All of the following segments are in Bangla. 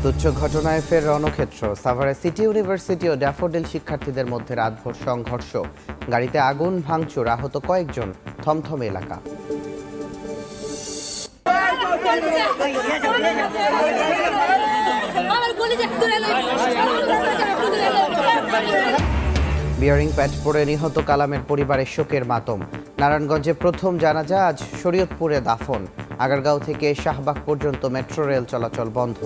তুচ্ছ ঘটনায় ফের রণক্ষেত্র। সাভারে সিটি ইউনিভার্সিটি ও ড্যাফোডিল শিক্ষার্থীদের মধ্যে রাতভর সংঘর্ষ, গাড়িতে আগুন, ভাঙচুর, আহত কয়েকজন, থমথমে এলাকা। বিয়ারিং প্যাড পড়ে নিহত কালামের পরিবারের শোকের মাতম। নারায়ণগঞ্জে প্রথম জানাজা, আজ শরীয়তপুরে দাফন। আগারগাঁও থেকে শাহবাগ পর্যন্ত মেট্রো রেল চলাচল বন্ধ।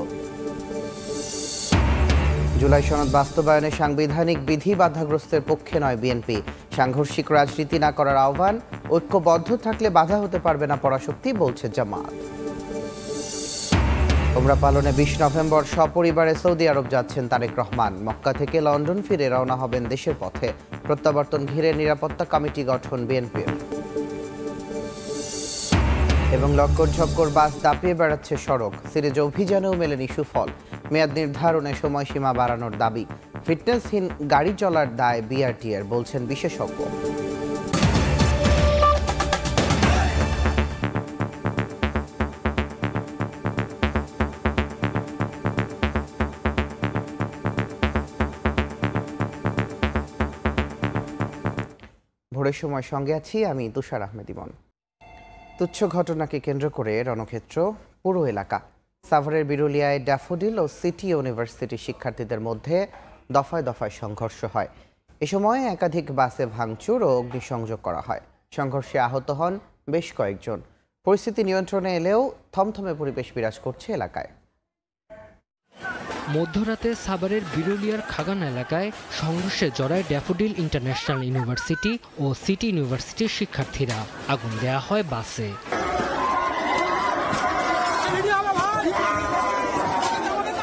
জুলাই সনদ বাস্তবায়নে সাংবিধানিক বিধি বাধাগ্রস্তের পক্ষে নয় বিএনপি। সাংঘর্ষিক রাজনীতি না করার আহ্বান। ঐক্যবদ্ধ থাকলে বাধা হতে পারবে না পরাশক্তি, বলছে জামাত। ওমরা পালনে 20 নভেম্বর সপরিবারে সৌদি আরব যাচ্ছেন তারেক রহমান। মক্কা থেকে লন্ডন ফিরে রওনা হবেন দেশের পথে। প্রত্যাবর্তন ঘিরে নিরাপত্তা কমিটি গঠন বিএনপির। এবং লক্কর ঝক্কর বাস দাপিয়ে বেড়াচ্ছে সড়ক। সিরিজ অভিযানেও মেলেনি সুফল। মেয়াদ নির্ধারণে সময়সীমা বাড়ানোর দাবি। ফিটনেসহীন গাড়ি চলার দায় বিআরটিএর, বলছেন বিশেষজ্ঞ। ভোরের সময় সঙ্গে আছি আমি তুষার আহমেদ ইমন। তুচ্ছ ঘটনাকে কেন্দ্র করে রণক্ষেত্র পুরো এলাকা। সাভারের বিরুলিয়ায় ড্যাফোডিল ও সিটি ইউনিভার্সিটি শিক্ষার্থীদের মধ্যে দফায় দফায় সংঘর্ষ হয়। এ সময় একাধিক বাসে ভাঙচুর ও অগ্নিসংযোগ করা হয়। সংঘর্ষে আহত হন বেশ কয়েকজন। পরিস্থিতি নিয়ন্ত্রণে এলেও থমথমে পরিবেশ বিরাজ করছে এলাকায়। মধ্যরাতে সাভারের বিরুলিয়ার খাগান এলাকায় সংঘর্ষে জড়ায় ড্যাফোডিল ইন্টারন্যাশনাল ইউনিভার্সিটি ও সিটি ইউনিভার্সিটির শিক্ষার্থীরা। আগুন দেয়া হয় বাসে।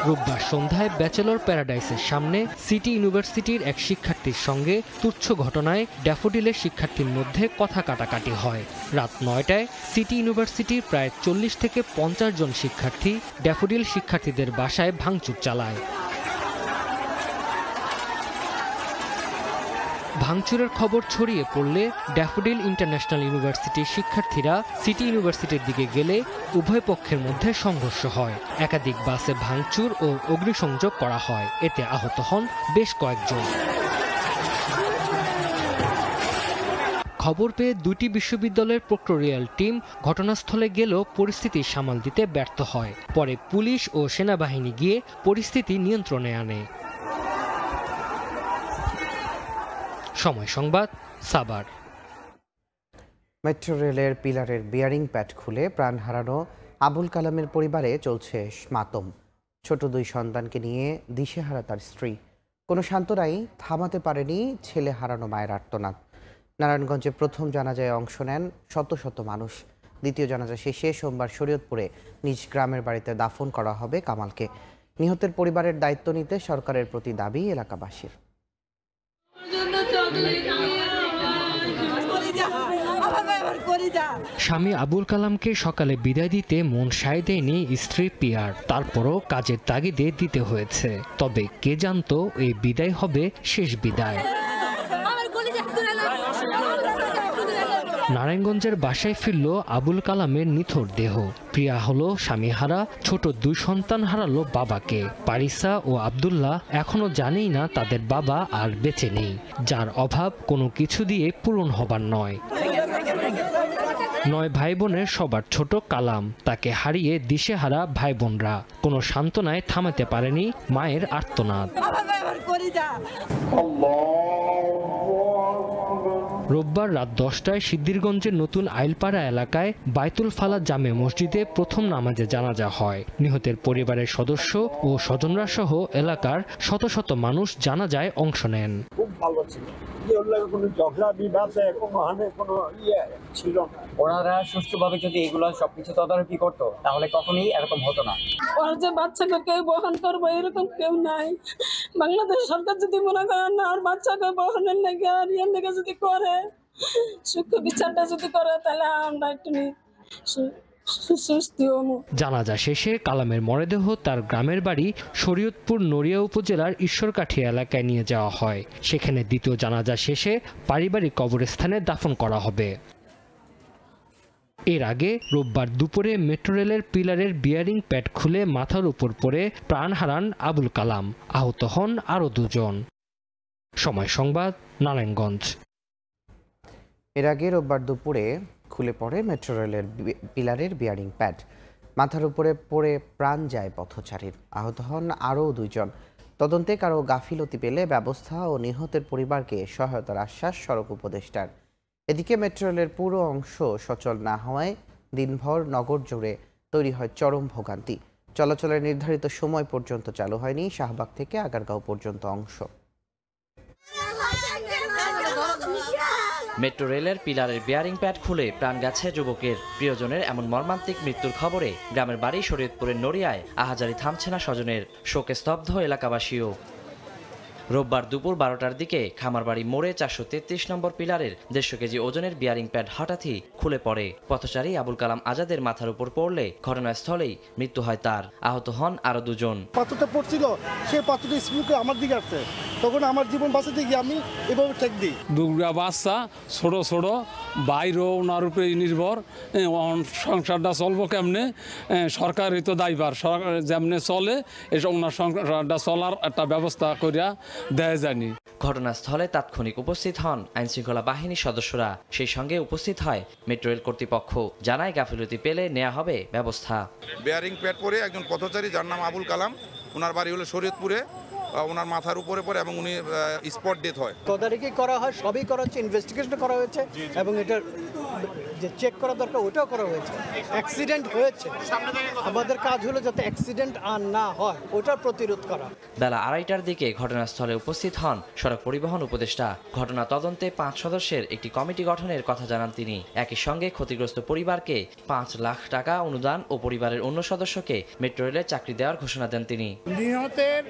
রোববার সন্ধ্যায় ব্যাচেলর প্যারাডাইসের সামনে সিটি ইউনিভার্সিটির এক শিক্ষার্থীর সঙ্গে তুচ্ছ ঘটনায় ড্যাফোডিলের শিক্ষার্থীর মধ্যে কথা কাটাকাটি হয়। রাত 9টায় সিটি ইউনিভার্সিটির প্রায় 40 থেকে 50 জন শিক্ষার্থী ড্যাফোডিল শিক্ষার্থীদের বাসায় ভাঙচুর চালায়। ভাঙচুরের খবর ছড়িয়ে পড়লে ড্যাফোডিল ইন্টারন্যাশনাল ইউনিভার্সিটির শিক্ষার্থীরা সিটি ইউনিভার্সিটির দিকে গেলে উভয় পক্ষের মধ্যে সংঘর্ষ হয়। একাধিক বাসে ভাঙচুর ও অগ্নিসংযোগ করা হয়। এতে আহত হন বেশ কয়েকজন। খবর পেয়ে দুটি বিশ্ববিদ্যালয়ের প্রক্টোরিয়াল টিম ঘটনাস্থলে গেলেও পরিস্থিতি সামাল দিতে ব্যর্থ হয়। পরে পুলিশ ও সেনাবাহিনী গিয়ে পরিস্থিতি নিয়ন্ত্রণে আনে। সময় সংবাদ, সাভার। মেট্রো রেলের পিলারের বিয়ারিং প্যাড খুলে প্রাণ হারানো আবুল কালামের পরিবারে চলছে মাতম। ছোট 2 সন্তানকে নিয়ে দিশেহারা তার স্ত্রী। কোনো সান্ত্বনাই থামাতে পারেনি ছেলে হারানো মায়ের আর্তনাদ। নারায়ণগঞ্জে প্রথম জানাজায় অংশ নেন শত শত মানুষ। দ্বিতীয় জানাজা শেষে সোমবার শরীয়তপুরে নিজ গ্রামের বাড়িতে দাফন করা হবে কামালকে। নিহতের পরিবারের দায়িত্ব নিতে সরকারের প্রতি দাবি এলাকাবাসীর। স্বামী আবুল কালামকে সকালে বিদায় দিতে মন সায় দেয়নি স্ত্রী পিয়ার। তারপরও কাজের তাগিদে দিতে হয়েছে। তবে কে জানতো এই বিদায় হবে শেষ বিদায়। নারায়ণগঞ্জের বাসায় ফিরল আবুল কালামের নিথর দেহ। প্রিয়া হলো স্বামীহারা, ছোট 2 সন্তান হারালো বাবাকে। পারিসা ও আব্দুল্লাহ এখনো জানেই না তাদের বাবা আর বেঁচে নেই, যার অভাব কোনো কিছু দিয়ে পূরণ হবার নয়। 9 ভাই বোনের সবার ছোট কালাম, তাকে হারিয়ে দিশেহারা ভাই বোনরা। কোনো সান্ত্বনায় থামাতে পারেনি মায়ের আর্তনাদ। রোববার রাত 10টায় সিদ্ধিরগঞ্জের নতুন আইলপাড়া এলাকায় বাইতুল ফালা জামে মসজিদে প্রথম নামাজে জানাজা হয়। নিহতের পরিবারের সদস্য ও স্বজনরা সহ এলাকার শত শত মানুষ জানাজায় অংশ নেন। খুব ভালো ছিল, কোনো ঝগড়া বিবাদ কোনো ছিল না। ওনারা সুষ্ঠুভাবে যদি এগুলো সবকিছু তদারকি করতো তাহলে কখনোই এরকম হতো না। ওর যে বাচ্চাকে কেউ বহন করবো এরকম কেউ নাই। বাংলাদেশ সরকার যদি মনে করেন না ওর বাচ্চাকে বহনের লেগে আর ইয়ের লেগে যদি করে, সূক্ষ্ম বিচারটা যদি করে, তাহলে আমরা একটু জানাজা শেষে কালামের মরদেহ তার গ্রামের বাড়ি শরীয়তপুর নড়িয়া উপজেলার ঈশ্বরকাঠি এলাকায় নিয়ে যাওয়া হয়। সেখানে দ্বিতীয় জানাজা শেষে পারিবারিক কবরস্থানে দাফন করা হবে। এর আগে রোববার দুপুরে মেট্রো রেলের পিলারের বিয়ারিং প্যাড খুলে মাথার উপর পড়ে প্রাণ হারান আবুল কালাম। আহত হন আরও 2 জন। সময় সংবাদ, নারায়ণগঞ্জ। এর আগে রোববার দুপুরে খুলে পড়ে মেট্রো রেলের পিলারের বিয়ারিং প্যাড, মাথার উপরে পড়ে প্রাণ যায় পথচারীর। আহত হন আরও 2 জন। তদন্তে কারো গাফিলতি পেলে ব্যবস্থা ও নিহতের পরিবারকে সহায়তার আশ্বাস সড়ক উপদেষ্টার। এদিকে মেট্রো রেলের পুরো অংশ সচল না হওয়ায় দিনভর নগর জুড়ে তৈরি হয় চরম ভোগান্তি। চলাচলের নির্ধারিত সময় পর্যন্ত চালু হয়নি শাহবাগ থেকে আগারগাঁও পর্যন্ত অংশ। মেট্রো রেলের পিলারের বিয়ারিং প্যাড খুলে প্রাণ গেছে যুবকের। প্রিয়জনের এমন মর্মান্তিক মৃত্যুর খবরে গ্রামের বাড়ি শরীয়তপুরের নড়িয়ায় আহাজারি থামছে না স্বজনের, শোকে স্তব্ধ এলাকাবাসীও। রোববার দুপুর 12টার দিকে খামারবাড়ি মোড়ে 433 নম্বর পিলারের 150 কেজি ওজনের বিয়ারিং প্যাড হঠাৎই খুলে পড়ে। পথচারী আবুল কালাম আজাদের মাথার উপর পড়লে ঘটনাস্থলেই মৃত্যু হয় তার। আহত হন আরও 2 জন। পাথরটা পড়ছিল, সেই পাথরটা স্পিড করে আমার দিকে আসছে, তখন আমার জীবন বাঁচাতে গিয়ে আমি এভাবে ঠেক দিই। দুর্গা বাচ্চা ছোট ছোট বাইরেও ওনার উপরে নির্ভর, সংসারটা চলবো কেমনে? সরকারই তো দায়ভার, সরকার যেমনে চলে এসব ওনার সংসারটা চলার একটা ব্যবস্থা করিয়া দেয় জানি। ঘটনাস্থলে তাৎক্ষণিক উপস্থিত হন আইনশৃঙ্খলা বাহিনীর সদস্যরা, সেই সঙ্গে উপস্থিত হয় মেট্রো রেল কর্তৃপক্ষ। জানায় গাফিলতি পেলে নেওয়া হবে ব্যবস্থা। বিয়ারিং প্যাড পরে একজন পথচারী যার নাম আবুল কালাম, ওনার বাড়ি হলো শরীয়তপুরে, ওনার মাথার উপরে পড়ে এবং উনি স্পট ডেথ হয়। তদারকি করা হয়, সবই করা হচ্ছে, ইনভেস্টিগেশন করা হয়েছে এবং এটা যে চেক করা দরকার ওটাও করা হয়েছে। অ্যাক্সিডেন্ট হয়েছে, আমাদের কাজ হলো যাতে অ্যাক্সিডেন্ট আর না হয় ওটার প্রতিরোধ করা। বেলা 2:30টার দিকে ঘটনাস্থলে উপস্থিত হন সড়ক পরিবহন উপদেষ্টা। ঘটনা তদন্তে 5 সদস্যের একটি কমিটি গঠনের কথা জানান তিনি। একই সঙ্গে ক্ষতিগ্রস্ত পরিবারকে 5 লাখ টাকা অনুদান ও পরিবারের অন্য সদস্যকে মেট্রো রেলে চাকরি দেওয়ার ঘোষণা দেন তিনি। নিহতের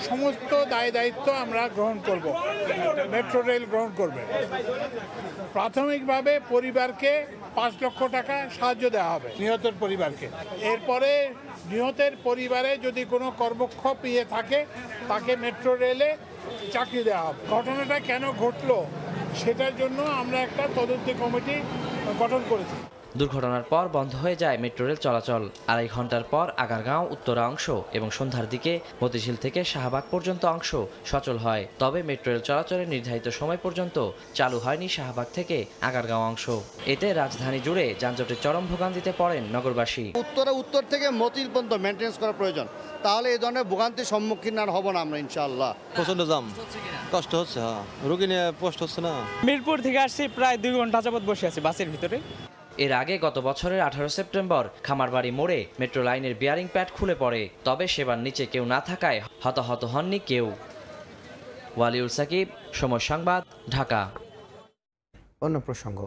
সমস্ত দায় দায়িত্ব আমরা গ্রহণ করব, মেট্রো রেল গ্রহণ করবে। প্রাথমিকভাবে পরিবারকে 5 লক্ষ টাকা সাহায্য দেওয়া হবে নিহতের পরিবারকে। এরপরে নিহতের পরিবারে যদি কোনো কর্মক্ষোভ ইয়ে থাকে তাকে মেট্রো রেলে চাকরি দেওয়া হবে। ঘটনাটা কেন ঘটলো সেটার জন্য আমরা একটা তদন্তি কমিটি গঠন করেছি। দুর্ঘটনার পর বন্ধ হয়ে যায় মেট্রো রেল চলাচল। 2.5 ঘন্টার পর আগারগাঁও উত্তরা অংশ এবং সন্ধ্যার দিকে মতিঝিল থেকে শাহবাগ পর্যন্ত অংশ সচল হয়। তবে মেট্রো রেল চলাচলের নির্ধারিত সময় পর্যন্ত চালু হয়নি শাহবাগ থেকে আগারগাঁও অংশ। এতে রাজধানী জুড়ে যানজটের চরম ভোগান্তিতে পড়েন নগরবাসী। উত্তর থেকে মতিঝিল পর্যন্ত মেনটেন্স করা প্রয়োজন, তাহলে এই ধরনের ভোগান্তির সম্মুখীন আর হব না আমরা ইনশাআল্লাহ। প্রচন্ড জাম, কষ্ট হচ্ছে, রোগী নিয়ে কষ্ট হচ্ছে না। মিরপুর থেকে আসছি, প্রায় 2 ঘন্টা যাবত বসে আছি বাসের ভিতরে। এর আগে গত বছরের 18 সেপ্টেম্বর খামারবাড়ি মোড়ে মেট্রো লাইনের বিয়ারিং প্যাড খুলে পড়ে। তবে সেবার নিচে কেউ না থাকায় হতাহত হননি কেউ। ওয়ালিউল সাকিব, সময় সংবাদ, ঢাকা। অন্য প্রসঙ্গ,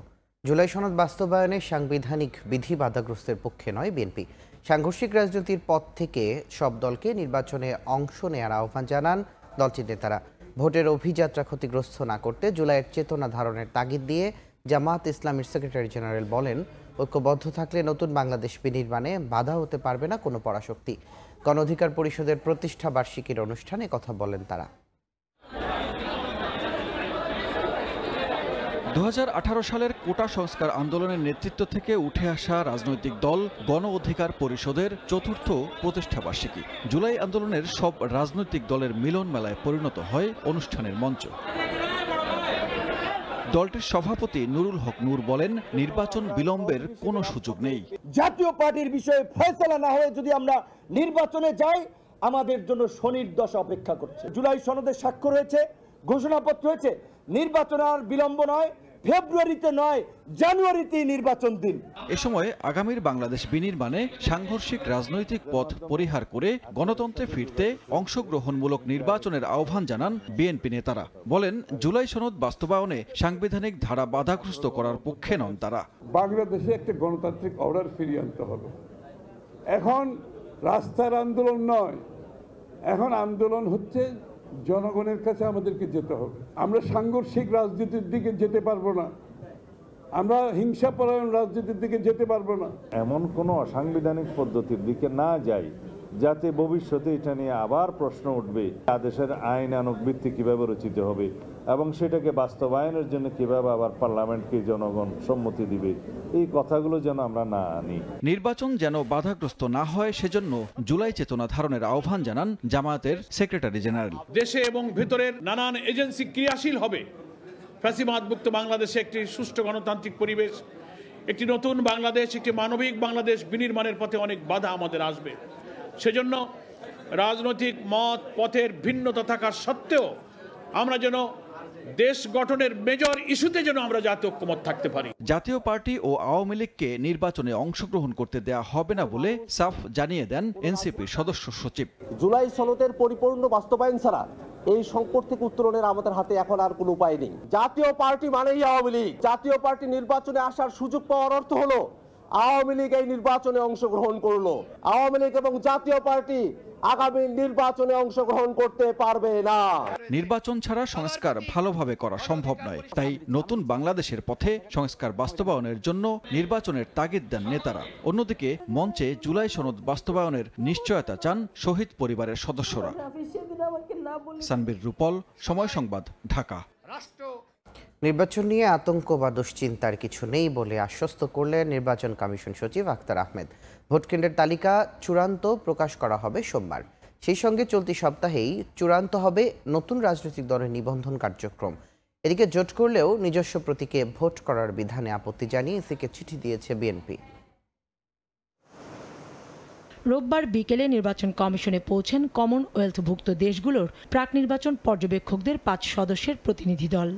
জুলাই সনদ বাস্তবায়নে সাংবিধানিক বিধি বাধাগ্রস্তের পক্ষে নয় বিএনপি। সাংঘর্ষিক রাজনীতির পথ থেকে সব দলকে নির্বাচনে অংশ নেওয়ার আহ্বান জানান দলটির নেতারা। ভোটের অভিযাত্রা ক্ষতিগ্রস্ত না করতে জুলাইয়ের চেতনা ধারণের তাগিদ দিয়ে জামাত ইসলামীর সেক্রেটারি জেনারেল বলেন, ঐক্যবদ্ধ থাকলে নতুন বাংলাদেশ বিনির্মাণে বাধা হতে পারবে না কোনো পরাশক্তি। গণ অধিকার পরিষদের প্রতিষ্ঠা বার্ষিকীর অনুষ্ঠানে কথা বলেন তারা। 2018 সালের কোটা সংস্কার আন্দোলনের নেতৃত্ব থেকে উঠে আসা রাজনৈতিক দল গণ অধিকার পরিষদের 4র্থ প্রতিষ্ঠাবার্ষিকী। জুলাই আন্দোলনের সব রাজনৈতিক দলের মিলন মেলায় পরিণত হয় অনুষ্ঠানের মঞ্চ। দলটির সভাপতি নুরুল হক নূর বলেন, নির্বাচন বিলম্বের কোনো সুযোগ নেই। জাতীয় পার্টির বিষয়ে ফয়সালা না হয়ে যদি আমরা নির্বাচনে যাই, আমাদের জন্য শনির দশা অপেক্ষা করছে। জুলাই সনদে স্বাক্ষর হয়েছে, ঘোষণাপত্র হয়েছে, নির্বাচন আর বিলম্ব নয়, ফেব্রুয়ারিতে নয় জানুয়ারিতেই নির্বাচন দিন। এ সময় আগামীর বাংলাদেশ বিনির্মাণে সাংঘর্ষিক রাজনৈতিক পথ পরিহার করে গণতন্ত্রে ফিরতে অংশগ্রহণমূলক নির্বাচনের আহ্বান জানান বিএনপি নেতারা। বলেন, জুলাই সনদ বাস্তবায়নে সাংবিধানিক ধারা বাধাগ্রস্ত করার পক্ষে নন তারা। বাংলাদেশে একটা গণতান্ত্রিক অর্ডার ফিরিয়ে আনতে হবে। এখন রাস্তার আন্দোলন নয়, এখন আন্দোলন হচ্ছে জনগণের কাছে আমাদেরকে যেতে হবে। আমরা সাংঘর্ষিক রাজনীতির দিকে যেতে পারবো না, আমরা হিংসাপরায়ণ রাজনীতির দিকে যেতে পারবো না। এমন কোনো অসাংবিধানিক পদ্ধতির দিকে না যাই যাতে ভবিষ্যতে এটা নিয়ে আবার প্রশ্ন উঠবে দেশের আইনানুগ ভিত্তি কিভাবে রচিত হবে এবং সেটাকে বাস্তবায়নের জন্য কিভাবে আবার পার্লামেন্টকে জনগণ সম্মতি দিবে, এই কথাগুলো যেন আমরা না আনি। নির্বাচন যেন বাধাগ্রস্ত না হয় সেজন্য জুলাই চেতনা ধারণের আহ্বান জানান জামায়াতের সেক্রেটারি জেনারেল। দেশে এবং ভেতরের নানান এজেন্সি ক্রিয়াশীল হবে, ফ্যাসিবাদমুক্ত বাংলাদেশে একটি সুষ্ঠু গণতান্ত্রিক পরিবেশ, একটি নতুন বাংলাদেশ, একটি মানবিক বাংলাদেশ বিনির্মাণের পথে অনেক বাধা আমাদের আসবে। সেজন্য রাজনৈতিক মত পথের ভিন্নতা থাকা সত্ত্বেও আমরা যেন দেশ গঠনের মেজর ইস্যুতে যেন আমরা জাতীয় ঐক্যমত থাকতে পারি। জাতীয় পার্টি ও আওয়ামী লীগকে নির্বাচনে অংশগ্রহণ করতে দেয়া হবে না বলে সাফ জানিয়ে দেন এনসিপির সদস্য সচিব। জুলাই সনদের পরিপূর্ণ বাস্তবায়ন ছাড়া এই সংকট থেকে উত্তরণের আমাদের হাতে এখন আর কোনো উপায় নেই। জাতীয় পার্টি মানেই আওয়ামী লীগ। জাতীয় পার্টি নির্বাচনে আসার সুযোগ পাওয়ার অর্থ হলো আওয়ামী লীগ এই নির্বাচনে অংশগ্রহণ করলো। আওয়ামী লীগ এবং জাতীয় পার্টি আগামী নির্বাচনে অংশগ্রহণ করতে পারবে না। নির্বাচন ছাড়া সংস্কার ভালোভাবে করা সম্ভব নয়, তাই নতুন বাংলাদেশের পথে সংস্কার বাস্তবায়নের জন্য নির্বাচনের তাগিদ দেন নেতারা। অন্যদিকে মঞ্চে জুলাই সনদ বাস্তবায়নের নিশ্চয়তা চান শহীদ পরিবারের সদস্যরা। সানবীর রূপল, সময় সংবাদ, ঢাকা। নির্বাচন নিয়ে আতঙ্ক বা দুশ্চিন্তার কিছু নেই বলে আশ্বস্ত করলেন নির্বাচন কমিশন সচিব আখতার আহমেদ। ভোটকেন্দ্রের তালিকা চূড়ান্ত প্রকাশ করা হবে সোমবার। সেই সঙ্গে চলতি সপ্তাহেই চূড়ান্ত হবে নতুন রাজনৈতিক দলের নিবন্ধন কার্যক্রম। এদিকে জোট করলেও নিজস্ব প্রতীকে ভোট করার বিধানে আপত্তি জানিয়ে ইসিকে চিঠি দিয়েছে বিএনপি। রোববার বিকেলে নির্বাচন কমিশনে পৌঁছেন কমনওয়েলথভুক্ত দেশগুলোর প্রাক নির্বাচন পর্যবেক্ষকদের 5 সদস্যের প্রতিনিধি দল।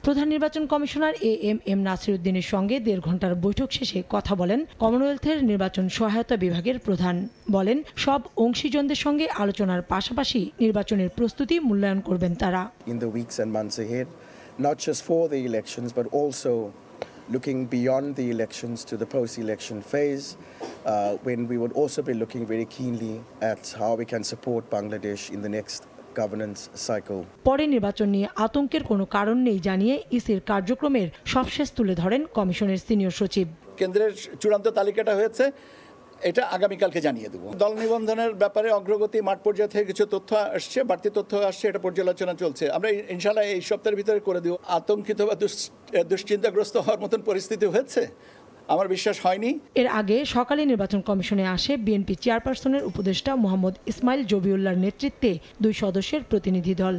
প্রধান নির্বাচন কমিশনার এএম নাসিরউদ্দিনের সঙ্গে 1.5 ঘণ্টার বৈঠক শেষে কথা বলেন কমনওয়েলথের নির্বাচন সহায়তা বিভাগের প্রধান। বলেন, সব অংশীজনদের সঙ্গে আলোচনার পাশাপাশি নির্বাচনের প্রস্তুতি মূল্যায়ন করবেন তারা। In the weeks and months ahead, not just for the elections but also looking beyond the elections to the post-election phase, when we would also be looking very keenly at how we can support Bangladesh in the next governance cycle. পরে নির্বাচন নিয়ে আতঙ্কের কোনো কারণ নেই জানিয়ে ইসির কার্যক্রমের সবশেষ তুলে ধরেন কমিশনের সিনিয়র সচিব। কেন্দ্রের চূড়ান্ত তালিকাটা হয়েছে, এটা আগামীকালকে জানিয়ে দেব। দল নিবন্ধনের ব্যাপারে অগ্রগতি মাঠ পর্যায়ে থেকে কিছু তথ্য আসছে, বাড়তি তথ্য আসছে, এটা পর্যালোচনা চলছে। আমরা ইনশাআল্লাহ এই সপ্তাহের ভিতরে করে দেব। আতঙ্কিত বা দুশ্চিন্তাগ্রস্ত হওয়ার মতন পরিস্থিতি হয়েছে আমার বিশ্বাস হয়নি। এর আগে সকালে নির্বাচন কমিশনে আসে বিএনপি চেয়ারপারসনের উপদেষ্টা মোহাম্মদ ইসমাইল জবিউল্লাহর নেতৃত্বে 2 সদস্যের প্রতিনিধি দল।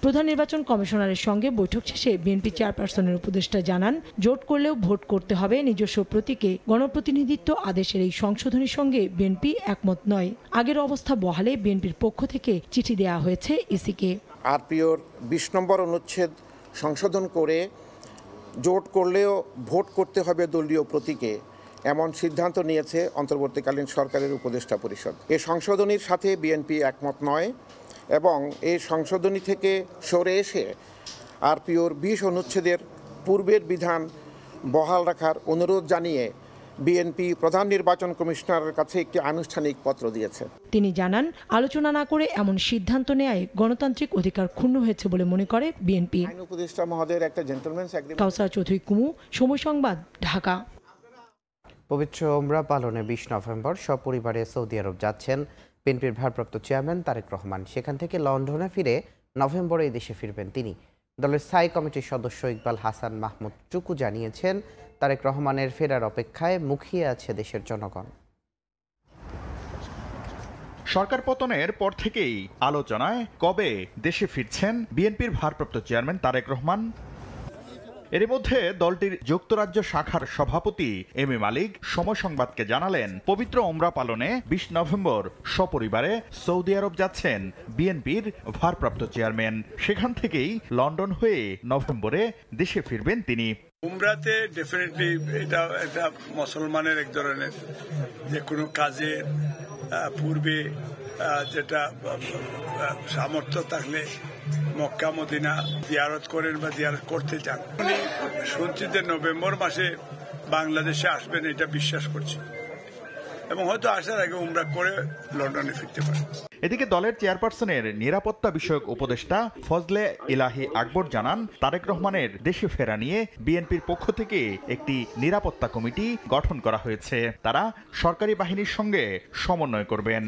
প্রধান নির্বাচন কমিশনারের সঙ্গে বৈঠক শেষে বিএনপি চেয়ারপারসনের উপদেষ্টা জানান, জোট করলেও ভোট করতে হবে নিজস্ব প্রতীকে। গণপ্রতিনিধিত্ব আদেশের এই সংশোধনীর সঙ্গে বিএনপি একমত নয়। আগের অবস্থা বহালে বিএনপির পক্ষ থেকে চিঠি দেওয়া হয়েছে ইসিকে। আরপিওর 20 নম্বর অনুচ্ছেদ সংশোধন করে জোট করলেও ভোট করতে হবে দলীয় প্রতীকে, এমন সিদ্ধান্ত নিয়েছে অন্তর্বর্তীকালীন সরকারের উপদেষ্টা পরিষদ। এই সংশোধনীর সাথে বিএনপি একমত নয় এবং এই সংশোধনী থেকে সরে এসে আরপিওর 20 অনুচ্ছেদের পূর্বের বিধান বহাল রাখার অনুরোধ জানিয়ে বিএনপি প্রধান নির্বাচন কমিশনারের কাছে একটি আনুষ্ঠানিক পত্র দিয়েছে। তিনি জানান, আলোচনা না করে এমন সিদ্ধান্ত নেয় গণতান্ত্রিক অধিকার ক্ষুণ্ণ হয়েছে বলে মনে করে বিএনপি। আইন উপদেষ্টা মহোদয়ের একটা জেন্টলম্যানস এগ্রিমেন্ট। কাউসার চৌধুরী কুমু, সময় সংবাদ, ঢাকা। পবিত্র ওমরা পালনে 20 নভেম্বর সপরিবারে সৌদি আরব যাচ্ছেন বিএনপির ভারপ্রাপ্ত চেয়ারম্যান তারেক রহমান। সেখান থেকে লন্ডনে ফিরে নভেম্বরে দেশে ফিরবেন তিনি। দলের স্থায়ী কমিটির সদস্য ইকবাল হাসান মাহমুদ টুকু জানিয়েছেন, তারেক রহমানের ফেরার অপেক্ষায় মুখিয়ে আছে দেশের জনগণ। সরকার পতনের পর থেকেই আলোচনায় কবে দেশে ফিরছেন বিএনপির ভারপ্রাপ্ত চেয়ারম্যান তারেক রহমান। এর মধ্যে দলটির যুক্তরাজ্য শাখার সভাপতি এম এ মালিক সময় সংবাদকে জানালেন, পবিত্র ওমরা পালনে 20 নভেম্বর সপরিবারে সৌদি আরব যাচ্ছেন বিএনপির ভারপ্রাপ্ত চেয়ারম্যান। সেখান থেকেই লন্ডন হয়ে নভেম্বরে দেশে ফিরবেন তিনি। উমরাতে ডেফিনেটলি এটা মুসলমানের এক ধরনের যে কোনো কাজে পূর্বে যেটা সামর্থ্য থাকলে মক্কা মদিনা জিয়ারত করেন বা জিয়ারত করতে চান। উনি শুনছি যে নভেম্বর মাসে বাংলাদেশে আসবেন, এটা বিশ্বাস করছি। এবং হয়তো আসার আগে উমরা করে লন্ডনে ফিরতে পারে। এদিকে দলের চেয়ারপারসনের নিরাপত্তা বিষয়ক উপদেষ্টা ফজলে ইলাহি আকবর জানান, তারেক রহমানের দেশে ফেরা নিয়ে বিএনপির পক্ষ থেকে একটি নিরাপত্তা কমিটি গঠন করা হয়েছে। তারা সরকারি বাহিনীর সঙ্গে সমন্বয় করবেন।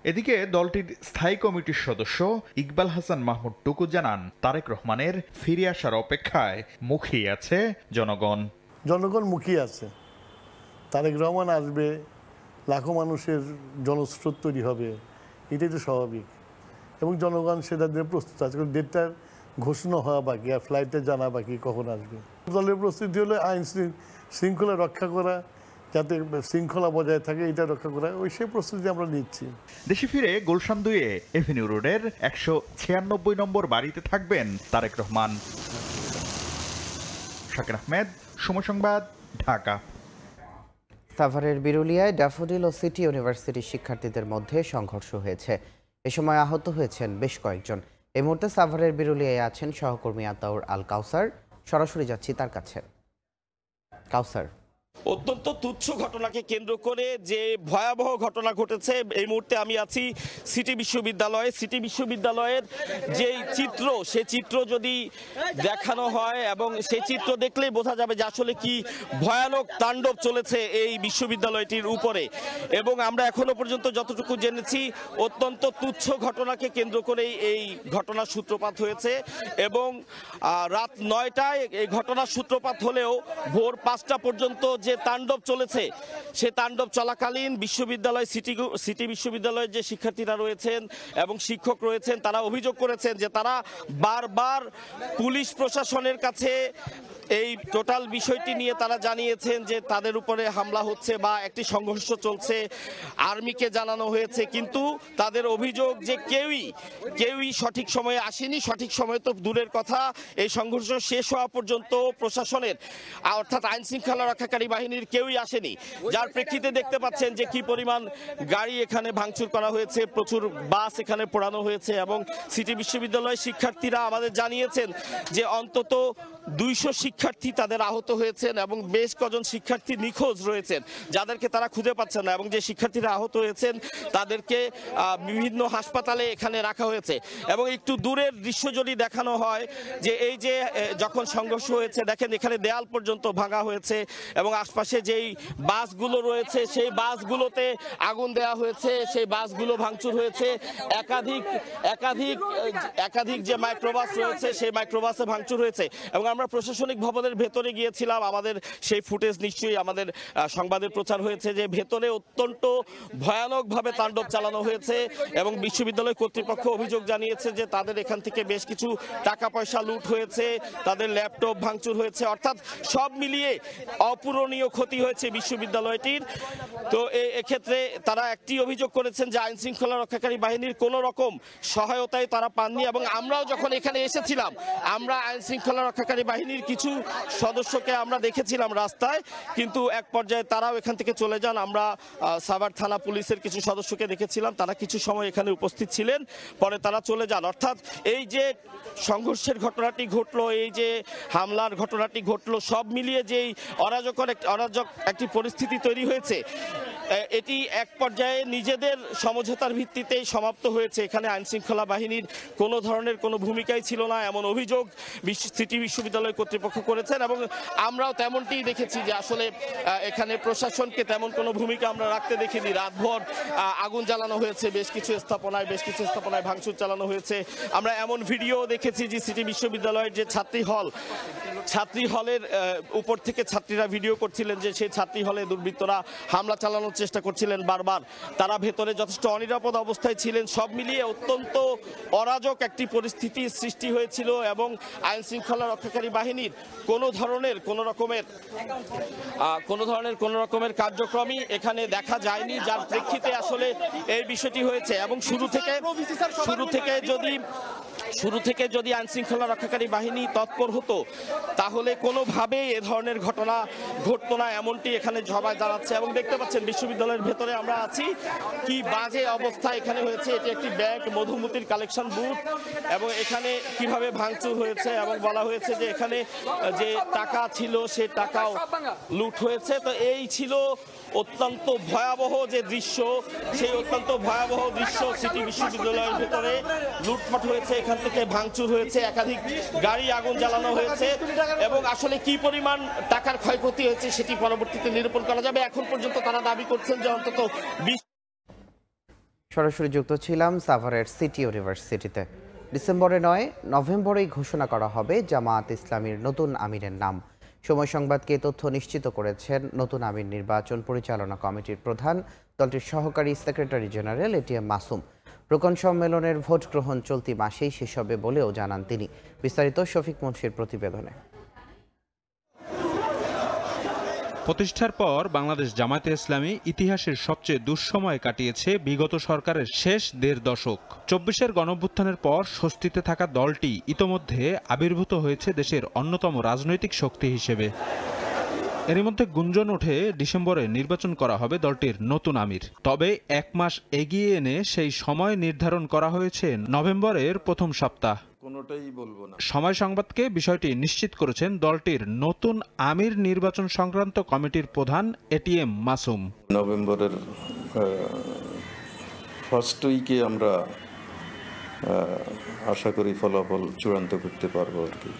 এদিকে দলটির স্থায়ী কমিটির সদস্য ইকবাল হাসান মাহমুদ টুকু জানান, তারেক রহমানের ফিরে আসার অপেক্ষায় মুখিয়ে আছে জনগণ। জনগণ মুখিয়ে আছে, তারেক রহমান আসবে, লাখো মানুষের জনস্রোত তৈরি হবে, এটাই তো স্বাভাবিক এবং জনগণ সেটা দিয়ে প্রস্তুত আছে। ডেটটার ঘোষণা হওয়া বাকি, আর ফ্লাইটে জানা বাকি কখন আসবে। দলের প্রস্তুতি হলো আইন শৃঙ্খলা রক্ষা করা, যাতে শৃঙ্খলা বজায় থাকে, এটা রক্ষা করা, সেই প্রস্তুতি আমরা নিচ্ছি। দেশে ফিরে গুলশান 2 এভিনিউ রোডের 196 নম্বর বাড়িতে থাকবেন তারেক রহমান। শাকির আহমেদ, সময় সংবাদ, ঢাকা। সাভারের বিরুলিয়ায় ড্যাফোডিল ও সিটি ইউনিভার্সিটির শিক্ষার্থীদের মধ্যে সংঘর্ষ হয়েছে। এ সময় আহত হয়েছেন বেশ কয়েকজন। এই মুহূর্তে সাভারের বিরুলিয়ায় আছেন সহকর্মী আতাউর আল কাউসার। সরাসরি যাচ্ছি তার কাছে। কাউসার, অত্যন্ত তুচ্ছ ঘটনাকে কেন্দ্র করে যে ভয়াবহ ঘটনা ঘটেছে, এই মুহূর্তে আমি আছি সিটি বিশ্ববিদ্যালয়ে। সিটি বিশ্ববিদ্যালয়ের যে চিত্র, সে চিত্র যদি দেখানো হয় এবং সেই চিত্র দেখলেই বোঝা যাবে যে আসলে কি ভয়ানক তাণ্ডব চলেছে এই বিশ্ববিদ্যালয়টির উপরে। এবং আমরা এখনো পর্যন্ত যতটুকু জেনেছি, অত্যন্ত তুচ্ছ ঘটনাকে কেন্দ্র করেই এই ঘটনার সূত্রপাত হয়েছে এবং রাত 9টায় এই ঘটনার সূত্রপাত হলেও ভোর 5টা পর্যন্ত যে তাণ্ডব চলেছে, সে তাণ্ডব চলাকালীন বিশ্ববিদ্যালয় সিটি বিশ্ববিদ্যালয়ের যে শিক্ষার্থীরা রয়েছেন এবং শিক্ষক রয়েছেন, তারা অভিযোগ করেছেন যে তারা বারবার পুলিশ প্রশাসনের কাছে এই টোটাল বিষয়টি নিয়ে তারা জানিয়েছেন যে তাদের উপরে হামলা হচ্ছে বা একটি সংঘর্ষ চলছে, আর্মিকে জানানো হয়েছে, কিন্তু তাদের অভিযোগ যে কেউই সঠিক সময়ে আসেনি। সঠিক সময় তো দূরের কথা, এই সংঘর্ষ শেষ হওয়া পর্যন্ত প্রশাসনের অর্থাৎ আইন শৃঙ্খলা রক্ষাকারী বাহিনীর কেউই আসেনি, যার প্রেক্ষিতে দেখতে পাচ্ছেন যে কি পরিমাণ গাড়ি এখানে ভাঙচুর করা হয়েছে, প্রচুর বাস এখানে পোড়ানো হয়েছে। এবং সিটি বিশ্ববিদ্যালয়ের শিক্ষার্থীরা আমাদের জানিয়েছেন যে অন্তত 200 শিক্ষার্থী তাদের আহত হয়েছেন এবং বেশ কজন শিক্ষার্থী নিখোঁজ রয়েছেন, যাদেরকে তারা খুঁজে পাচ্ছেন না। এবং যে শিক্ষার্থীরা আহত হয়েছেন তাদেরকে বিভিন্ন হাসপাতালে এখানে রাখা হয়েছে। এবং একটু দূরের দৃশ্য যদি দেখানো হয়, যে এই যে যখন সংঘর্ষ হয়েছে, দেখেন এখানে দেয়াল পর্যন্ত ভাঙা হয়েছে এবং আশপাশে যেই বাসগুলো রয়েছে সেই বাসগুলোতে আগুন দেওয়া হয়েছে, সেই বাসগুলো ভাঙচুর হয়েছে। একাধিক যে মাইক্রোবাস রয়েছে সেই মাইক্রোবাসে ভাঙচুর হয়েছে। এবং আমরা প্রশাসনিক ভবনের ভেতরে গিয়েছিলাম, আমাদের সেই ফুটেজ নিশ্চয়ই আমাদের সংবাদে প্রচার হয়েছে যে ভেতরে অত্যন্ত ভয়ানকভাবে তাণ্ডব চালানো হয়েছে। এবং বিশ্ববিদ্যালয় কর্তৃপক্ষ অভিযোগ জানিয়েছে যে তাদের এখান থেকে বেশ কিছু টাকা পয়সা লুট হয়েছে, তাদের ল্যাপটপ ভাঙচুর হয়েছে, অর্থাৎ সব মিলিয়ে অপূরণীয় ক্ষতি হয়েছে বিশ্ববিদ্যালয়টির। তো এক্ষেত্রে তারা একটি অভিযোগ করেছেন যে আইন শৃঙ্খলা রক্ষাকারী বাহিনীর কোনো রকম সহায়তায় তারা পাননি। এবং আমরাও যখন এখানে এসেছিলাম, আমরা আইন শৃঙ্খলা রক্ষাকারী বাহিনীর কিছু সদস্যকে আমরা দেখেছিলাম রাস্তায়, কিন্তু এক পর্যায়ে তারাও এখান থেকে চলে যান। আমরা সাভার থানা পুলিশের কিছু সদস্যকে দেখেছিলাম, তারা কিছু সময় এখানে উপস্থিত ছিলেন, পরে তারা চলে যান। অর্থাৎ এই যে সংঘর্ষের ঘটনাটি ঘটলো, এই যে হামলার ঘটনাটি ঘটলো, সব মিলিয়ে যেই অরাজক একটি পরিস্থিতি তৈরি হয়েছে, এটি এক পর্যায়ে নিজেদের সমঝোতার ভিত্তিতেই সমাপ্ত হয়েছে। এখানে আইন শৃঙ্খলা বাহিনীর কোনো ধরনের কোনো ভূমিকাই ছিল না, এমন অভিযোগ সিটি বিশ্ববিদ্যালয় কর্তৃপক্ষ করেছেন। এবং আমরাও তেমনটিই দেখেছি যে আসলে এখানে প্রশাসনকে তেমন কোনো ভূমিকা আমরা রাখতে দেখিনি। রাতভর আগুন জ্বালানো হয়েছে, বেশ কিছু স্থাপনায় ভাঙচুর চালানো হয়েছে। আমরা এমন ভিডিও দেখেছি যে সিটি বিশ্ববিদ্যালয়ের যে ছাত্রী হলের উপর থেকে ছাত্রীরা ভিডিও করছিলেন যে সেই ছাত্রী হলে দুর্বৃত্তরা হামলা চালানোর চেষ্টা করছিলেন বারবার, তারা ভেতরে যথেষ্ট অনিরাপদ অবস্থায় ছিলেন। সব মিলিয়ে অত্যন্ত অরাজক একটি পরিস্থিতির সৃষ্টি হয়েছিল এবং আইন শৃঙ্খলা রক্ষাকারী বাহিনীর কোনো ধরনের কোনো রকমের কার্যক্রমই এখানে দেখা যায়নি, যার প্রেক্ষিতে আসলে এই বিষয়টি হয়েছে। এবং শুরু থেকে যদি আইন শৃঙ্খলা রক্ষাকারী বাহিনী তৎপর হতো, তাহলে কোনোভাবেই এ ধরনের ঘটনা ঘটতো না, এমনটি এখানে সবাই জানাচ্ছে। এবং দেখতে পাচ্ছেন বিশ্ববিদ্যালয়ের ভেতরে আমরা আছি, কি বাজে অবস্থা এখানে হয়েছে। এটি একটি ব্যাংক, মধুমতির কালেকশন বুথ, এবং এখানে কিভাবে ভাঙচুর হয়েছে এবং বলা হয়েছে যে এখানে যে টাকা ছিল সে টাকাও লুট হয়েছে। তো এই ছিল অত্যন্ত ভয়াবহ যে দৃশ্য, সেই অত্যন্ত ভয়াবহ দৃশ্য। সিটি বিশ্ববিদ্যালয়ের ভেতরে লুটপাট হয়েছে, এখান থেকে ভাঙচুর হয়েছে, একাধিক গাড়ি আগুন জ্বালানো হয়েছে এবং আসলে কি পরিমাণ টাকার ক্ষয়ক্ষতি হয়েছে সেটি পরবর্তীতে নিরূপণ করা যাবে। এখন পর্যন্ত তারা দাবি করছেন যে অন্তত 20। সরাসরি যুক্ত ছিলাম সাভারের সিটি ইউনিভার্সিটিতে। ডিসেম্বরে নয়, নভেম্বরেই ঘোষণা করা হবে জামায়াত ইসলামীর নতুন আমিরের নাম। সময় সংবাদকে তথ্য নিশ্চিত করেছেন নতুন আমির নির্বাচন পরিচালনা কমিটির প্রধান, দলটির সহকারী সেক্রেটারি জেনারেল এটিএম মাসুম। প্রকন সম্মেলনের ভোট গ্রহণ চলতি মাসেই শেষ হবে বলেও জানান তিনি। বিস্তারিত শফিক মুন্সির প্রতিবেদনে। প্রতিষ্ঠার পর বাংলাদেশ জামায়াতে ইসলামী ইতিহাসের সবচেয়ে দুঃসময় কাটিয়েছে বিগত সরকারের শেষ ১.৫ দশক। ২৪-এর গণঅভ্যুত্থানের পর স্বস্তিতে থাকা দলটি ইতোমধ্যে আবির্ভূত হয়েছে দেশের অন্যতম রাজনৈতিক শক্তি হিসেবে। এরই মধ্যে গুঞ্জন ওঠে ডিসেম্বরে নির্বাচন করা হবে দলটির নতুন আমির। তবে ১ মাস এগিয়ে এনে সেই সময় নির্ধারণ করা হয়েছে নভেম্বরের প্রথম সপ্তাহ। কোনোটাই বলবো না। সময় সংবাদকে বিষয়টি নিশ্চিত করেছেন দলটির নতুন আমির নির্বাচন সংক্রান্ত কমিটির প্রধান এটিএম মাসুম। নভেম্বরের ফার্স্ট উইকে আমরা আশা করি ফলাফল চূড়ান্ত করতে পারবো আর কি।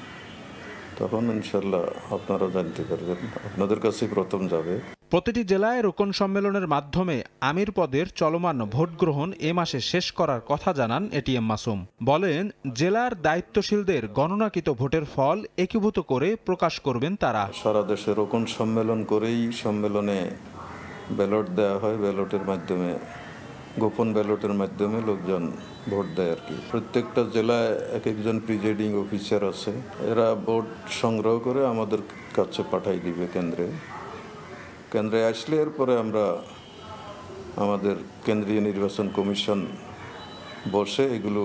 তখন ইনশাল্লাহ আপনারা জানতে পারবেন, আপনাদের কাছে প্রথম যাবে। প্রতিটি জেলায় রোকন সম্মেলনের মাধ্যমে আমির পদের চলমান ভোট গ্রহণ এ মাসে শেষ করার কথা জানান এটিএম মাসুম। বলেন, জেলার দায়িত্বশীলদের গণনাকৃত ভোটের ফল একীভূত করে প্রকাশ করবেন তারা। সারা দেশে রোকন সম্মেলন করেই সম্মেলনে ব্যালট দেওয়া হয়, ব্যালটের মাধ্যমে, গোপন ব্যালটের মাধ্যমে লোকজন ভোট দেয় আর কি। প্রত্যেকটা জেলায় এক একজন প্রিজাইডিং অফিসার আছে, এরা ভোট সংগ্রহ করে আমাদের কাছে পাঠাই দিবে কেন্দ্রে আসলে এরপরে আমরা আমাদের কেন্দ্রীয় নির্বাচন কমিশন বসে এগুলো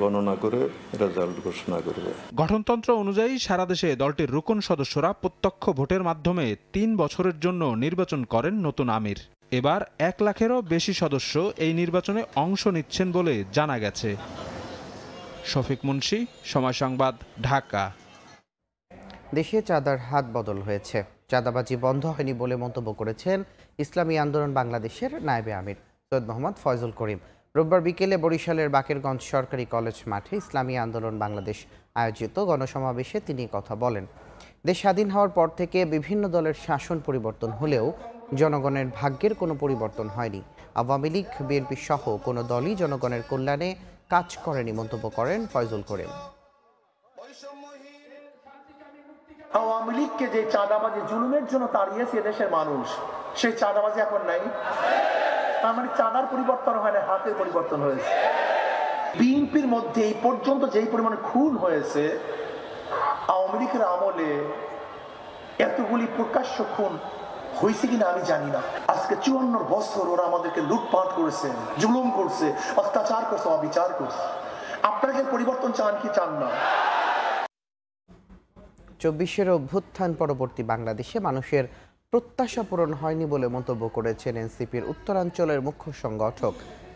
গণনা করে রেজাল্ট ঘোষণা করবে। গঠনতন্ত্র অনুযায়ী সারা দেশে দলটির রুকন সদস্যরা প্রত্যক্ষ ভোটের মাধ্যমে ৩ বছরের জন্য নির্বাচন করেন নতুন আমির। এবার ১ লাখেরও বেশি সদস্য এই নির্বাচনে অংশ নিচ্ছেন বলে জানা গেছে। শফিক মুন্সি, সময় সংবাদ, ঢাকা। দেশে চাঁদার হাত বদল হয়েছে, চাঁদাবাজি বন্ধ হয়নি বলে মন্তব্য করেছেন ইসলামী আন্দোলন বাংলাদেশের নায়েবে আমির সৈয়দ মোহাম্মদ ফয়জুল করিম। রোববার বিকেলে বরিশালের বাকেরগঞ্জ সরকারি কলেজ মাঠে ইসলামী আন্দোলন বাংলাদেশ আয়োজিত গণসমাবেশে তিনি কথা বলেন। দেশ স্বাধীন হওয়ার পর থেকে বিভিন্ন দলের শাসন পরিবর্তন হলেও জনগণের ভাগ্যের কোনো পরিবর্তন হয়নি। আওয়ামী লীগ, বিএনপি সহ কোনো দলই জনগণের কল্যাণে কাজ করেনি মন্তব্য করেন ফয়জুল করিম। আওয়ামী লীগকে যে চাঁদাবাজি জুলুমের জন্য তাড়িয়েছে দেশের মানুষ, সেই চাঁদাবাজি এখন নাই। তার মানে চাঁদার পরিবর্তন হয় না, হাতের পরিবর্তন হয়েছে। বিএনপির মধ্যে এই পর্যন্ত যেই পরিমাণে খুন হয়েছে, আওয়ামী লীগের আমলে এতগুলি প্রকাশ্য খুন হয়েছে কিনা আমি জানি না। আজকে ৫৪ বছর ওরা আমাদেরকে লুটপাট করেছে, জুলুম করছে, অত্যাচার করছে, অবিচার করছে। আপনাকে পরিবর্তন চান কি চান না? ২৪-এর অভ্যুত্থান পরবর্তী বাংলাদেশে মানুষের প্রত্যাশা পূরণ হয়নি বলে মন্তব্য করেছেন এনসিপির উত্তরাঞ্চলের মুখ্য সংগঠক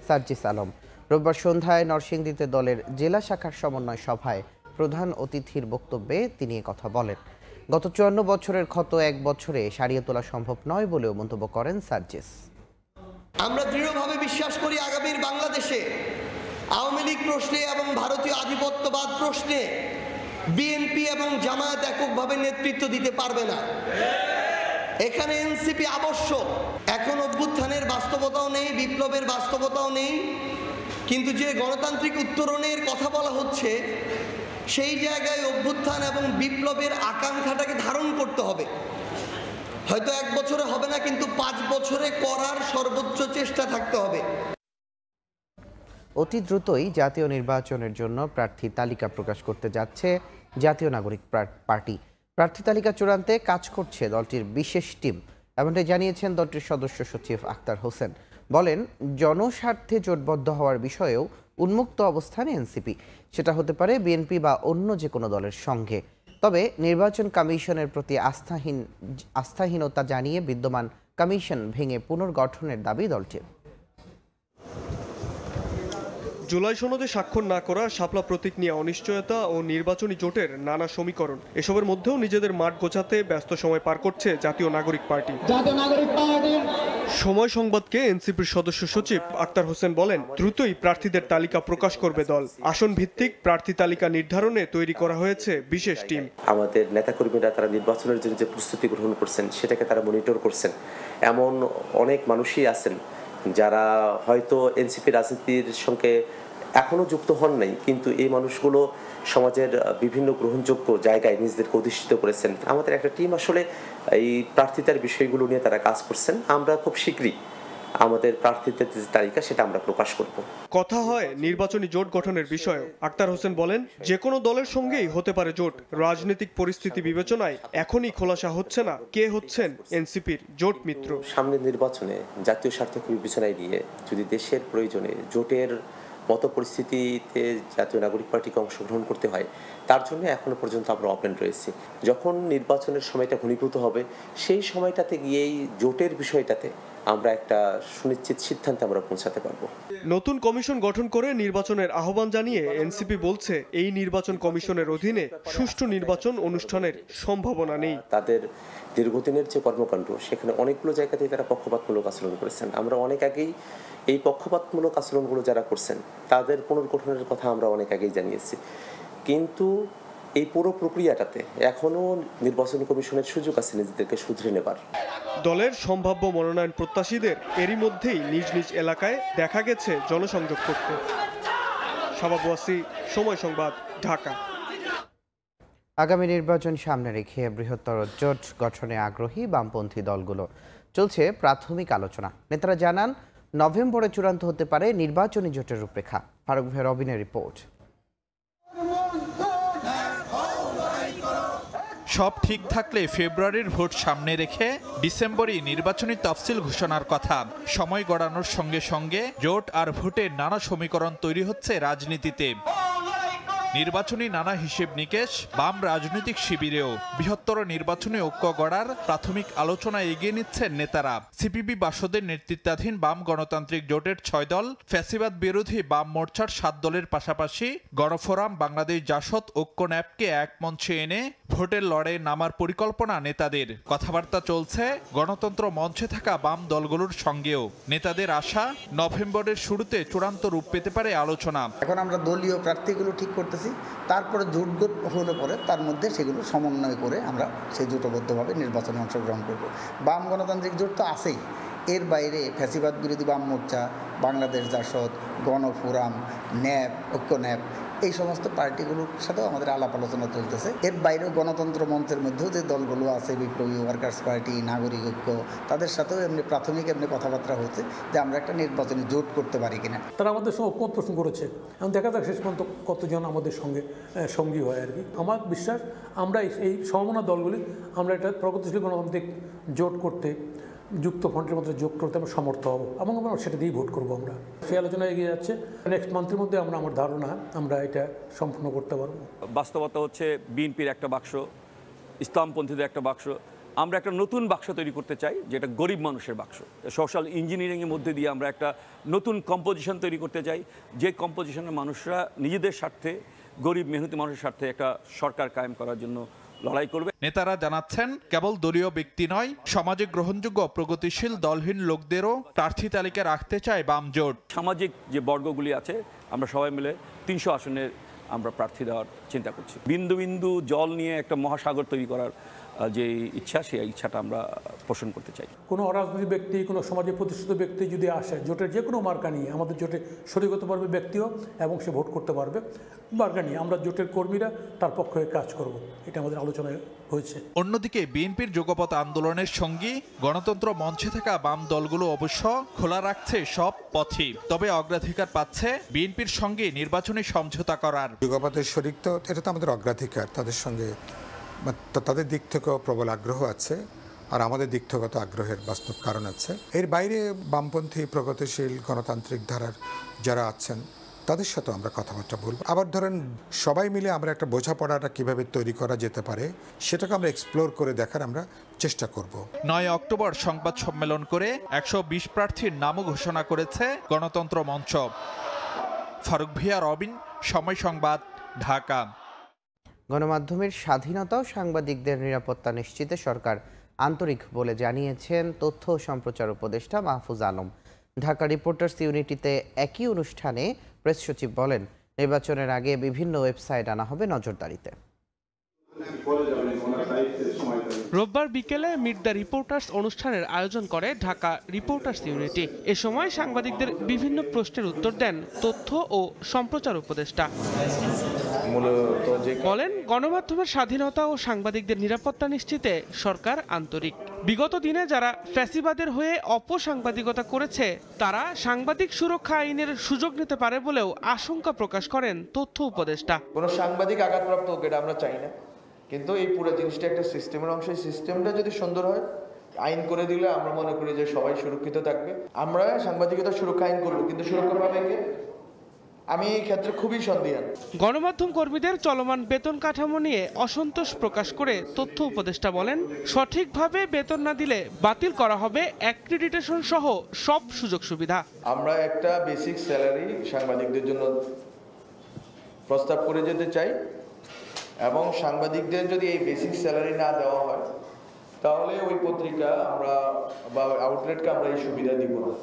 সার্জিস আলম। রোববার সন্ধ্যায় নরসিংদীতে দলের জেলা শাখার সমন্বয় সভায় প্রধান অতিথির বক্তব্যে তিনি কথা বলেন। গত ৫৪ বছরের ক্ষত ১ বছরে সারিয়ে তোলা সম্ভব নয় বলেও মন্তব্য করেন সার্জিস। আমরা দৃঢ়ভাবে বিশ্বাস করি আগামীর বাংলাদেশে আওয়ামী লীগ প্রশ্নে এবং ভারতীয় আধিপত্যবাদ প্রশ্নে বিএনপি এবং জামায়াত এককভাবে নেতৃত্ব দিতে পারবে না। এখানে এনসিপি আবশ্যক। এখন অভ্যুত্থানের বাস্তবতাও নেই, বিপ্লবের বাস্তবতাও নেই, কিন্তু যে গণতান্ত্রিক উত্তরণের কথা বলা হচ্ছে সেই জায়গায় অভ্যুত্থান এবং বিপ্লবের আকাঙ্ক্ষাটাকে ধারণ করতে হবে। হয়তো ১ বছরে হবে না, কিন্তু ৫ বছরে করার সর্বোচ্চ চেষ্টা থাকতে হবে। অতি দ্রুতই জাতীয় নির্বাচনের জন্য প্রার্থী তালিকা প্রকাশ করতে যাচ্ছে জাতীয় নাগরিক পার্টি। প্রার্থী তালিকা চূড়ান্তে কাজ করছে দলটির বিশেষ টিম, এমনটাই জানিয়েছেন দলটির সদস্য সচিব আক্তার হোসেন। বলেন, জনস্বার্থে জোটবদ্ধ হওয়ার বিষয়েও উন্মুক্ত অবস্থানে এনসিপি, সেটা হতে পারে বিএনপি বা অন্য যে কোনো দলের সঙ্গে। তবে নির্বাচন কমিশনের প্রতি আস্থাহীনতা জানিয়ে বিদ্যমান কমিশন ভেঙে পুনর্গঠনের দাবি দলটির। জুলাই সনদে স্বাক্ষর না করা শাপলা প্রতীক নিয়ে অনিশ্চয়তা ও নির্বাচনী জোটের নানা সমীকরণ, এসবের মধ্যেও নিজেদের মাঠ গোছাতে ব্যস্ত সময় পার করছে জাতীয় নাগরিক পার্টি। সময় সংবাদকে এনসিপির সদস্য সচিব আক্তার হোসেন বলেন, দ্রুতই প্রার্থীদের তালিকা প্রকাশ করবে দল। আসন ভিত্তিক প্রার্থী তালিকা নির্ধারণে তৈরি করা হয়েছে বিশেষ টিম। আমাদের নেতাকর্মীরা তারা নির্বাচনের জন্য যে প্রস্তুতি গ্রহণ করছেন সেটাকে তারা মনিটর করছেন। এমন অনেক মানুষই আছেন যারা হয়তো এনসিপি রাজনীতির সঙ্গে এখনো যুক্ত হন নাই, কিন্তু এই মানুষগুলো সমাজের বিভিন্ন গ্রহণযোগ্য জায়গায় নিজেদেরকে অধিষ্ঠিত করেছেন। আমাদের একটা টিম আসলে এই প্রার্থিতার বিষয়গুলো নিয়ে তারা কাজ করছেন। আমরা খুব শীঘ্রই আমাদের প্রার্থীদের যে তালিকা সেটা আমরা প্রকাশ করব। কথা হয় নির্বাচনী জোট গঠনের বিষয়ে। আক্তার হোসেন বলেন, যে কোনো দলের সঙ্গেই হতে পারে জোট। রাজনৈতিক পরিস্থিতি বিবেচনায় এখনই খোলাসা হচ্ছে না কে হচ্ছেন এনসিপির জোট মিত্র। সামনের নির্বাচনে জাতীয় স্বার্থকে বিবেচনায় নিয়ে যদি দেশের প্রয়োজনে জোটের মতো পরিস্থিতিতে জাতীয় নাগরিক পার্টিকে অংশগ্রহণ করতে হয়, তার জন্য এখনো পর্যন্ত আমরা ওপেন রয়েছি। যখন নির্বাচনের সময়টা ঘনীভূত হবে সেই সময়টাতে গিয়েই জোটের বিষয়টাতে আমরা একটা সুনিশ্চিত সিদ্ধান্তে আমরা পৌঁছাতে পারবো। নতুন কমিশন গঠন করে নির্বাচনের আহ্বান জানিয়ে এনসিপি বলছে, এই নির্বাচন কমিশনের অধীনে সুষ্ঠু নির্বাচন অনুষ্ঠানের সম্ভাবনা নেই। তাদের দীর্ঘদিনের যে কর্মকাণ্ড সেখানে অনেকগুলো জায়গাতেই তারা পক্ষপাতমূলক আচরণ করেছেন। আমরা অনেক আগেই এই পক্ষপাতমূলক আচরণগুলো যারা করছেন তাদের পুনর্গঠনের কথা আমরা অনেক আগেই জানিয়েছি, কিন্তু এই পুরো প্রক্রিয়াটাতে এখনো নির্বাচন কমিশনের সুযোগ আছে নিজেদেরকে শুধরে নেবার। দলের সম্ভাব্য মনোনয়ন প্রত্যাশীদের এরই মধ্যেই নিজ নিজ এলাকায় দেখা গেছে জনসংযোগ করতে। শাবাব ওয়াসি, সময় সংবাদ, ঢাকা। আগামী নির্বাচন সামনে রেখে বৃহত্তর জোট গঠনে আগ্রহী বামপন্থী দলগুলো। চলছে প্রাথমিক আলোচনা। নেতারা জানান, নভেম্বরে চূড়ান্ত হতে পারে নির্বাচনী জোটের রূপরেখা। ফারুক ভাই রবিনের রিপোর্ট। সব ঠিক থাকলে ফেব্রুয়ারির ভোট সামনে রেখে ডিসেম্বরেই নির্বাচনী তফসিল ঘোষণার কথা। সময় গড়ানোর সঙ্গে সঙ্গে জোট আর ভোটের নানা সমীকরণ তৈরি হচ্ছে রাজনীতিতে। নির্বাচনী নানা হিসেব নিকেশ বাম রাজনৈতিক শিবিরেও। বৃহত্তর নির্বাচনী ঐক্য গড়ার প্রাথমিক আলোচনা এগিয়ে নিচ্ছেন নেতারা। সিপিবি বাসদের নেতৃত্বাধীন বাম গণতান্ত্রিক জোটের 6 দল, ফ্যাসিবাদ বিরোধী বাম মোর্চার 7 দলের পাশাপাশি গণফোরাম, বাংলাদেশ জাসদ, ঐক্য ন্যাপকে এক মঞ্চে এনে ভোটের লড়াইয়ে নামার পরিকল্পনা নেতাদের। কথাবার্তা চলছে গণতন্ত্র মঞ্চে থাকা বাম দলগুলোর সঙ্গেও। নেতাদের আশা, নভেম্বরের শুরুতে চূড়ান্ত রূপ পেতে পারে আলোচনা। এখন আমরা দলীয় প্রার্থীগুলো ঠিক করতেছি, তারপরে জোট হলে পরে তার মধ্যে সেগুলো সমন্বয় করে আমরা সেই জোটবদ্ধভাবে নির্বাচনে অংশগ্রহণ করব। বাম গণতান্ত্রিক জোট তো আছেই, এর বাইরে ফ্যাসিবাদ বিরোধী বাম মোর্চা, বাংলাদেশ জাসদ, গণফোরাম, ন্যাপ, ঐক্য ন্যাপ, এই সমস্ত পার্টিগুলোর সাথেও আমাদের আলাপ আলোচনা চলতেছে। এর বাইরেও গণতন্ত্র মঞ্চের মধ্যেও যে দলগুলো আছে, বিপ্লবী ওয়ার্কার্স পার্টি, নাগরিক ঐক্য, তাদের সাথেও এমনি প্রাথমিক কথাবার্তা হচ্ছে যে আমরা একটা নির্বাচনী জোট করতে পারি কিনা। তারা আমাদের সঙ্গে ঐক্যমত পোষণ করেছে, এখন দেখা যাক শেষ পর্যন্ত কতজন আমাদের সঙ্গে সঙ্গী হয় আর কি। আমার বিশ্বাস আমরা এই সমমনা দলগুলি আমরা একটা প্রগতিশীল গণতান্ত্রিক জোট করতে, যুক্ত ফ্রন্টের মধ্যে যোগ করতে আমরা সমর্থ হব এবং আমরা সেটা দিয়েই ভোট করবো। আমরা সেই আলোচনা এগিয়ে যাচ্ছে। নেক্সট মান্থের মধ্যে আমার ধারণা আমরা এটা সম্পূর্ণ করতে পারবো। বাস্তবতা হচ্ছে বিএনপির একটা বাক্স, ইসলামপন্থীদের একটা বাক্স, আমরা একটা নতুন বাক্স তৈরি করতে চাই যেটা গরিব মানুষের বাক্স। সোশ্যাল ইঞ্জিনিয়ারিংয়ের মধ্যে দিয়ে আমরা একটা নতুন কম্পোজিশন তৈরি করতে চাই, যে কম্পোজিশনের মানুষরা নিজেদের স্বার্থে, গরিব মেহনতি মানুষের স্বার্থে একটা সরকার কায়েম করার জন্য লড়াই করবে। নেতারা জানাচ্ছেন, কেবল দলীয় ব্যক্তি নয়, সমাজে গ্রহণযোগ্য প্রগতিশীল দলহীন লোকদেরও প্রার্থী তালিকা রাখতে চায় বাম জোট। সামাজিক যে বর্গগুলি আছে আমরা সবাই মিলে 300 আসনের আমরা প্রার্থী দেওয়ার চিন্তা করছি। বিন্দু বিন্দু জল নিয়ে একটা মহাসাগর তৈরি করার যে ইচ্ছা, সেই ইচ্ছাটা আমরা পোষণ করতে চাই। কোনো অরাজনৈতিক ব্যক্তি, কোনো সমাজে প্রতিষ্ঠিত ব্যক্তি যদি আসে জোটের যে কোনো মার্কা নিয়ে, আমাদের জোটে শরীক হতে পারবে ব্যক্তিও এবং সে ভোট করতে পারবে মার্কা নিয়ে, আমরা জোটের কর্মীরা তার পক্ষে কাজ করব, এটা আমাদের আলোচনায় হয়েছে। অন্যদিকে বিএনপির যুগপৎ আন্দোলনের সঙ্গী গণতন্ত্র মঞ্চে থাকা বাম দলগুলো অবশ্য খোলা রাখছে সব পথই। তবে অগ্রাধিকার পাচ্ছে বিএনপির সঙ্গে নির্বাচনী সমঝোতা করার। যুগপথের শরিক তো এটা তো আমাদের অগ্রাধিকার, তাদের সঙ্গে তাদের দিক থেকেও প্রবল আগ্রহ আছে, আর আমাদের দিক থেকেও তো আগ্রহের বাস্তব কারণ আছে। এর বাইরে বামপন্থী প্রগতিশীল গণতান্ত্রিক ধারার যারা আছেন তাদের সাথে আমরা কথাবার্তা বলবো। আবার ধরেন সবাই মিলে আমরা একটা বোঝাপড়াটা কিভাবে তৈরি করা যেতে পারে সেটাকে আমরা এক্সপ্লোর করে দেখার আমরা চেষ্টা করব। 9 অক্টোবর সংবাদ সম্মেলন করে 120 প্রার্থীর নামও ঘোষণা করেছে গণতন্ত্র মঞ্চ। ফারুক ভিয়া, রবিন, সময় সংবাদ, ঢাকা। গণমাধ্যমের স্বাধীনতা ও সাংবাদিকদের নিরাপত্তা নিশ্চিতে সরকার আন্তরিক বলে জানিয়েছেন তথ্য ও সম্প্রচার উপদেষ্টা মাহফুজ আলম। ঢাকা রিপোর্টার্স ইউনিটিতে একই অনুষ্ঠানে প্রেস সচিব বলেন, নির্বাচনের আগে বিভিন্ন ওয়েবসাইট আনা হবে নজরদারিতে। রোববার বিকেলে মিট দ্য রিপোর্টার্স অনুষ্ঠানের আয়োজন করে ঢাকা রিপোর্টার্স ইউনিটি। এ সময় সাংবাদিকদের বিভিন্ন প্রশ্নের উত্তর দেন তথ্য ও সম্প্রচার উপদেষ্টা। বলেন, গণমাধ্যমের স্বাধীনতা ও সাংবাদিকদের নিরাপত্তা নিশ্চিতে সরকার আন্তরিক। বিগত দিনে যারা ফ্যাসিবাদের হয়ে অপসাংবাদিকতা করেছে তারা সাংবাদিক সুরক্ষা আইনের সুযোগ নিতে পারে বলেও আশঙ্কা প্রকাশ করেন তথ্য উপদেষ্টা। কোনো সাংবাদিক আঘাতপ্রাপ্ত হোক এটা আমরা চাই না, কিন্তু এই পুরো জিনিসটা একটা সিস্টেমের অংশ। এই সিস্টেমটা যদি সুন্দর হয়, আইন করে দিলে আমরা মনে করি যে সবাই সুরক্ষিত থাকবে। আমরা সাংবাদিকতা সুরক্ষা আইন করবো, কিন্তু সুরক্ষা পাবে কে? আমি এই ক্ষেত্রে খুবই সন্দিহান। গণমাধ্যম কর্মীদের চলমান বেতন কাঠামো নিয়ে অসন্তোষ প্রকাশ করে তথ্য উপদেষ্টা বলেন, সঠিকভাবে বেতন না দিলে বাতিল করা হবে অ্যাক্রিডিটেশন সহ সব সুযোগ সুবিধা। আমরা একটা বেসিক স্যালারি সাংবাদিকদের জন্য প্রস্তাব করে যেতে চাই, এবং সাংবাদিকদের যদি এই বেসিক স্যালারি না দেওয়া হয় তাহলে ওই পত্রিকা আমরা বা আউটলেটকে আমরা এই সুবিধা দিব না।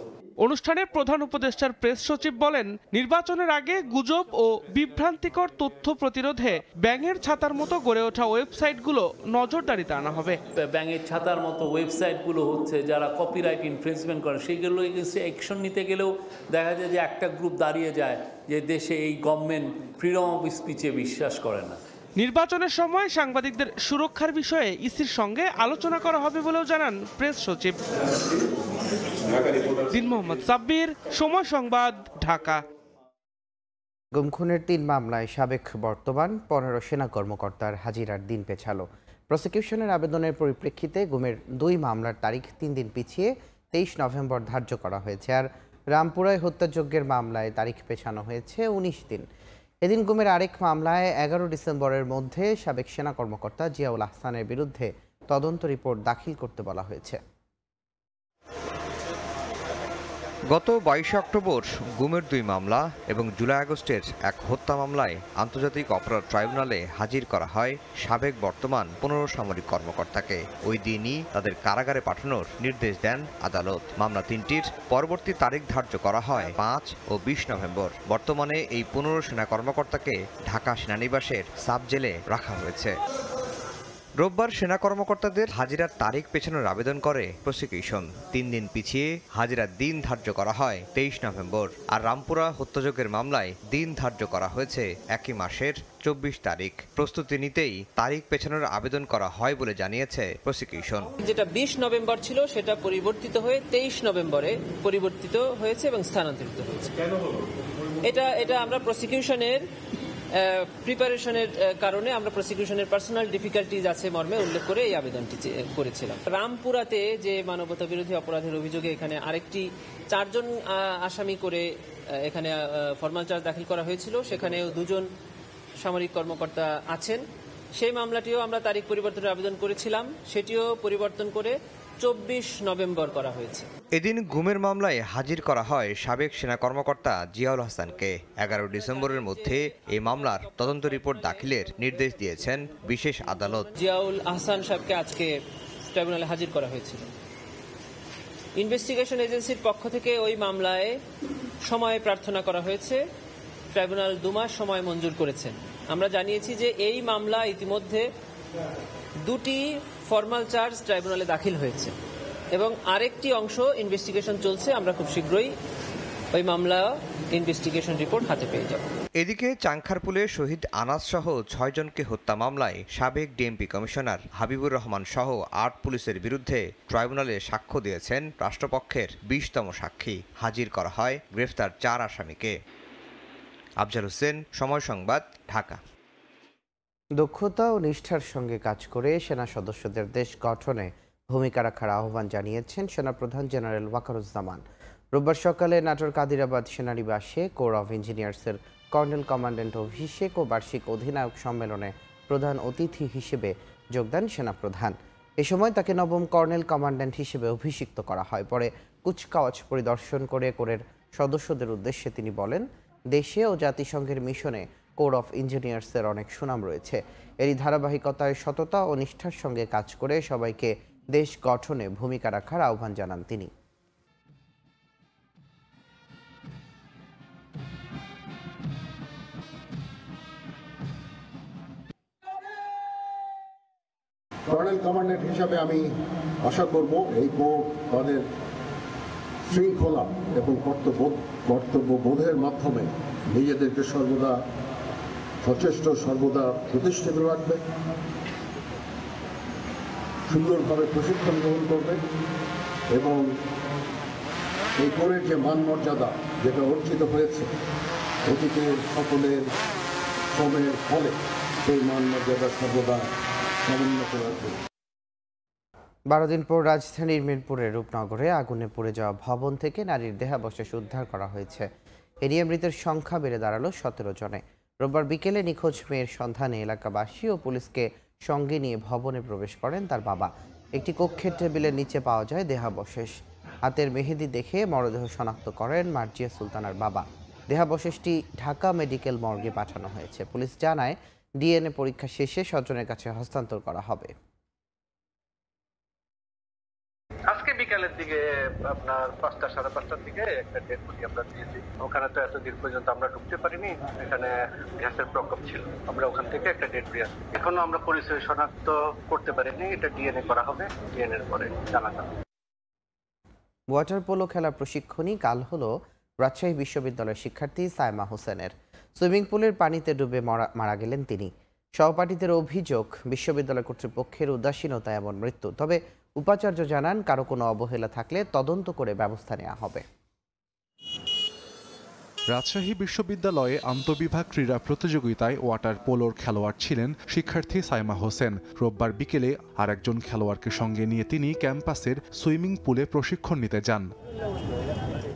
অনুষ্ঠানে প্রধান উপদেষ্টার প্রেস সচিব বলেন, নির্বাচনের আগে গুজব ও বিভ্রান্তিকর তথ্য প্রতিরোধে ব্যাঙের ছাতার মতো গড়ে ওঠা ওয়েবসাইটগুলো নজরদারিতে আনা হবে। ব্যাঙের ছাতার মতো ওয়েবসাইটগুলো হচ্ছে যারা কপিরাইট ইনফ্রিঞ্জমেন্ট করে, সেইগুলো অ্যাকশন নিতে গেলেও দেখা যায় যে একটা গ্রুপ দাঁড়িয়ে যায় যে দেশে এই গভর্নমেন্ট ফ্রিডম অফ স্পিচে বিশ্বাস করে না। নির্বাচনের সময় সাংবাদিকদের সুরক্ষার বিষয়ে ইসির সঙ্গে আলোচনা করা হবে বলেও জানান প্রেস সচিব। দিন মোহাম্মদ সাব্বির, সময় সংবাদ, ঢাকা। গুম খুনের ৩ মামলায় সাবেক বর্তমান ১৫ সেনা কর্মকর্তার হাজিরার দিন পেছালো। প্রসিকিউশনের আবেদনের পরিপ্রেক্ষিতে গুমের ২ মামলার তারিখ ৩ দিন পিছিয়ে ২৩ নভেম্বর ধার্য করা হয়েছে। আর রামপুরায় হত্যাযজ্ঞের মামলায় তারিখ পেছানো হয়েছে ১৯ দিন। এদিন গুমের আরেক মামলায় ১১ ডিসেম্বরের মধ্যে সাবেক সেনা কর্মকর্তা জিয়াউল আহসানের বিরুদ্ধে তদন্ত রিপোর্ট দাখিল করতে বলা হয়েছে। গত ২২ অক্টোবর গুমের ২ মামলা এবং জুলাই আগস্টের এক হত্যা মামলায় আন্তর্জাতিক অপরাধ ট্রাইব্যুনালে হাজির করা হয় সাবেক বর্তমান ১৫ সামরিক কর্মকর্তাকে। ওই দিনই তাদের কারাগারে পাঠানোর নির্দেশ দেন আদালত। মামলা ৩টির পরবর্তী তারিখ ধার্য করা হয় ৫ ও ২০ নভেম্বর। বর্তমানে এই ১৫ সেনা কর্মকর্তাকে ঢাকা সেনানিবাসের সাব জেলে রাখা হয়েছে। রোববার সেনা কর্মকর্তাদের হাজিরার তারিখ পেছানোর আবেদন করে প্রসিকিউশন। ৩ দিন পিছিয়ে হাজিরার দিন ধার্য করা হয় ২৩ নভেম্বর। আর রামপুরা হত্যাযজ্ঞের মামলায় দিন ধার্য করা হয়েছে একই মাসের ২৪ তারিখ। প্রস্তুতি নিতেই তারিখ পেছানোর আবেদন করা হয় বলে জানিয়েছে প্রসিকিউশন। যেটা ২০ নভেম্বর ছিল সেটা পরিবর্তিত হয়ে ২৩ নভেম্বরে পরিবর্তিত হয়েছে এবং স্থানান্তরিত হয়েছে। এটা আমরা প্রসিকিউশনের প্রিপারেশনের কারণে আমরা প্রসিকিউশনের পার্সোনাল ডিফিকাল্টিজ আছে মর্মে উল্লেখ করে এই আবেদনটি করেছিলাম। রামপুরাতে যে মানবতা বিরোধী অপরাধের অভিযোগে এখানে আরেকটি ৪ জন আসামি করে এখানে ফরমাল চার্জ দাখিল করা হয়েছিল, সেখানেও ২ জন সামরিক কর্মকর্তা আছেন। সেই মামলাটিও আমরা তারিখ পরিবর্তনের আবেদন করেছিলাম, সেটিও পরিবর্তন করে ২৪ নভেম্বর করা হয়েছে। এদিন গুমের মামলায় হাজির করা হয় সাবেক সেনা কর্মকর্তা জিয়াউল হাসানকে। ১১ ডিসেম্বরের মধ্যে এই মামলার তদন্ত রিপোর্ট দাখিলের নির্দেশ দিয়েছেন বিশেষ আদালত। জিয়াউল আহসান সাহেবকে আজকে ট্রাইব্যুনালে হাজির করা হয়েছিল। ইনভেস্টিগেশন এজেন্সির পক্ষ থেকে ওই মামলায় সময় প্রার্থনা করা হয়েছে। ট্রাইব্যুনাল ২ মাস সময় মঞ্জুর করেছেন। আমরা জানিয়েছি যে এই মামলা ইতিমধ্যে ২টি ফরমাল চার্জ ট্রাইব্যুনালে দাখিল হয়েছে এবং আরেকটি অংশ ইনভেস্টিগেশন চলছে। আমরা খুব শীঘ্রই ওই মামলা ইনভেস্টিগেশন রিপোর্ট হাতে পেয়ে যাব। এদিকে চাংখারপুলে শহীদ আনাস সহ ৬ জনকে হত্যা মামলায় সাবেক ডিএমপি কমিশনার হাবিবুর রহমান সহ ৮ পুলিশের বিরুদ্ধে ট্রাইব্যুনালে সাক্ষ্য দিয়েছেন রাষ্ট্রপক্ষের ২০তম সাক্ষী। হাজির করা হয় গ্রেফতার ৪ আসামিকে। আফজাল হোসেন, সময় সংবাদ, ঢাকা। দক্ষতা ও নিষ্ঠার সঙ্গে কাজ করে সেনা সদস্যদের দেশ গঠনে ভূমিকা রাখার আহ্বান জানিয়েছেন সেনাপ্রধান জেনারেল ওয়াকারুজ্জামান। রোববার সকালে নাটোর কাদিরাবাদ সেনানিবাসে কোর অফ ইঞ্জিনিয়ার্সের কর্নেল কমান্ড্যান্ট অভিষেক ও বার্ষিক অধিনায়ক সম্মেলনে প্রধান অতিথি হিসেবে যোগ দেন সেনাপ্রধান। এ সময় তাকে নবম কর্নেল কমান্ড্যান্ট হিসেবে অভিষিক্ত করা হয়। পরে কুচকাওয়াজ পরিদর্শন করে কোরের সদস্যদের উদ্দেশ্যে তিনি বলেন, দেশে ও জাতিসংঘের মিশনে কোর অফ ইঞ্জিনিয়ার্সের অনেক সুনাম রয়েছে। এরই ধারাবাহিকতায় সততা ও নিষ্ঠার সঙ্গে কাজ করে সবাইকে দেশ গঠনে ভূমিকা রাখার আহ্বান জানান তিনি। কর্নেল কমান্ডেন্ট হিসাবে আমি আশা করব এই কোর তাদের শৃঙ্খলা এবং কর্তব্যবোধের মাধ্যমে নিজেদেরকে সর্বদা সচেষ্ট, সর্বদা প্রতিষ্ঠিত রাখবে, সুন্দরভাবে প্রশিক্ষণ গ্রহণ করবে এবং এই কোরের যে মান মর্যাদা যেটা অর্জিত হয়েছে অতীতের সকলের শ্রমের ফলে সেই মান মর্যাদা সর্বদা সমুন্নত রাখবে। 12 দিন পর রাজধানীর মিরপুরের রূপনগরে আগুনে পুড়ে যাওয়া ভবন থেকে নারীর দেহাবশেষ উদ্ধার করা হয়েছে। এ নিয়ে মৃতের সংখ্যা বেড়ে দাঁড়ালো 17 জনে। রোববার বিকেলে নিখোঁজ মেয়ের সন্ধানে এলাকাবাসী ও পুলিশকে সঙ্গে নিয়ে ভবনে প্রবেশ করেন তার বাবা। একটি কক্ষের টেবিলের নিচে পাওয়া যায় দেহাবশেষ। হাতের মেহেদি দেখে মরদেহ শনাক্ত করেন মার্জিয়া সুলতানার বাবা। দেহাবশেষটি ঢাকা মেডিকেল মর্গে পাঠানো হয়েছে। পুলিশ জানায় ডিএনএ পরীক্ষা শেষে স্বজনের কাছে হস্তান্তর করা হবে। আজকে বিকালের দিকে আপনার 5টা সাড়ে 5টার দিকে একটা ডেড বডি আমরা দিয়েছি। ওখানে তো এতদিন পর্যন্ত আমরা ঢুকতে পারিনি, এখানে গ্যাসের প্রকোপ ছিল। আমরা ওখান থেকে একটা ডেড বডি আসছি। এখনো আমরা পরিচয় শনাক্ত করতে পারিনি, এটা ডিএনএ করা হবে, ডিএনএ এর পরে জানা যাবে। ওয়াটার পোলো খেলা প্রশিক্ষণই কাল হলো রাজশাহী বিশ্ববিদ্যালয়ের শিক্ষার্থী সাইমা হোসেনের। সুইমিং পুলের পানিতে ডুবে মারা গেলেন তিনি। সহপাঠীদের অভিযোগ বিশ্ববিদ্যালয় কর্তৃপক্ষের উদাসীনতা এমন মৃত্যু। তবে উপাচার্য জানান কারো কোনো অবহেলা থাকলে তদন্ত করে ব্যবস্থা নেওয়া হবে। রাজশাহী বিশ্ববিদ্যালয়ে আন্তঃবিভাগ ক্রীড়া প্রতিযোগিতায় ওয়াটার পোলোর খেলোয়াড় ছিলেন শিক্ষার্থী সাইমা হোসেন। রোববার বিকেলে আরেকজন খেলোয়াড়কে সঙ্গে নিয়ে তিনি ক্যাম্পাসের সুইমিং পুলে প্রশিক্ষণ নিতে যান।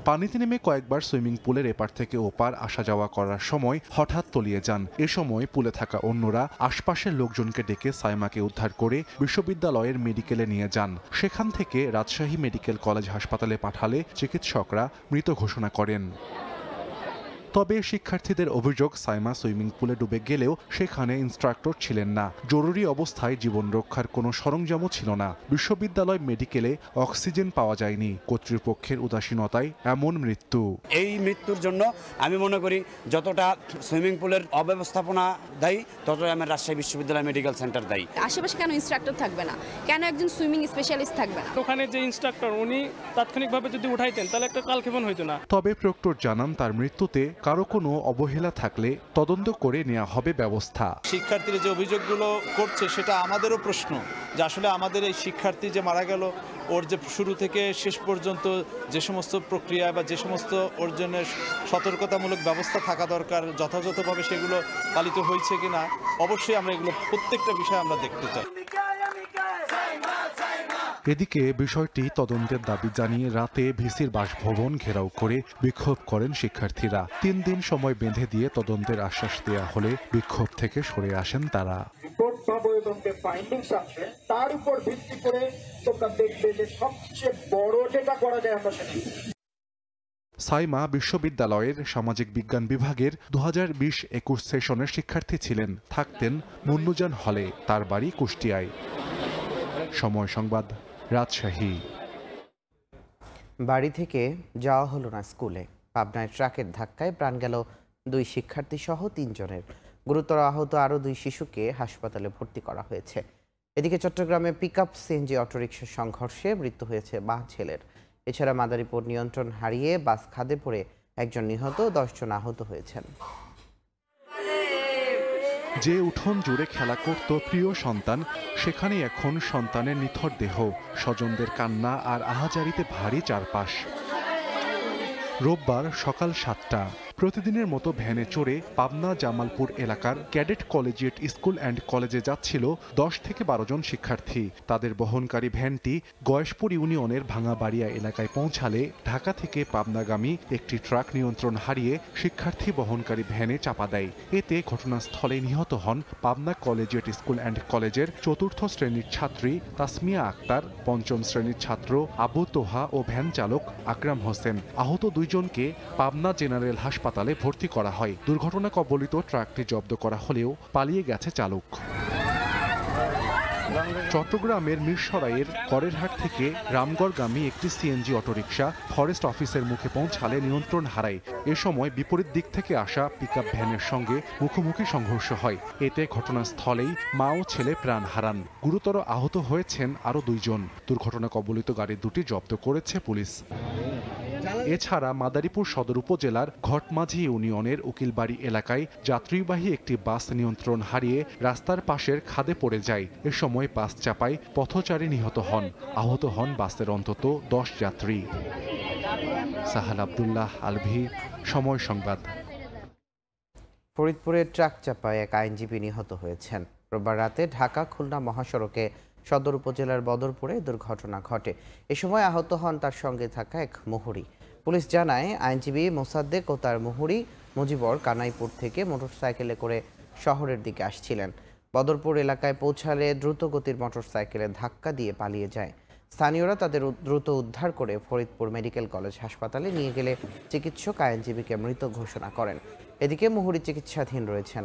পানিতে নেমে কয়েকবার সুইমিং পুলের এপার থেকে ওপার আসা যাওয়া করার সময় হঠাৎ তলিয়ে যান। এ সময় পুলে থাকা অন্যরা আশপাশের লোকজনকে ডেকে সাইমাকে উদ্ধার করে বিশ্ববিদ্যালয়ের মেডিকেলে নিয়ে যান। সেখান থেকে রাজশাহী মেডিকেল কলেজ হাসপাতালে পাঠালে চিকিৎসকরা মৃত ঘোষণা করেন। তবে শিক্ষার্থীদের অভিযোগ সাইমা সুইমিং পুলে ডুবে গেলেও সেখানে ইনস্ট্রাক্টর ছিলেন না। জরুরি অবস্থায় জীবন রক্ষার কোনো সরঞ্জামও ছিল না। বিশ্ববিদ্যালয় মেডিকেলে অক্সিজেন পাওয়া যায়নি। কর্তৃপক্ষের উদাসীনতায় এমন মৃত্যু। এই মৃত্যুর জন্য আমি মনে করি যতটা সুইমিং পুলের অব্যবস্থাপনা দায়ী, ততটাই আমার রাজশাহী বিশ্ববিদ্যালয় মেডিকেল সেন্টার দায়ী। আশেপাশে কেন ইনস্ট্রাক্টর থাকবে না, কেন একজন সুইমিং স্পেশালিস্ট থাকবে না? ওখানে যে ইনস্ট্রাক্টর উনি তাৎক্ষণিকভাবে যদি উঠাইতেন তাহলে একটা কালক্ষেপণ হইতো না। তবে প্রক্টর জানান তার মৃত্যুতে কারো কোনো অবহেলা থাকলে তদন্ত করে নেওয়া হবে ব্যবস্থা। শিক্ষার্থীরা যে অভিযোগগুলো করছে সেটা আমাদেরও প্রশ্ন, যে আসলে আমাদের এই শিক্ষার্থী যে মারা গেল ওর যে শুরু থেকে শেষ পর্যন্ত যে সমস্ত প্রক্রিয়া বা যে সমস্ত ওর জন্য সতর্কতামূলক ব্যবস্থা থাকা দরকার যথাযথভাবে সেগুলো পালিত হয়েছে কিনা, অবশ্যই আমরা এগুলো প্রত্যেকটা বিষয় আমরা দেখতে চাই। এদিকে বিষয়টি তদন্তের দাবি জানিয়ে রাতে ভিসির বাসভবন ঘেরাও করে বিক্ষোভ করেন শিক্ষার্থীরা। 3 দিন সময় বেঁধে দিয়ে তদন্তের আশ্বাস দেওয়া হলে বিক্ষোভ থেকে সরে আসেন তারা। রিপোর্ট পাবো এবং যে ফাইন্ডিংস আছে তার উপর ভিত্তি করে তোমরা দেখবে যে সবচেয়ে বড় যেটা করা যায় আমরা সেটা। সাইমা বিশ্ববিদ্যালয়ের সামাজিক বিজ্ঞান বিভাগের 2020-21 সেশনের শিক্ষার্থী ছিলেন। থাকতেন মুন্নুজান হলে। তার বাড়ি কুষ্টিয়ায়। সময় সংবাদ, রাজশাহী। বাড়ি থেকে যাওয়া হলো না স্কুলে। পাবনায় ট্রাকের ধাক্কায় প্রাণ গেল 2 শিক্ষার্থী সহ 3 জনের। গুরুতর আহত আরও 2 শিশুকে হাসপাতালে ভর্তি করা হয়েছে। এদিকে চট্টগ্রামে পিকআপ সিএনজি অটোরিকশার সংঘর্ষে মৃত্যু হয়েছে 5 ছেলের। এছাড়া মাদারীপুর নিয়ন্ত্রণ হারিয়ে বাস খাদে পড়ে একজন নিহত, 10 জন আহত হয়েছেন। যে উঠোন জুড়ে খেলা করত প্রিয় সন্তান, সেখানে এখন সন্তানের নিথর দেহ, স্বজনদের কান্না আর আহাজারিতে ভারী চারপাশ। রোববার সকাল 7টা প্রতিদিনের মতো ভ্যানে চড়ে পাবনা জামালপুর এলাকার ক্যাডেট কলেজিয়েট স্কুল অ্যান্ড কলেজে যাচ্ছিল 10 থেকে 12 জন শিক্ষার্থী। তাদের বহনকারী ভ্যানটি গয়েশপুর ইউনিয়নের ভাঙাবাড়িয়া এলাকায় পৌঁছালে ঢাকা থেকে পাবনাগামী একটি ট্রাক নিয়ন্ত্রণ হারিয়ে শিক্ষার্থী বহনকারী ভ্যানে চাপা দেয়। এতে ঘটনাস্থলে নিহত হন পাবনা কলেজিয়েট স্কুল অ্যান্ড কলেজের 4র্থ শ্রেণীর ছাত্রী তাসমিয়া আক্তার, 5ম শ্রেণীর ছাত্র আবু তোহা ও ভ্যান চালক আকরাম হোসেন। আহত 2 জনকে পাবনা জেনারেল হাসপাতাল হাসপাতালে ভর্তি করা হয়। দুর্ঘটনা কবলিত ট্রাকটি জব্দ করা হলেও পালিয়ে গেছে চালক। চট্টগ্রামের মিরসরাইয়ের করেরহাট থেকে রামগড়গামী একটি সিএনজি অটোরিকশা ফরেস্ট অফিসের মুখে পৌঁছালে নিয়ন্ত্রণ হারায়। এ সময় বিপরীত দিক থেকে আসা পিকআপ ভ্যানের সঙ্গে মুখোমুখি সংঘর্ষ হয়। এতে ঘটনাস্থলেই মা ও ছেলে প্রাণ হারান। গুরুতর আহত হয়েছেন আরও 2 জন। দুর্ঘটনা কবলিত গাড়ি দুটি জব্দ করেছে পুলিশ। এছাড়া মাদারীপুর সদর উপজেলার ঘটমাঝি ইউনিয়নের উকিলবাড়ি এলাকায় যাত্রীবাহী একটি বাস নিয়ন্ত্রণ হারিয়ে রাস্তার পাশের খাদে পড়ে যায়। এ সময় বাস চাপায় পথচারী নিহত হন। আহত হন বাসের অন্তত 10 যাত্রী। সাহাল আব্দুল্লাহ আলভি, সময় সংবাদ। ফরিদপুরে ট্রাক চাপায় এক আইনজীবী নিহত হয়েছেন। রোববার রাতে ঢাকা খুলনা মহাসড়কে সদর উপজেলার বদরপুরে দুর্ঘটনা ঘটে। এ সময় আহত হন তার সঙ্গে থাকা এক মুহুরি। পুলিশ জানায়, আইনজীবী মোসাদ্দেক ও তার মুহুরি মুজিবর কানাইপুর থেকে মোটরসাইকেলে করে শহরের দিকে আসছিলেন। বদরপুর এলাকায় পৌঁছালে দ্রুতগতির মোটরসাইকেলে ধাক্কা দিয়ে পালিয়ে যায়। স্থানীয়রা তাদের দ্রুত উদ্ধার করে ফরিদপুর মেডিকেল কলেজ হাসপাতালে নিয়ে গেলে চিকিৎসক আইনজীবীকে মৃত ঘোষণা করেন। এদিকে মুহুরি চিকিৎসাধীন রয়েছেন।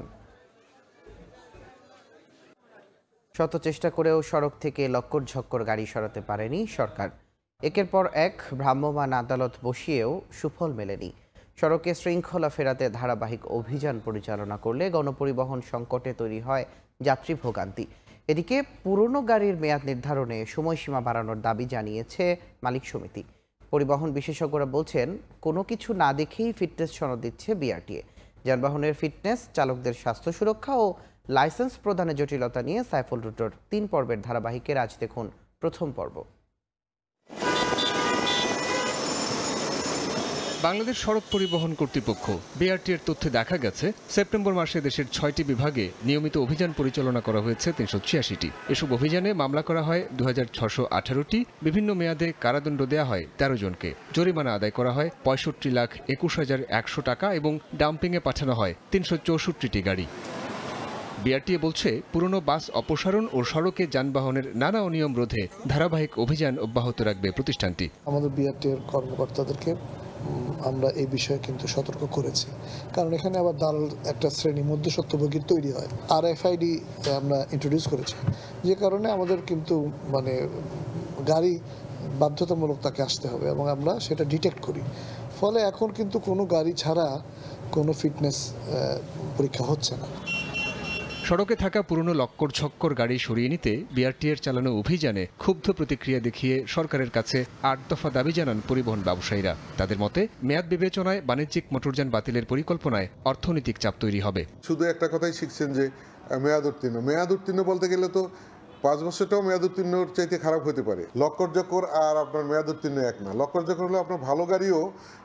শত চেষ্টা করেও সড়ক থেকে লক্কর ঝক্কর গাড়ি সরাতে পারেনি সরকার। একের পর এক ভ্রাম্যমাণ আদালত বসিয়েও সুফল মেলেনি। সড়কে শৃঙ্খলা ফেরাতে ধারাবাহিক অভিযান পরিচালনা করলে গণপরিবহন সংকটে তৈরি হয় যাত্রী ভোগান্তি। এদিকে পুরনো গাড়ির মেয়াদ নির্ধারণে সময়সীমা বাড়ানোর দাবি জানিয়েছে মালিক সমিতি। পরিবহন বিশেষজ্ঞরা বলছেন, কোনো কিছু না দেখেই ফিটনেস সনদ দিচ্ছে বিআরটিএ। যানবাহনের ফিটনেস, চালকদের স্বাস্থ্য সুরক্ষা ও লাইসেন্স প্রদানের জটিলতা নিয়ে সাইফুল রুটোর 3 পর্বের ধারাবাহিকের আজ দেখুন প্রথম পর্ব। বাংলাদেশ সড়ক পরিবহন কর্তৃপক্ষ বিআরটিএর তথ্যে দেখা গেছে, সেপ্টেম্বর মাসে দেশের 6টি বিভাগে নিয়মিত অভিযান পরিচালনা করা হয়েছে 386টি। এসব অভিযানে মামলা করা হয় 2618টি। বিভিন্ন মেয়াদে কারাদণ্ড দেওয়া হয় 13 জনকে। জরিমানা আদায় করা হয় 65,21,100 টাকা এবং ডাম্পিংয়ে পাঠানো হয় 364টি গাড়ি। বিআরটিএ বলছে, পুরনো বাস অপসারণ ও সড়কে যানবাহনের নানা অনিয়ম রোধে ধারাবাহিক অভিযান অব্যাহত রাখবে প্রতিষ্ঠানটি। আমাদের বিআরটিএর কর্মকর্তাদেরকে আমরা এই বিষয়ে কিন্তু সতর্ক করেছি, কারণ এখানে আবার দালাল একটা শ্রেণী মধ্যস্বত্বভোগীর তৈরি হয়। আরএফআইডি আমরা ইন্ট্রোডিউস করেছি, যে কারণে আমাদের কিন্তু গাড়ি বাধ্যতামূলক তাকে আসতে হবে এবং আমরা সেটা ডিটেক্ট করি। ফলে এখন কিন্তু কোনো গাড়ি ছাড়া কোনো ফিটনেস পরীক্ষা হচ্ছে না। সড়কে থাকা পুরনো লক্কর ঝক্কর গাড়ি সরিয়ে নিতে বিআরটিএর চালানো অভিযানে ক্ষুব্ধ প্রতিক্রিয়া দেখিয়ে সরকারের কাছে 8 দফা দাবি জানান পরিবহন ব্যবসায়ীরা। তাদের মতে, মেয়াদ বিবেচনায় বাণিজ্যিক মোটরযান বাতিলের পরিকল্পনায় অর্থনৈতিক চাপ তৈরি হবে। শুধু একটা কথাই শিখছেন যে মেয়াদ উত্তীর্ণ বলতে গেলে তো 5 বছরটাও মেয়াদ উত্তীর্ণর চাইতে খারাপ হতে পারে। লক্কর জক্কর আর আপনার মেয়াদ উত্তীর্ণ এক না। লক্কর জক্কর হলে আপনার ভালো গাড়িও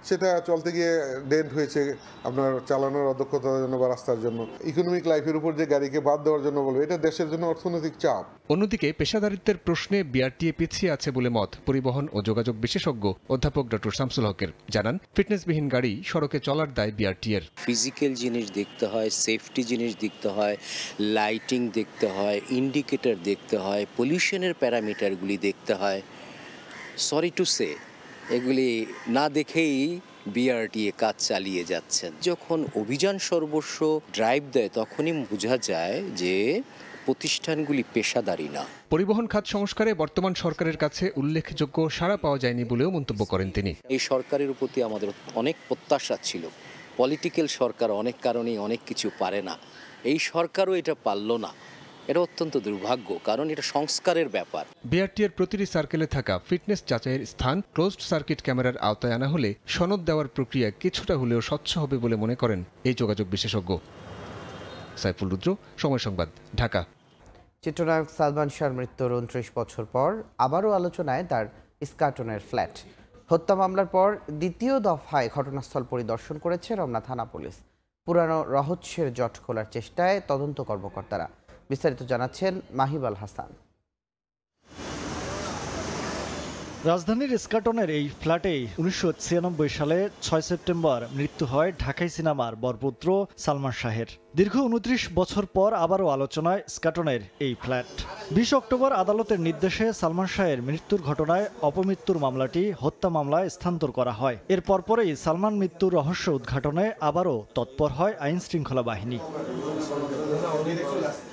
সেটা চলতে গিয়ে ডেন্ট হয়েছে আপনার চালানোর অদক্ষতার জন্য বা রাস্তার জন্য। ইকোনমিক লাইফের উপর যে গাড়িকে বাদ দেওয়ার জন্য বলবে, এটা দেশের জন্য অর্থনৈতিক চাপ। অন্যদিকে পেশাদারিত্বের প্রশ্নে বিআরটিএ পিছিয়ে আছে বলে মত পরিবহন ও যোগাযোগ বিশেষজ্ঞ অধ্যাপক ডক্টর শামসুল হকের। জানান, ফিটনেসবিহীন গাড়ি সড়কে চলার দায় বিআরটিএর। ফিজিক্যাল জিনিস দেখতে হয়, সেফটি জিনিস দেখতে হয়, লাইটিং দেখতে হয়, ইন্ডিকেটর দেখতে হয়, পলিউশনের প্যারামিটারগুলি দেখতে হয়। সরি টু সে, এগুলি না দেখেই বিআরটিএ কাজ চালিয়ে যাচ্ছেন। যখন অভিযান সর্বস্ব ড্রাইভ দেয়, তখনই বোঝা যায় যে প্রতিষ্ঠানগুলি পেশাদারি না। পরিবহন খাত সংস্কারে বর্তমান সরকারের কাছে উল্লেখযোগ্য সাড়া পাওয়া যায়নি বলেও মন্তব্য করেন তিনি। এই সরকারের প্রতি আমাদের অনেক প্রত্যাশা ছিল। পলিটিক্যাল সরকার অনেক কারণেই অনেক কিছু পারে না, এই সরকারও এটা পারল না। এটা অত্যন্ত দুর্ভাগ্য, কারণ এটা সংস্কারের ব্যাপার। বিআরটিএর প্রতিটি সার্কেলে থাকা ফিটনেস যাচাইয়ের স্থান ক্লোজড সার্কিট ক্যামেরার আওতায় আনা হলে সনদ দেওয়ার প্রক্রিয়া কিছুটা হলেও স্বচ্ছ হবে বলে মনে করেন এই যোগাযোগ বিশেষজ্ঞ। সাইফুল রুদ্র, সময় সংবাদ, ঢাকা। চিত্রনায়ক সালমান শাহর মৃত্যুর 29 বছর পর আবারও আলোচনায় তার ইস্কাটনের ফ্ল্যাট। হত্যা মামলার পর দ্বিতীয় দফায় ঘটনাস্থল পরিদর্শন করেছে রমনা থানা পুলিশ। পুরানো রহস্যের জট খোলার চেষ্টায় তদন্ত কর্মকর্তারা। বিস্তারিত জানাচ্ছেন মাহিব আল হাসান। রাজধানীর ইস্কাটনের এই ফ্ল্যাটেই 1996 সালে 6 সেপ্টেম্বর মৃত্যু হয় ঢাকাই সিনেমার বরপুত্র সালমান শাহের। দীর্ঘ 29 বছর পর আবারও আলোচনায় ইস্কাটনের এই ফ্ল্যাট। 20 অক্টোবর আদালতের নির্দেশে সালমান শাহের মৃত্যুর ঘটনায় অপমৃত্যুর মামলাটি হত্যা মামলায় স্থানান্তর করা হয়। এর পরপরই সালমান মৃত্যুর রহস্য উদ্ঘাটনে আবারও তৎপর হয় আইন শৃঙ্খলা বাহিনী।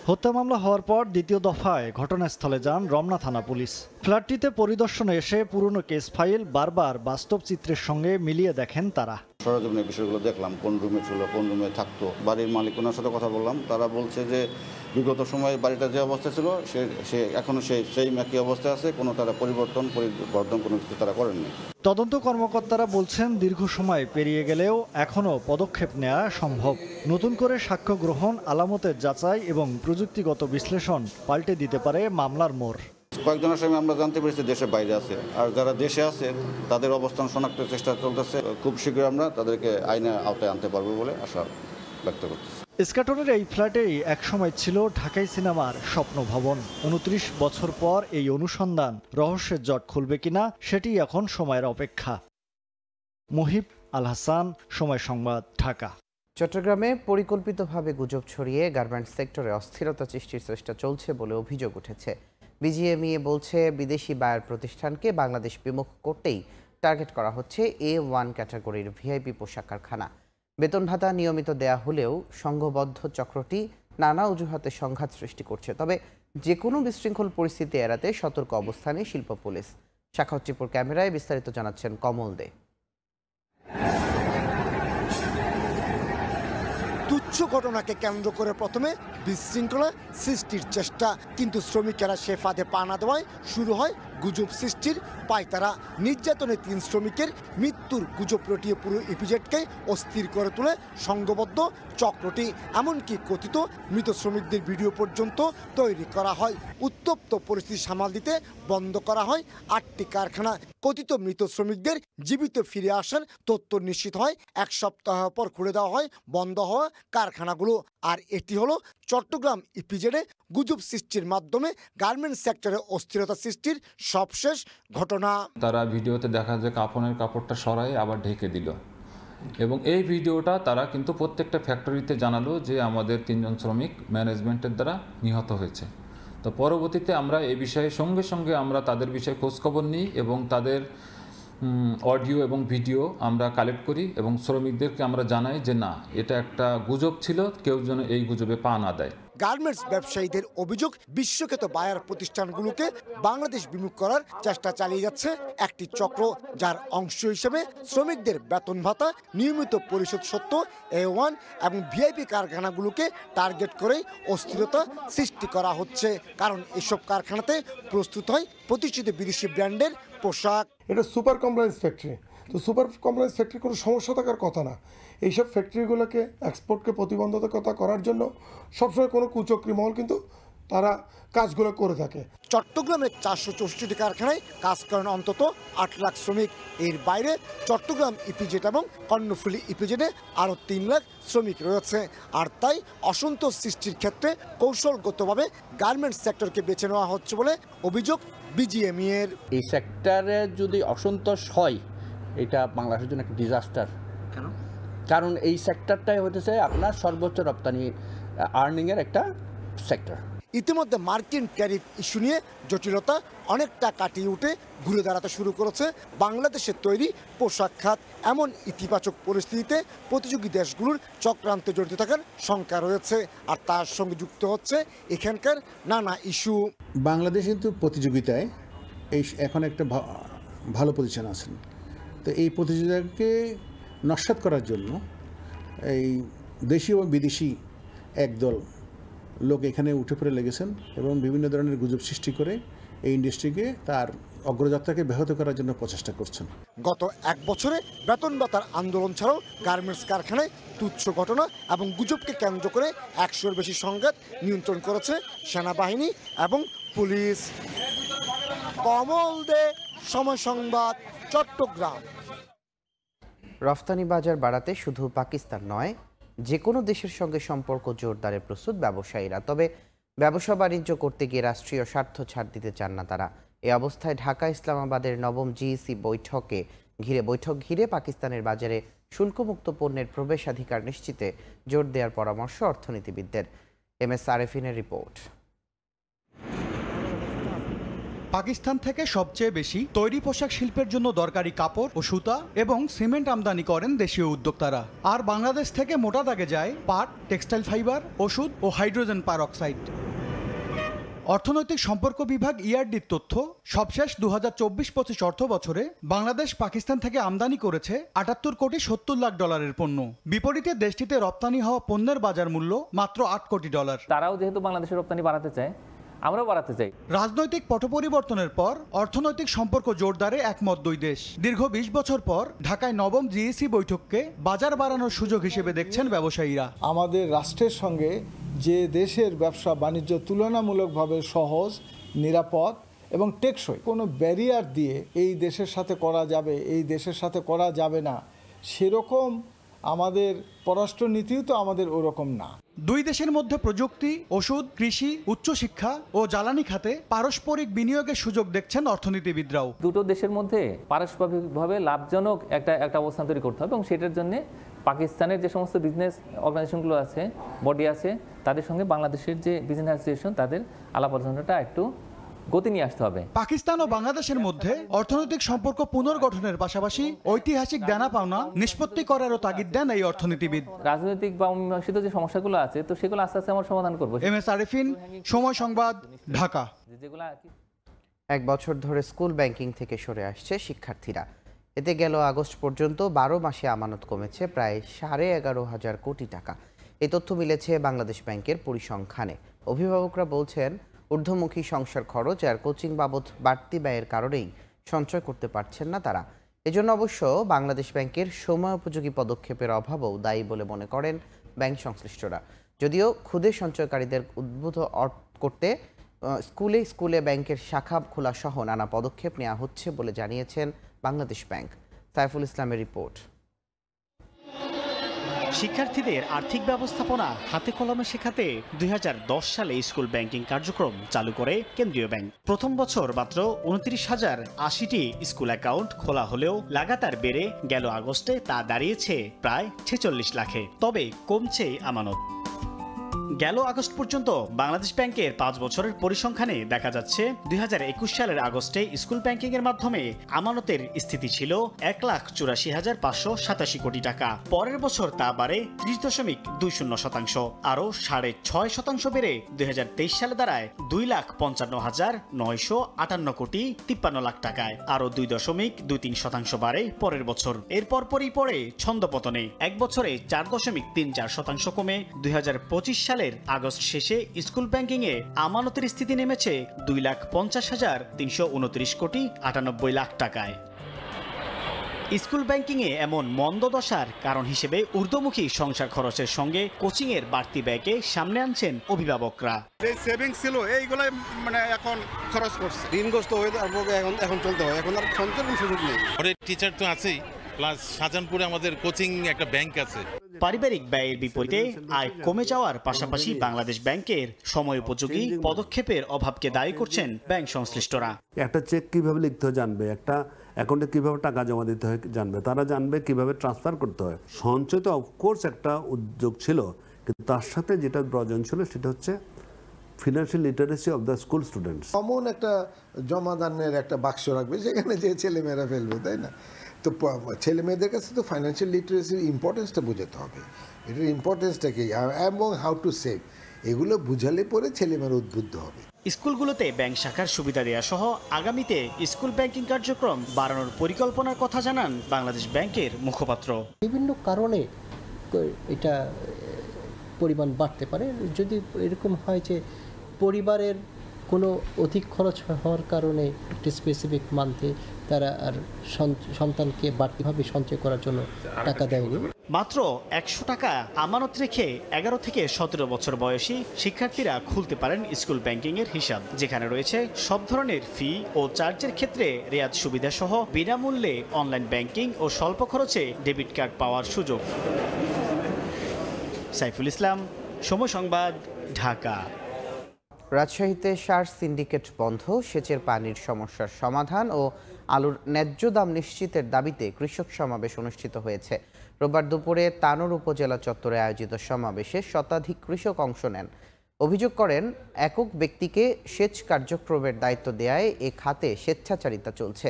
হত্যা মামলা হওয়ার পর দ্বিতীয় দফায় ঘটনাস্থলে যান রমনা থানা পুলিশ। ফ্ল্যাটটিতে পরিদর্শনে এসে পুরনো কেস ফাইল বারবার বাস্তব চিত্রের সঙ্গে মিলিয়ে দেখেন তারা। সরজমিনের বিষয়গুলো দেখলাম, কোন রুমে ছিল, কোন রুমে থাকতো। বাড়ির মালিক ওনার সাথে কথা বললাম, তারা বলছে যে বিগত সময়ে বাড়িটা যে অবস্থা ছিল সে এখনো সেই একই অবস্থায় আছে, কোনো তারা পরিবর্তন কোনো কিছু তারা করেননি। তদন্ত কর্মকর্তারা বলছেন দীর্ঘ সময় পেরিয়ে গেলেও এখনও পদক্ষেপ নেওয়া সম্ভব। নতুন করে সাক্ষ্য গ্রহণ, আলামতের যাচাই এবং প্রযুক্তিগত বিশ্লেষণ পাল্টে দিতে পারে মামলার মোড়। কয়েকজনের সঙ্গে আমরা জানতে পেরেছি দেশের বাইরে আছে, আর যারা দেশে আছে তাদের অবস্থান শনাক্তের চেষ্টা চলতেছে। খুব শীঘ্রই আমরা তাদেরকে আইনের আওতায় আনতে পারবো বলে আশা ব্যক্ত করতেছি। ইস্কাটনের এই ফ্ল্যাটেই একসময় ছিল ঢাকাই সিনেমার স্বপ্ন ভবন। 29 বছর পর এই অনুসন্ধান রহস্যের জট খুলবে কিনা সেটি এখন সময়ের অপেক্ষা। মুহিব আল হাসান, সময় সংবাদ, ঢাকা। চট্টগ্রামে পরিকল্পিতভাবে গুজব ছড়িয়ে গার্মেন্টস সেক্টরে অস্থিরতা সৃষ্টির চেষ্টা চলছে বলে অভিযোগ উঠেছে। বিজিএমইএ বলছে বিদেশি বায়ার প্রতিষ্ঠানকে বাংলাদেশ বিমুখ করতেই টার্গেট করা হচ্ছে A1 ক্যাটাগরির ভিআইপি পোশাক কারখানা। বেতন ভাতা নিয়মিত দেয়া হলেও সংঘবদ্ধ চক্রটি নানা অজুহাতে সংঘাত সৃষ্টি করছে। তবে যে কোনো বিশৃঙ্খল পরিস্থিতি এড়াতে সতর্ক অবস্থানে শিল্প পুলিশ। সাখাওয়াত ক্যামেরায় বিস্তারিত জানাচ্ছেন কমল দে। তুচ্ছ ঘটনাকে কেন্দ্র করে প্রথমে বিশৃঙ্খলা সৃষ্টির চেষ্টা, কিন্তু শ্রমিকেরা সে ফাঁদে পা না দেওয়ায় শুরু হয় গুজব সৃষ্টির পায়তারা। নির্যাতনে 3 শ্রমিকের মৃত্যুর গুজব রটিয়ে পুরো ইপিজেডকে অস্থির করে তোলে সংঘবদ্ধ চক্রটি। এমনকি কথিত মৃত শ্রমিকদের ভিডিও পর্যন্ত তৈরি করা হয়। উত্তপ্ত পরিস্থিতি সামাল দিতে বন্ধ করা হয় 8টি কারখানা। কথিত মৃত শ্রমিকদের জীবিত ফিরে আসার তথ্য নিশ্চিত হয়। 1 সপ্তাহ পর খুলে দেওয়া হয় বন্ধ হওয়া কারখানাগুলো। আর এটি হলো চট্টগ্রাম ইপিজেডে গুজব সৃষ্টির মাধ্যমে গার্মেন্টস সেক্টরে অস্থিরতা সৃষ্টির সবশেষ ঘটনা। তারা ভিডিওতে দেখা যায় কাফনের কাপড়টা সরাই আবার ঢেকে দিল, এবং এই ভিডিওটা তারা কিন্তু প্রত্যেকটা ফ্যাক্টরিতে জানালো যে আমাদের 3 জন শ্রমিক ম্যানেজমেন্টের দ্বারা নিহত হয়েছে। তো পরবর্তীতে আমরা এই বিষয়ে সঙ্গে সঙ্গে আমরা তাদের বিষয়ে খোঁজখবর নিই এবং তাদের অডিও এবং ভিডিও আমরা কালেক্ট করি এবং শ্রমিকদেরকে আমরা জানাই যে না, এটা একটা গুজব ছিল, কেউ যেন এই গুজবে পা না দেয়। গার্মেন্টস ব্যবসায়ীদের অভিযোগ, বিশ্বখ্যাত বায়ার প্রতিষ্ঠানগুলোকে বাংলাদেশ বিমুখ করার চেষ্টা চালিয়ে যাচ্ছে একটি চক্র, যার অংশ হিসেবে শ্রমিকদের বেতন ভাতা নিয়মিত পরিশোধ সত্ত্বেও A1 এবং ভিআইপি কারখানাগুলোকে টার্গেট করেই অস্থিরতা সৃষ্টি করা হচ্ছে। কারণ এসব কারখানাতে প্রস্তুত হয় প্রতিষ্ঠিত বিদেশি ব্র্যান্ডের পোশাক। এটা সুপার কমপ্লায়েন্স ফ্যাক্টরি, তো সুপার কমপ্লায়েন্স ফ্যাক্টরির কোনো সমস্যা থাকার কথা না। এইসব ফ্যাক্টরিগুলোকে এক্সপোর্টকে প্রতিবন্ধকতা করার জন্য সবসময় কোনো কুচক্রী মহল কিন্তু তারা কাজগুলো করে থাকে। চট্টগ্রামের 464টি কারখানায় কাজ করেন অন্তত 8 লাখ শ্রমিক। এর বাইরে চট্টগ্রাম ইপিজেড এবং কর্ণফুলী ইপিজেডে আরও 3 লাখ শ্রমিক রয়েছে। আর তাই অসন্তোষ সৃষ্টির ক্ষেত্রে কৌশলগতভাবে গার্মেন্টস সেক্টরকে বেছে নেওয়া হচ্ছে বলে অভিযোগ বিজিএমইএর। এই সেক্টরে যদি অসন্তোষ হয়, এটা বাংলাদেশের জন্য একটা ডিজাস্টার। কেন? কারণ এই সেক্টরটাই হতেছে আপনার সর্বোচ্চ রপ্তানি আর্নিংয়ের একটা সেক্টর। ইতিমধ্যে মার্কিন ট্যারিফ ইস্যু নিয়ে জটিলতা অনেকটা কাটিয়ে উঠে ঘুরে দাঁড়াতে শুরু করেছে বাংলাদেশের তৈরি পোশাক খাত। এমন ইতিবাচক পরিস্থিতিতে প্রতিযোগী দেশগুলোর চক্রান্তে জড়িত থাকার শঙ্কা রয়েছে। আর তার সঙ্গে যুক্ত হচ্ছে এখানকার নানা ইস্যু। বাংলাদেশ কিন্তু প্রতিযোগিতায় এখন একটা ভালো পজিশন আছেন। তো এই প্রতিযোগিতাকে নস্যাৎ করার জন্য এই দেশীয় এবং বিদেশি একদল লোক এখানে উঠে পড়ে লেগেছেন এবং বিভিন্ন ধরনের গুজব সৃষ্টি করে এই ইন্ডাস্ট্রিকে তার অগ্রযাত্রাকে ব্যাহত করার জন্য প্রচেষ্টা করছেন। গত 1 বছরে বেতন ভাতার আন্দোলন ছাড়াও গার্মেন্টস কারখানায় তুচ্ছ ঘটনা এবং গুজবকে কেন্দ্র করে 100-এর বেশি সংঘাত নিয়ন্ত্রণ করেছে সেনাবাহিনী এবং পুলিশ। কমল দে, সময় সংবাদ, চট্টগ্রাম। রফতানি বাজার বাড়াতে শুধু পাকিস্তান নয়, যে কোনো দেশের সঙ্গে সম্পর্ক জোরদারে প্রস্তুত ব্যবসায়ীরা। তবে ব্যবসা বাণিজ্য করতে গিয়ে রাষ্ট্রীয় স্বার্থ ছাড় দিতে চান না তারা। এই অবস্থায় ঢাকা ইসলামাবাদের নবম জিইসি বৈঠক ঘিরে পাকিস্তানের বাজারে শুল্কমুক্ত পণ্যের প্রবেশাধিকার নিশ্চিতে জোর দেওয়ার পরামর্শ অর্থনীতিবিদদের। MS আরেফিনের রিপোর্ট। পাকিস্তান থেকে সবচেয়ে বেশি তৈরি পোশাক শিল্পের জন্য দরকারি কাপড় ও সুতা এবং সিমেন্ট আমদানি করেন দেশীয় উদ্যোক্তারা। আর বাংলাদেশ থেকে মোটা দাগে যায় পাট, টেক্সটাইল ফাইবার, ওষুধ ও হাইড্রোজেন পারঅক্সাইড। অর্থনৈতিক সম্পর্ক বিভাগ ERDর তথ্য, সবশেষ 2024-25 অর্থ বছরে বাংলাদেশ পাকিস্তান থেকে আমদানি করেছে 78 কোটি 70 লাখ ডলারের পণ্য। বিপরীতে দেশটিতে রপ্তানি হওয়া পণ্যের বাজার মূল্য মাত্র 8 কোটি ডলার। তারাও যেহেতু বাংলাদেশের রপ্তানি বাড়াতে চায়, আমরাও বাড়াতে চাই। রাজনৈতিক পট পরিবর্তনের পর অর্থনৈতিক সম্পর্ক জোরদারে একমত দুই দেশ। দীর্ঘ 20 বছর পর ঢাকায় নবম জিইসি বৈঠককে বাজার বাড়ানোর সুযোগ হিসেবে দেখছেন ব্যবসায়ীরা। আমাদের রাষ্ট্রের সঙ্গে যে দেশের ব্যবসা বাণিজ্য তুলনামূলকভাবে সহজ, নিরাপদ এবং টেকসই, কোনো ব্যারিয়ার দিয়ে এই দেশের সাথে করা যাবে, এই দেশের সাথে করা যাবে না, সেরকম আমাদের পররাষ্ট্রনীতিও তো আমাদের ওরকম না। দুই দেশের মধ্যে প্রযুক্তি, ওষুধ, কৃষি, উচ্চশিক্ষা ও জ্বালানি খাতে পারস্পরিক বিনিয়োগের সুযোগ দেখছেন অর্থনীতিবিদরাও। দুটো দেশের মধ্যে পারস্পরিকভাবে লাভজনক একটা অবস্থান তৈরি করতে হবে এবং সেটার জন্য পাকিস্তানের যে সমস্ত বিজনেস অর্গানাইজেশনগুলো আছে, বডি আছে, তাদের সঙ্গে বাংলাদেশের যে বিজনেস অ্যাসোসিয়েশন, তাদের আলাপ আলোচনাটা একটু গতি নিয়ে আসতে হবে। পাকিস্তান ও বাংলাদেশের মধ্যে অর্থনৈতিক সম্পর্ক পুনর্গঠনের পাশাপাশি ঐতিহাসিক দেনা পাওনা নিষ্পত্তি করারও তাগিদ দেন এই অর্থনীতিবিদ। রাজনৈতিক বা অমীমাংসিত যে সমস্যাগুলো আছে, তো সেগুলো আস্তে আস্তে আমরা সমাধান করবো। MS আরেফিন, সময় সংবাদ, ঢাকা। এক বছর ধরে স্কুল ব্যাংকিং থেকে সরে আসছে শিক্ষার্থীরা। এতে গেল আগস্ট পর্যন্ত 12 মাসে আমানত কমেছে প্রায় 11,500 কোটি টাকা। এই তথ্য মিলেছে বাংলাদেশ ব্যাংকের পরিসংখ্যানে। অভিভাবকরা বলছেন ঊর্ধ্বমুখী সংসার খরচ আর কোচিং বাবদ বাড়তি ব্যয়ের কারণেই সঞ্চয় করতে পারছেন না তারা। এজন্য অবশ্য বাংলাদেশ ব্যাংকের সময়োপযোগী পদক্ষেপের অভাবও দায়ী বলে মনে করেন ব্যাংক সংশ্লিষ্টরা। যদিও ক্ষুদে সঞ্চয়কারীদের উদ্বুদ্ধ করতে স্কুলে ব্যাংকের শাখা খোলা সহ নানা পদক্ষেপ নেওয়া হচ্ছে বলে জানিয়েছেন বাংলাদেশ ব্যাংক। সাইফুল ইসলামের রিপোর্ট। শিক্ষার্থীদের আর্থিক ব্যবস্থাপনা হাতে কলমে শেখাতে 2010 সালে স্কুল ব্যাংকিং কার্যক্রম চালু করে কেন্দ্রীয় ব্যাংক। প্রথম বছর মাত্র 29,080টি স্কুল অ্যাকাউন্ট খোলা হলেও লাগাতার বেড়ে গেল আগস্টে তা দাঁড়িয়েছে প্রায় 46 লাখে। তবে কমছে আমানত। গেল আগস্ট পর্যন্ত বাংলাদেশ ব্যাংকের 5 বছরের পরিসংখ্যানে দেখা যাচ্ছে 2021 সালের আগস্টে স্কুল ব্যাংকিং এর মাধ্যমে আমানতের স্থিতি ছিল 1,84,587 কোটি টাকা। পরের বছর তা বাড়ে 30.20%, আরও 6.5% বেড়ে 2023 সালে দাঁড়ায় 2,55,958 কোটি 53 লাখ টাকায়। আরও 2.23% বাড়ে পরের বছর। এরপর পরে ছন্দপতনে এক বছরে 4.34% কমে 2025 সালের আগস্ট শেষে স্কুল ব্যাংকিং এ আমানতের স্থিতি নেমেছে 2,50,329 কোটি 98 লাখ টাকায়। স্কুল ব্যাংকিং এ এমন মন্দদশার কারণ হিসেবে ঊর্ধ্বমুখী সংসার খরচের সঙ্গে কোচিং এর বাড়তি ব্যয়কে সামনে আনছেন অভিভাবকরা। এই সেভিংস ছিল, এইগুলাই মানে এখন খরচ করছে, ঋণগ্রস্ত হয়ে এখন চলতে হয়, এখন আর সঞ্চয়ের সুযোগ নেই। টিচার তো আছেই, প্লাস শাহজাহানপুরে আমাদের কোচিং একটা ব্যাংক আছে। পারিবারিক ব্যয়ের বিপরীতে আয় কমে যাওয়ার পাশাপাশি বাংলাদেশ ব্যাংকের সময়োপযোগী পদক্ষেপের অভাবকে দায়ী করছেন ব্যাংক সংশ্লিষ্টরা। একটা চেক কিভাবে লিখতে হয় জানবে, একটা অ্যাকাউন্টে কিভাবে টাকা জমা দিতে হয় জানবে, তারা জানবে কিভাবে ট্রান্সফার করতে হয়। সঞ্চয় তো অফকোর্স একটা উদ্যোগ ছিল, কিন্তু তার সাথে যেটা প্রয়োজন ছিল সেটা হচ্ছে financial literacy of the school students. Common একটা জমাদানের একটা বাক্স রাখবে, সেখানে যে ছেলেমেয়েরা ফেলবে, তাই না? তো ছেলে মেয়েদের কাছে তো ফাইন্যান্সিয়াল লিটারেসির ইম্পর্টেন্সটা বোঝাতে হবে, এটার ইম্পর্টেন্সটা কি এবং হাউ টু সেভ, এগুলো বুঝালে পরে ছেলেমেয়েরা উদ্বুদ্ধ হবে। স্কুলগুলোতে ব্যাংক শাখার সুবিধা দেওয়া সহ আগামীতে স্কুল ব্যাংকিং কার্যক্রম বাড়ানোর পরিকল্পনার কথা জানান বাংলাদেশ ব্যাংকের মুখপাত্র। বিভিন্ন কারণে এটা পরিমাণ বাড়তে পারে। যদি এরকম হয় যে পরিবারের কোনো অধিক খরচ হওয়ার কারণে একটি স্পেসিফিক মান্থে তারা আর সন্তানকে বাড়তিভাবে সঞ্চয় করার জন্য টাকা দেয়নি। মাত্র 100 টাকা আমানত রেখে 11 থেকে 17 বছর বয়সী শিক্ষার্থীরা খুলতে পারেন স্কুল ব্যাংকিং এর হিসাব, যেখানে রয়েছে সব ধরনের ফি ও চার্জের ক্ষেত্রে রেয়াত সুবিধা সহ বিনামূল্যে অনলাইন ব্যাংকিং ও স্বল্প খরচে ডেবিট কার্ড পাওয়ার সুযোগ। সাইফুল ইসলাম, সময় সংবাদ, ঢাকা। রাজশাহীতে সার সিন্ডিকেট বন্ধ, সেচের পানির সমস্যার সমাধান ও আলুর ন্যায্য দাম নিশ্চিতের দাবিতে কৃষক সমাবেশ অনুষ্ঠিত হয়েছে। রোববার দুপুরে তানোর উপজেলা চত্বরে আয়োজিত সমাবেশে শতাধিক কৃষক অংশ নেন। অভিযোগ করেন, একক ব্যক্তিকে সেচ কার্যক্রমের দায়িত্ব দেয়ায় এ খাতে স্বেচ্ছাচারিতা চলছে।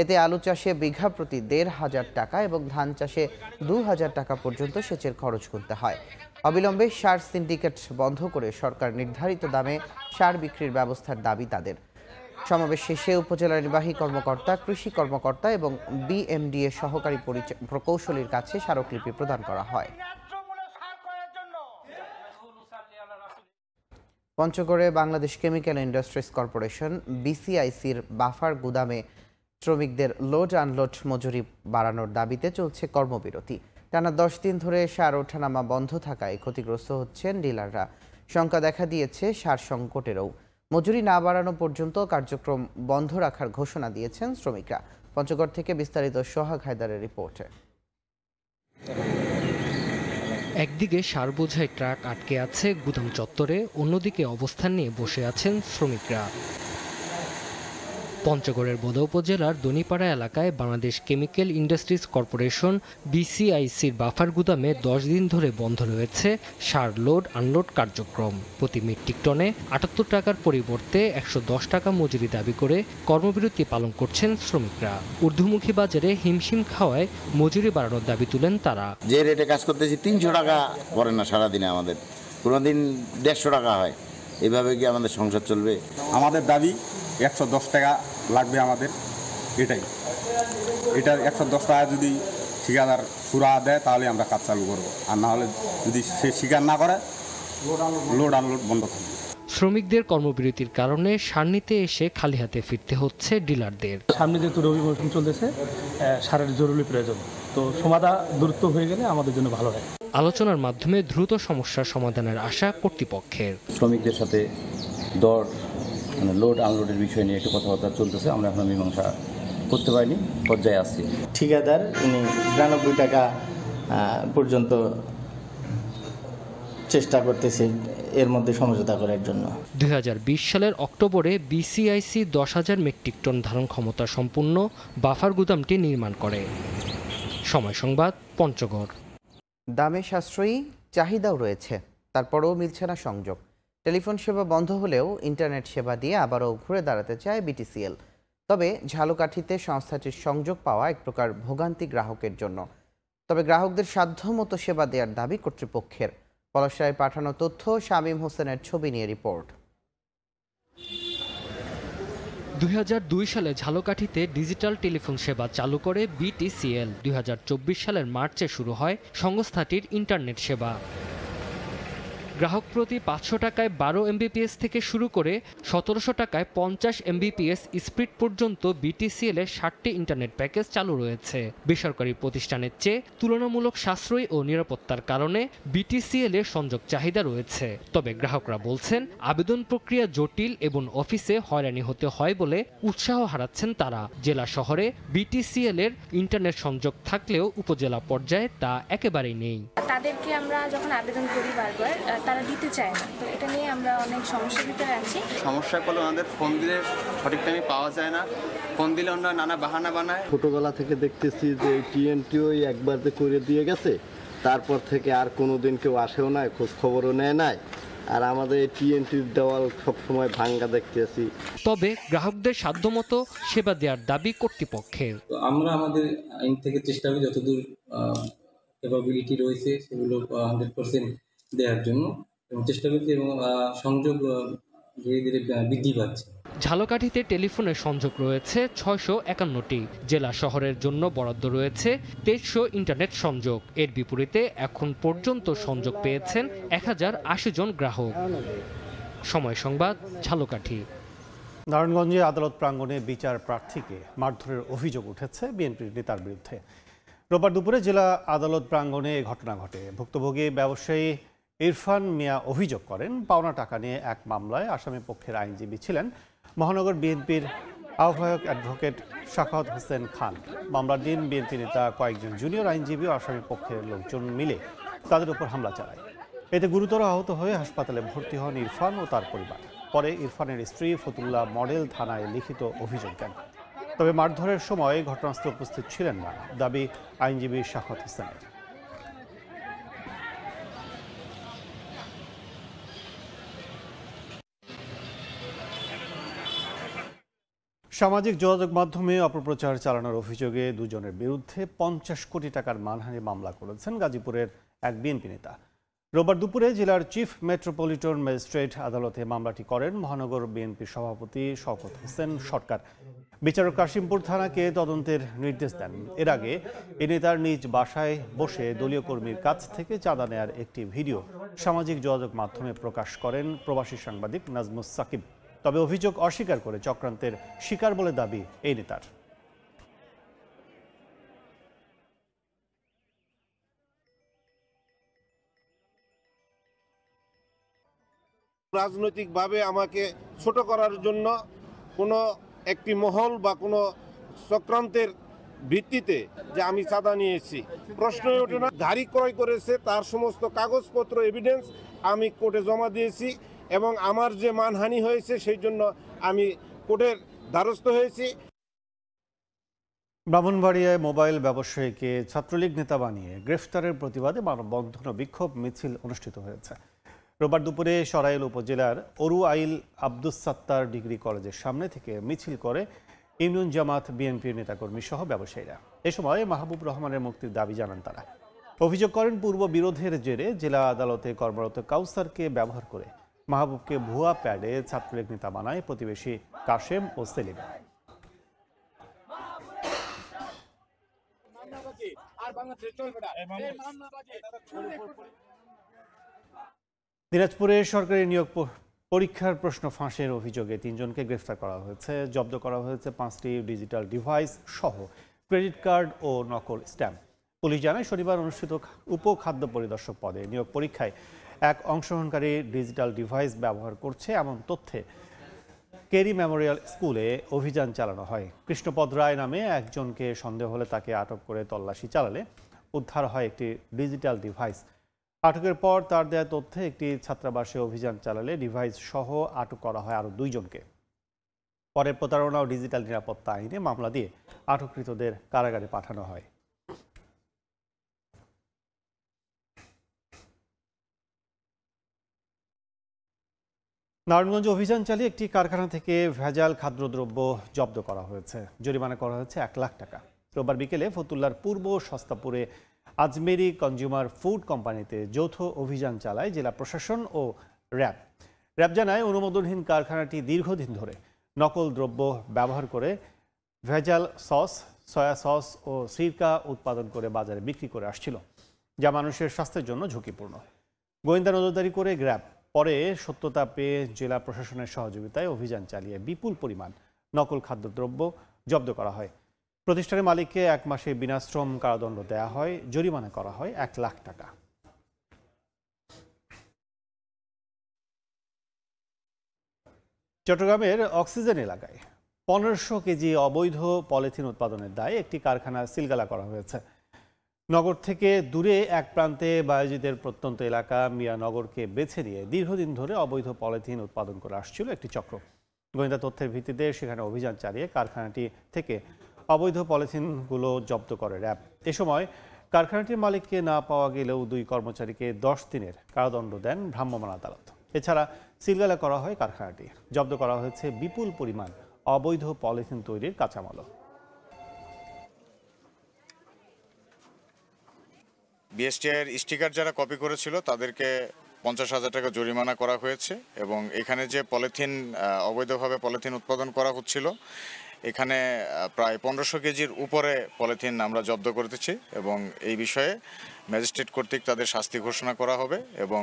এতে আলু চাষে বিঘা প্রতি ১,৫০০ টাকা এবং ধান চাষে ২,০০০ টাকা পর্যন্ত সেচের খরচ করতে হয়। অবিলম্বে সার সিন্ডিকেট বন্ধ করে সরকার নির্ধারিত দামে সার বিক্রির ব্যবস্থার দাবি তাদের। সমাবেশ শেষে উপজেলা নির্বাহী কর্মকর্তা, কৃষি কর্মকর্তা এবং বিএমডিএ সহকারী প্রকৌশলীর কাছে স্মারকলিপি প্রদান করা হয়। পঞ্চগড়ে বাংলাদেশ কেমিক্যাল ইন্ডাস্ট্রিজ কর্পোরেশন বিসিআইসির বাফার গুদামে শ্রমিকদের লোড আনলোড মজুরি বাড়ানোর দাবিতে চলছে কর্মবিরতি। টানা 10 দিন ধরে সার ওঠানামা বন্ধ থাকায় ক্ষতিগ্রস্ত হচ্ছেন ডিলাররা। শঙ্কা দেখা দিয়েছে সার সংকটেরও। মজুরি না বাড়ানো পর্যন্ত কার্যক্রম বন্ধ রাখার ঘোষণা দিয়েছেন শ্রমিকরা। পঞ্চগড় থেকে বিস্তারিত সোহাগ হায়দারের রিপোর্টে। একদিকে সার বোঝাই ট্রাক আটকে আছে গুদাম চত্বরে, অন্যদিকে অবস্থান নিয়ে বসে আছেন শ্রমিকরা। পঞ্চগড়ের বোদা উপজেলার দনিপাড়া এলাকায় বাংলাদেশ কেমিক্যাল ইন্ডাস্ট্রিজ কর্পোরেশন বিসিআইসির বাফার গুদামে 10 দিন ধরে বন্ধ রয়েছে সার লোড আনলোড কার্যক্রম। প্রতি মেট্রিক টনে 78 টাকার পরিবর্তে 110 টাকা মজুরি দাবি করে কর্মবিরতি পালন করছেন শ্রমিকরা। ঊর্ধ্বমুখী বাজারে হিমশিম খাওয়ায় মজুরি বাড়ানোর দাবি তুলেন তারা। যে রেটে কাজ করতেছি 300 টাকা করে না সারাদিনে, আমাদের কোনোদিন 150 টাকা হয়। এভাবে কি আমাদের সংসার চলবে? আমাদের দাবি 110 টাকা লাগবে আমাদের, এটাই। এটা 110 টাকা যদি ঠিকাদার সুরা দেয় তাহলে আমরা কাজ চালু করবো, আর না হলে যদি সে স্বীকার না করে লোড আনলোড বন্ধ থাকবে। শ্রমিকদের কর্মবিরতির কারণে সার নিতে এসে খালি হাতে ফিরতে হচ্ছে ডিলারদের। সামনে যেহেতু রবি মৌসুম চলতেছে, সারের জরুরি প্রয়োজন, তো সমাধান দ্রুত হয়ে গেলে আমাদের জন্য ভালো হয়। আলোচনার মাধ্যমে দ্রুত সমস্যার সমাধানের আশা কর্তৃপক্ষের। শ্রমিকদের সাথে দর লোড আনলোডের বিষয় নিয়ে একটু কথাবার্তা চলতেছে, আমরা এখন মীমাংসা করতে পারিনি, পর্যায়ে আসছি। ঠিকাদার উনি 92 টাকা পর্যন্ত চেষ্টা করতেছে এর মধ্যে সমঝোতা করার জন্য। 2020 সালের অক্টোবরে বিসিআইসি 10,000 মেট্রিক টন ধারণ ক্ষমতা সম্পূর্ণ বাফার গুদামটি নির্মাণ করে। সময় সংবাদ, পঞ্চগড়। দামে সাশ্রয়ী, চাহিদাও রয়েছে, তারপরেও মিলছে না সংযোগ। টেলিফোন সেবা বন্ধ হলেও ইন্টারনেট সেবা দিয়ে আবারও ঘুরে দাঁড়াতে চায় বিটিসিএল। তবে ঝালকাঠিতে সংস্থাটির সংযোগ পাওয়া এক প্রকার ভোগান্তি গ্রাহকের জন্য। তবে গ্রাহকদের সাধ্যমতো সেবা দেওয়ার দাবি কর্তৃপক্ষের। পলাশায় পাঠানো তথ্য, শামীম হোসেনের ছবি নিয়ে রিপোর্ট। 2002 সালে ঝালকাঠিতে ডিজিটাল টেলিফোন সেবা চালু করে বিটিসিএল। 2024 সালের মার্চে শুরু হয় সংস্থাটির ইন্টারনেট সেবা। গ্রাহক প্রতি 500 টাকায় 12 MBPS থেকে শুরু করে 1700 টাকায় 50 MBPS স্পিড পর্যন্ত বিটিসিএল এর 60টি ইন্টারনেট প্যাকেজ চালু রয়েছে। বেসরকারি প্রতিষ্ঠানের চেয়ে তুলনামূলক সাশ্রয়ী ও নিরাপত্তার কারণে বিটিসিএল এর সংযোগ চাহিদা রয়েছে। তবে গ্রাহকরা বলছেন, আবেদন প্রক্রিয়া জটিল এবং অফিসে হয়রানি হতে হয় বলে উৎসাহ হারাচ্ছেন তারা। জেলা শহরে বিটিসিএল এর ইন্টারনেট সংযোগ থাকলেও উপজেলা পর্যায়ে তা একেবারেই নেই। তাদেরকে আমরা যখন আবেদন করি বারবার, তারা দিতে চায় না, তো এটা নিয়ে আমরা অনেক সমস্যার ভিতরে আছি। সমস্যা করলে আমাদের ফোন দিলে সঠিক টাইমে পাওয়া যায় না, ফোন দিলে অন্য নানা বাহানা বানায়। ছোটবেলা থেকে দেখতেছি যে টিএনটি ওই একবার যে করে দিয়ে গেছে, তারপর থেকে আর কোনোদিন কেউ আসেও না, খোঁজ খবরও নেয় নাই। আর আমাদের টিএনটির দেওয়াল সবসময় ভাঙ্গা দেখতেছি। তবে গ্রাহকদের সাধ্যমতো সেবা দেওয়ার দাবি কর্তৃপক্ষের। আমরা আমাদের আইন থেকে চেষ্টা করি যতদূর ক্যাপাবিলিটি রয়েছে সেগুলো 100% দেওয়ার জন্য এবং চেষ্টা করছি, এবং সংযোগ ধীরে ধীরে বৃদ্ধি পাচ্ছে। ঝালকাঠিতে টেলিফোনের সংযোগ রয়েছে 651টি। জেলা শহরের জন্য বরাদ্দ রয়েছে 2300 ইন্টারনেট সংযোগ। এর বিপরীতে এখন পর্যন্ত সংযোগ পেয়েছেন 1080 জন গ্রাহক। সময় সংবাদ, ঝালকাঠি। নারায়ণগঞ্জে আদালত প্রাঙ্গণে বিচার প্রার্থীকে মারধরের অভিযোগ উঠেছে বিএনপির নেতার বিরুদ্ধে। রোববার দুপুরে জেলা আদালত প্রাঙ্গণে এ ঘটনা ঘটে। ভুক্তভোগী ব্যবসায়ী ইরফান মিয়া অভিযোগ করেন, পাওনা টাকা নিয়ে এক মামলায় আসামি পক্ষের আইনজীবী ছিলেন মহানগর বিএনপির আহ্বায়ক অ্যাডভোকেট শাখাওয়াত হোসেন খান। মামলার দিন বিএনপি নেতা কয়েকজন জুনিয়র আইনজীবী ও আসামি পক্ষের লোকজন মিলে তাদের উপর হামলা চালায়। এতে গুরুতর আহত হয়ে হাসপাতালে ভর্তি হন ইরফান ও তার পরিবার। পরে ইরফানের স্ত্রী ফতুল্লাহ মডেল থানায় লিখিত অভিযোগ দেন। তবে মারধরের সময় ঘটনাস্থলে উপস্থিত ছিলেন না, দাবি আইনজীবী শাখাত হোসেনের। সামাজিক যোগাযোগ মাধ্যমে অপপ্রচার চালানোর অভিযোগে দুজনের বিরুদ্ধে 50 কোটি টাকার মানহানি মামলা করেছেন গাজীপুরের এক বিএনপি নেতা। রোববার দুপুরে জেলার চিফ মেট্রোপলিটন ম্যাজিস্ট্রেট আদালতে মামলাটি করেন মহানগর বিএনপির সভাপতি শওকত হোসেন সরকার। বিচারক কাশিমপুর থানাকে তদন্তের নির্দেশ দেন। এর আগে এ নেতার নিজ বাসায় বসে দলীয় কর্মীর কাছ থেকে চাঁদা নেয়ার একটি ভিডিও সামাজিক যোগাযোগ মাধ্যমে প্রকাশ করেন প্রবাসী সাংবাদিক নাজমুস সাকিব। তবে অভিযোগ অস্বীকার করে চক্রান্তের শিকার বলে দাবি এই নেতার। রাজনৈতিকভাবে আমাকে ছোট করার জন্য কোনো একটি মহল বা কোনো চক্রান্তের ভিত্তিতে যে আমি চাঁদা নিয়েছি প্রশ্ন ওঠে না। গাড়ি ক্রয় করেছে তার সমস্ত কাগজপত্র এভিডেন্স আমি কোর্টে জমা দিয়েছি এবং আমার যে মানহানি হয়েছে সেই জন্য আমি কোর্টের দ্বারস্থ হয়েছি। ব্রাহ্মণবাড়িয়ায় মোবাইল ব্যবসায়ীকে ছাত্রলীগ নেতা বানিয়ে গ্রেফতারের প্রতিবাদে মানববন্ধন ও বিক্ষোভ মিছিল অনুষ্ঠিত হয়েছে। রোববার দুপুরে সরাইল উপজেলার অরু আইল আব্দুস সাত্তার ডিগ্রি কলেজের সামনে থেকে মিছিল করে ইউনিয়ন জামাত বিএনপির নেতাকর্মী সহ ব্যবসায়ীরা। এ সময় মাহবুব রহমানের মুক্তির দাবি জানান তারা। অভিযোগ করেন পূর্ব বিরোধের জেরে জেলা আদালতে কর্মরত কাউসারকে ব্যবহার করে মাহবুবকে ভুয়া প্যাডে ছাত্রলীগ নেতা বানায় প্রতিবেশী কাশেম ও সেলিম। দিনাজপুরে সরকারি নিয়োগ পরীক্ষার প্রশ্ন ফাঁসের অভিযোগে 3 জনকে গ্রেফতার করা হয়েছে। জব্দ করা হয়েছে 5টি ডিজিটাল ডিভাইস সহ ক্রেডিট কার্ড ও নকল স্ট্যাম্প। পুলিশ জানায় শনিবার অনুষ্ঠিত উপখাদ্য পরিদর্শক পদে নিয়োগ পরীক্ষায় এক অংশগ্রহণকারী ডিজিটাল ডিভাইস ব্যবহার করছে এমন তথ্যে কেরি মেমোরিয়াল স্কুলে অভিযান চালানো হয়। কৃষ্ণপদ রায় নামে একজনকে সন্দেহ হলে তাকে আটক করে তল্লাশি চালালে উদ্ধার হয় একটি ডিজিটাল ডিভাইস। আটকের পর তার দেয়া তথ্যে একটি ছাত্রাবাসে অভিযান চালালে ডিভাইস সহ আটক করা হয় আরও 2 জনকে। পরে প্রতারণা ও ডিজিটাল নিরাপত্তা আইনে মামলা দিয়ে আটককৃতদের কারাগারে পাঠানো হয়। নারায়ণগঞ্জে অভিযান চালিয়ে একটি কারখানা থেকে ভেজাল খাদ্যদ্রব্য জব্দ করা হয়েছে। জরিমানা করা হয়েছে 1 লাখ টাকা। রোববার বিকেলে ফতুল্লার পূর্ব সস্তাপুরে আজমেরি কনজিউমার ফুড কোম্পানিতে যৌথ অভিযান চালায় জেলা প্রশাসন ও র্যাব। র্যাব জানায় অনুমোদনহীন কারখানাটি দীর্ঘদিন ধরে নকল দ্রব্য ব্যবহার করে ভেজাল সস, সয়া সস ও সিরকা উৎপাদন করে বাজারে বিক্রি করে আসছিল, যা মানুষের স্বাস্থ্যের জন্য ঝুঁকিপূর্ণ। গোয়েন্দা নজরদারি করে র্যাব পরে সত্যতা পেয়ে জেলা প্রশাসনের সহযোগিতায় অভিযান চালিয়ে বিপুল পরিমাণ নকল খাদ্যদ্রব্য জব্দ করা হয়। প্রতিষ্ঠানের মালিককে 1 মাসে বিনাশ্রম কারাদণ্ড দেওয়া হয়, জরিমানা করা হয় 1 লাখ টাকা। চট্টগ্রামের অক্সিজেন এলাকায় 1500 কেজি অবৈধ পলিথিন উৎপাদনের দায়ে একটি কারখানা সিলগালা করা হয়েছে। নগর থেকে দূরে এক প্রান্তে বায়োজিদের প্রত্যন্ত এলাকা মিয়ানগরকে বেছে নিয়ে দীর্ঘদিন ধরে অবৈধ পলিথিন উৎপাদন করে আসছিল একটি চক্র। গোয়েন্দা তথ্যের ভিত্তিতে সেখানে অভিযান চালিয়ে কারখানাটি থেকে অবৈধ পলিথিনগুলো জব্দ করে র্যাব। এ সময় কারখানাটির মালিককে না পাওয়া গেলেও 2 কর্মচারীকে 10 দিনের কারাদণ্ড দেন ভ্রাম্যমাণ আদালত। এছাড়া সিলগালা করা হয় কারখানাটি। জব্দ করা হয়েছে বিপুল পরিমাণ অবৈধ পলিথিন তৈরির কাঁচামালও। বিএসটিআইয়ের স্টিকার যারা কপি করেছিল তাদেরকে 50,000 টাকা জরিমানা করা হয়েছে এবং এখানে যে পলিথিন অবৈধভাবে পলিথিন উৎপাদন করা হচ্ছিল এখানে প্রায় 1500 কেজির উপরে পলিথিন আমরা জব্দ করতেছি এবং এই বিষয়ে ম্যাজিস্ট্রেট কর্তৃক তাদের শাস্তি ঘোষণা করা হবে এবং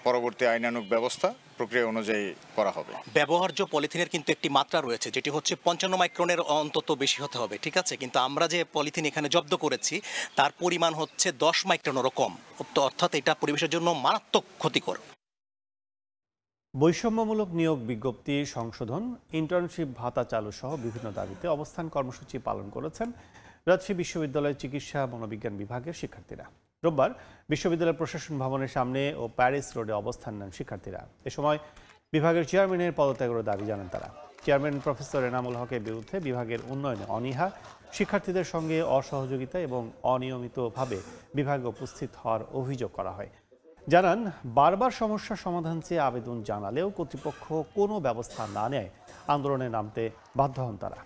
পরবর্তী আইনানুগ ব্যবস্থা প্রক্রিয়া অনুযায়ী করা হবে। ব্যবহার্য পলিথিনের কিন্তু একটি মাত্রা রয়েছে, যেটি হচ্ছে 55 মাইক্রনের অন্তত বেশি হতে হবে, ঠিক আছে? কিন্তু আমরা যে পলিথিন এখানে জব্দ করেছি তার পরিমাণ হচ্ছে 10 মাইক্রনেরও কম, অর্থাৎ এটা পরিবেশের জন্য মারাত্মক ক্ষতিকর। বৈষম্যমূলক নিয়োগ বিজ্ঞপ্তি সংশোধন, ইন্টার্নশিপ ভাতা চালু সহ বিভিন্ন দাবিতে অবস্থান কর্মসূচি পালন করেছেন রাজশাহী বিশ্ববিদ্যালয়ের চিকিৎসা মনোবিজ্ঞান বিভাগের শিক্ষার্থীরা। রোববার বিশ্ববিদ্যালয় প্রশাসন ভবনের সামনে ও প্যারিস রোডে অবস্থান নেন শিক্ষার্থীরা। এ সময় বিভাগের চেয়ারম্যানের পদত্যাগের দাবি জানান তারা। চেয়ারম্যান প্রফেসর এনামুল হকের বিরুদ্ধে বিভাগের উন্নয়নে অনীহা, শিক্ষার্থীদের সঙ্গে অসহযোগিতা এবং অনিয়মিতভাবে বিভাগে উপস্থিত হওয়ার অভিযোগ করা হয়। জানান, বারবার সমস্যার সমাধান চেয়ে আবেদন জানালেও কর্তৃপক্ষ কোনো ব্যবস্থা না নেয় আন্দোলনে নামতে বাধ্য হন তারা।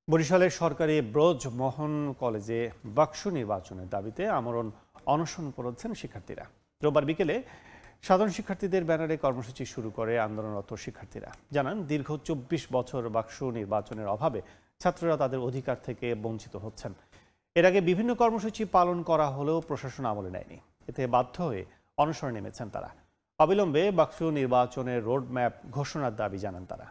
বরিশালের সরকারি ব্রজমোহন কলেজে বাক্স নির্বাচনের দাবিতে আমরণ অনশন করেছেন শিক্ষার্থীরা। রোববার বিকেলে সাধারণ শিক্ষার্থীদের ব্যানারে কর্মসূচি শুরু করে আন্দোলনরত শিক্ষার্থীরা। জানান, দীর্ঘ 24 বছর বাক্স নির্বাচনের অভাবে ছাত্ররা তাদের অধিকার থেকে বঞ্চিত হচ্ছেন। এর আগে বিভিন্ন কর্মসূচি পালন করা হলেও প্রশাসন আমলে নেয়নি। এতে বাধ্য হয়ে অনশনে নেমেছেন তারা। অবিলম্বে বাক্স নির্বাচনের রোডম্যাপ ঘোষণার দাবি জানান তারা।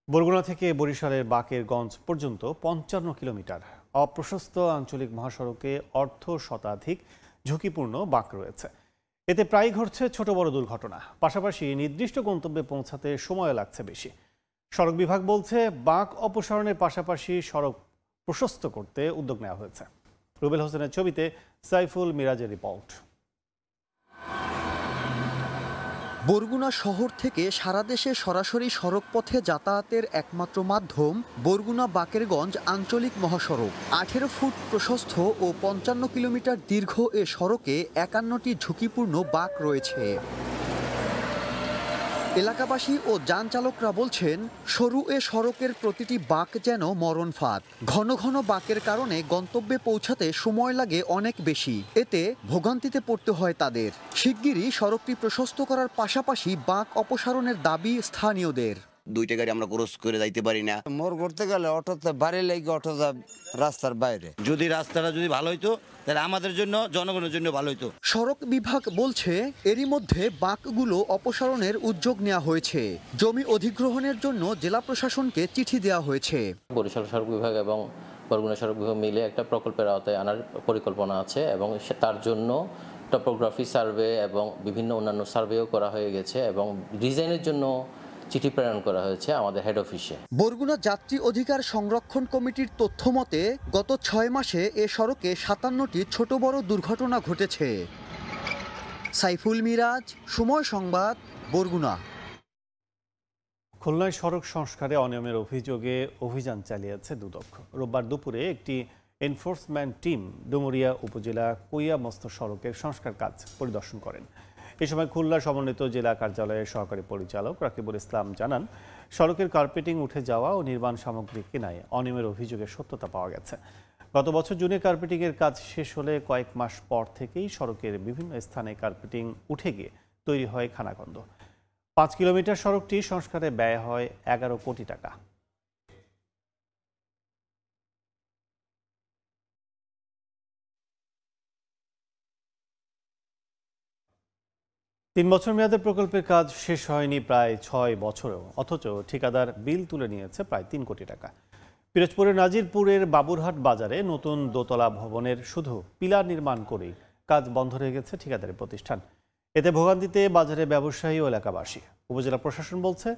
বরগুনা থেকে বরিশালের বাকেরগঞ্জ পর্যন্ত 55 কিলোমিটার অপ্রশস্ত আঞ্চলিক মহাসড়কে অর্ধশতাধিক ঝুঁকিপূর্ণ বাঁক রয়েছে। এতে প্রায় ঘটছে ছোট বড় দুর্ঘটনা। পাশাপাশি নির্দিষ্ট গন্তব্যে পৌঁছাতে সময় লাগছে বেশি। সড়ক বিভাগ বলছে, বাঁক অপসারণের পাশাপাশি সড়ক প্রশস্ত করতে উদ্যোগ নেওয়া হয়েছে। রুবেল হোসেনের ছবিতে সাইফুল মিরাজের রিপোর্ট। বরগুনা শহর থেকে সারা দেশে সরাসরি সড়ক পথে যাতায়াতের একমাত্র মাধ্যম বরগুনা বাকেরগঞ্জ আঞ্চলিক মহাসড়ক। 18 ফুট প্রশস্ত ও 55 কিলোমিটার দীর্ঘ এ সড়কে 51টি ঝুঁকিপূর্ণ বাঁক রয়েছে। এলাকাবাসী ও যান চালকরা বলছেন, সরু এ সড়কের প্রতিটি বাঁক যেন মরণ ফাঁদ। ঘন ঘন বাঁকের কারণে গন্তব্যে পৌঁছাতে সময় লাগে অনেক বেশি। এতে ভোগান্তিতে পড়তে হয় তাদের। শিগগিরই সড়কটি প্রশস্ত করার পাশাপাশি বাঁক অপসারণের দাবি স্থানীয়দের। দুইটা গাড়ি আমরা ক্রস করে যাইতে পারি না। মোড় করতে গেলে অটোতে বাড়ি লাগে, অটো রাস্তার বাইরে। যদি রাস্তাটা ভালো হইতো তাহলে আমাদের জন্য, জনগণের জন্য ভালো হইতো। সড়ক বিভাগ বলছে, এরই মধ্যে বাঁকগুলো অপসারণের উদ্যোগ নেওয়া হয়েছে। জমি অধিগ্রহণের জন্য জেলা প্রশাসনকে চিঠি দেওয়া হয়েছে। বরিশাল সড়ক বিভাগ এবং বরগুনা সড়ক বিভাগ মিলে একটা প্রকল্পের আওতায় আনার পরিকল্পনা আছে এবং তার জন্য টপোগ্রাফি সার্ভে এবং বিভিন্ন অন্যান্য সার্ভেও করা হয়ে গেছে এবং ডিজাইনের জন্য চিঠি প্রেরণ করা হয়েছে আমাদের হেড অফিসে। বরগুনা যাত্রী অধিকার সংরক্ষণ কমিটির তথ্য মতে গত 6 মাসে এ সড়কে 57টি ছোট বড় দুর্ঘটনা ঘটেছে। সাইফুল মিরাজ, সময় সংবাদ, বরগুনা। খুলনায় সড়ক সংস্কারে অনিয়মের অভিযোগে অভিযান চালিয়েছে দুদক। রোববার দুপুরে একটি এনফোর্সমেন্ট টিম ডুমুরিয়া উপজেলা কুইয়া মস্ত সড়কের সংস্কার কাজ পরিদর্শন করেন। এ সময় খুলনা সমন্বিত জেলা কার্যালয়ের সহকারী পরিচালক রাকিবুল ইসলাম জানান, সড়কের কার্পেটিং উঠে যাওয়া ও নির্মাণ সামগ্রী কেনায় অনিয়মের অভিযোগের সত্যতা পাওয়া গেছে। গত বছর জুনে কার্পেটিংয়ের কাজ শেষ হলে কয়েক মাস পর থেকেই সড়কের বিভিন্ন স্থানে কার্পেটিং উঠে গিয়ে তৈরি হয় খানাখন্দ। 5 কিলোমিটার সড়কটি সংস্কারে ব্যয় হয় 11 কোটি টাকা। তিন বছর মেয়াদের প্রকল্পের কাজ শেষ হয়নি প্রায় 6 বছরেও, অথচ ঠিকাদার বিল তুলে নিয়েছে প্রায় 3 কোটি টাকা। পিরোজপুরের নাজিরপুরের বাবুরহাট বাজারে নতুন দোতলা ভবনের শুধু পিলার নির্মাণ করেই কাজ বন্ধ রয়ে গেছে ঠিকাদারি প্রতিষ্ঠান। এতে ভোগান্তিতে বাজারের ব্যবসায়ী ও এলাকাবাসী। উপজেলা প্রশাসন বলছে,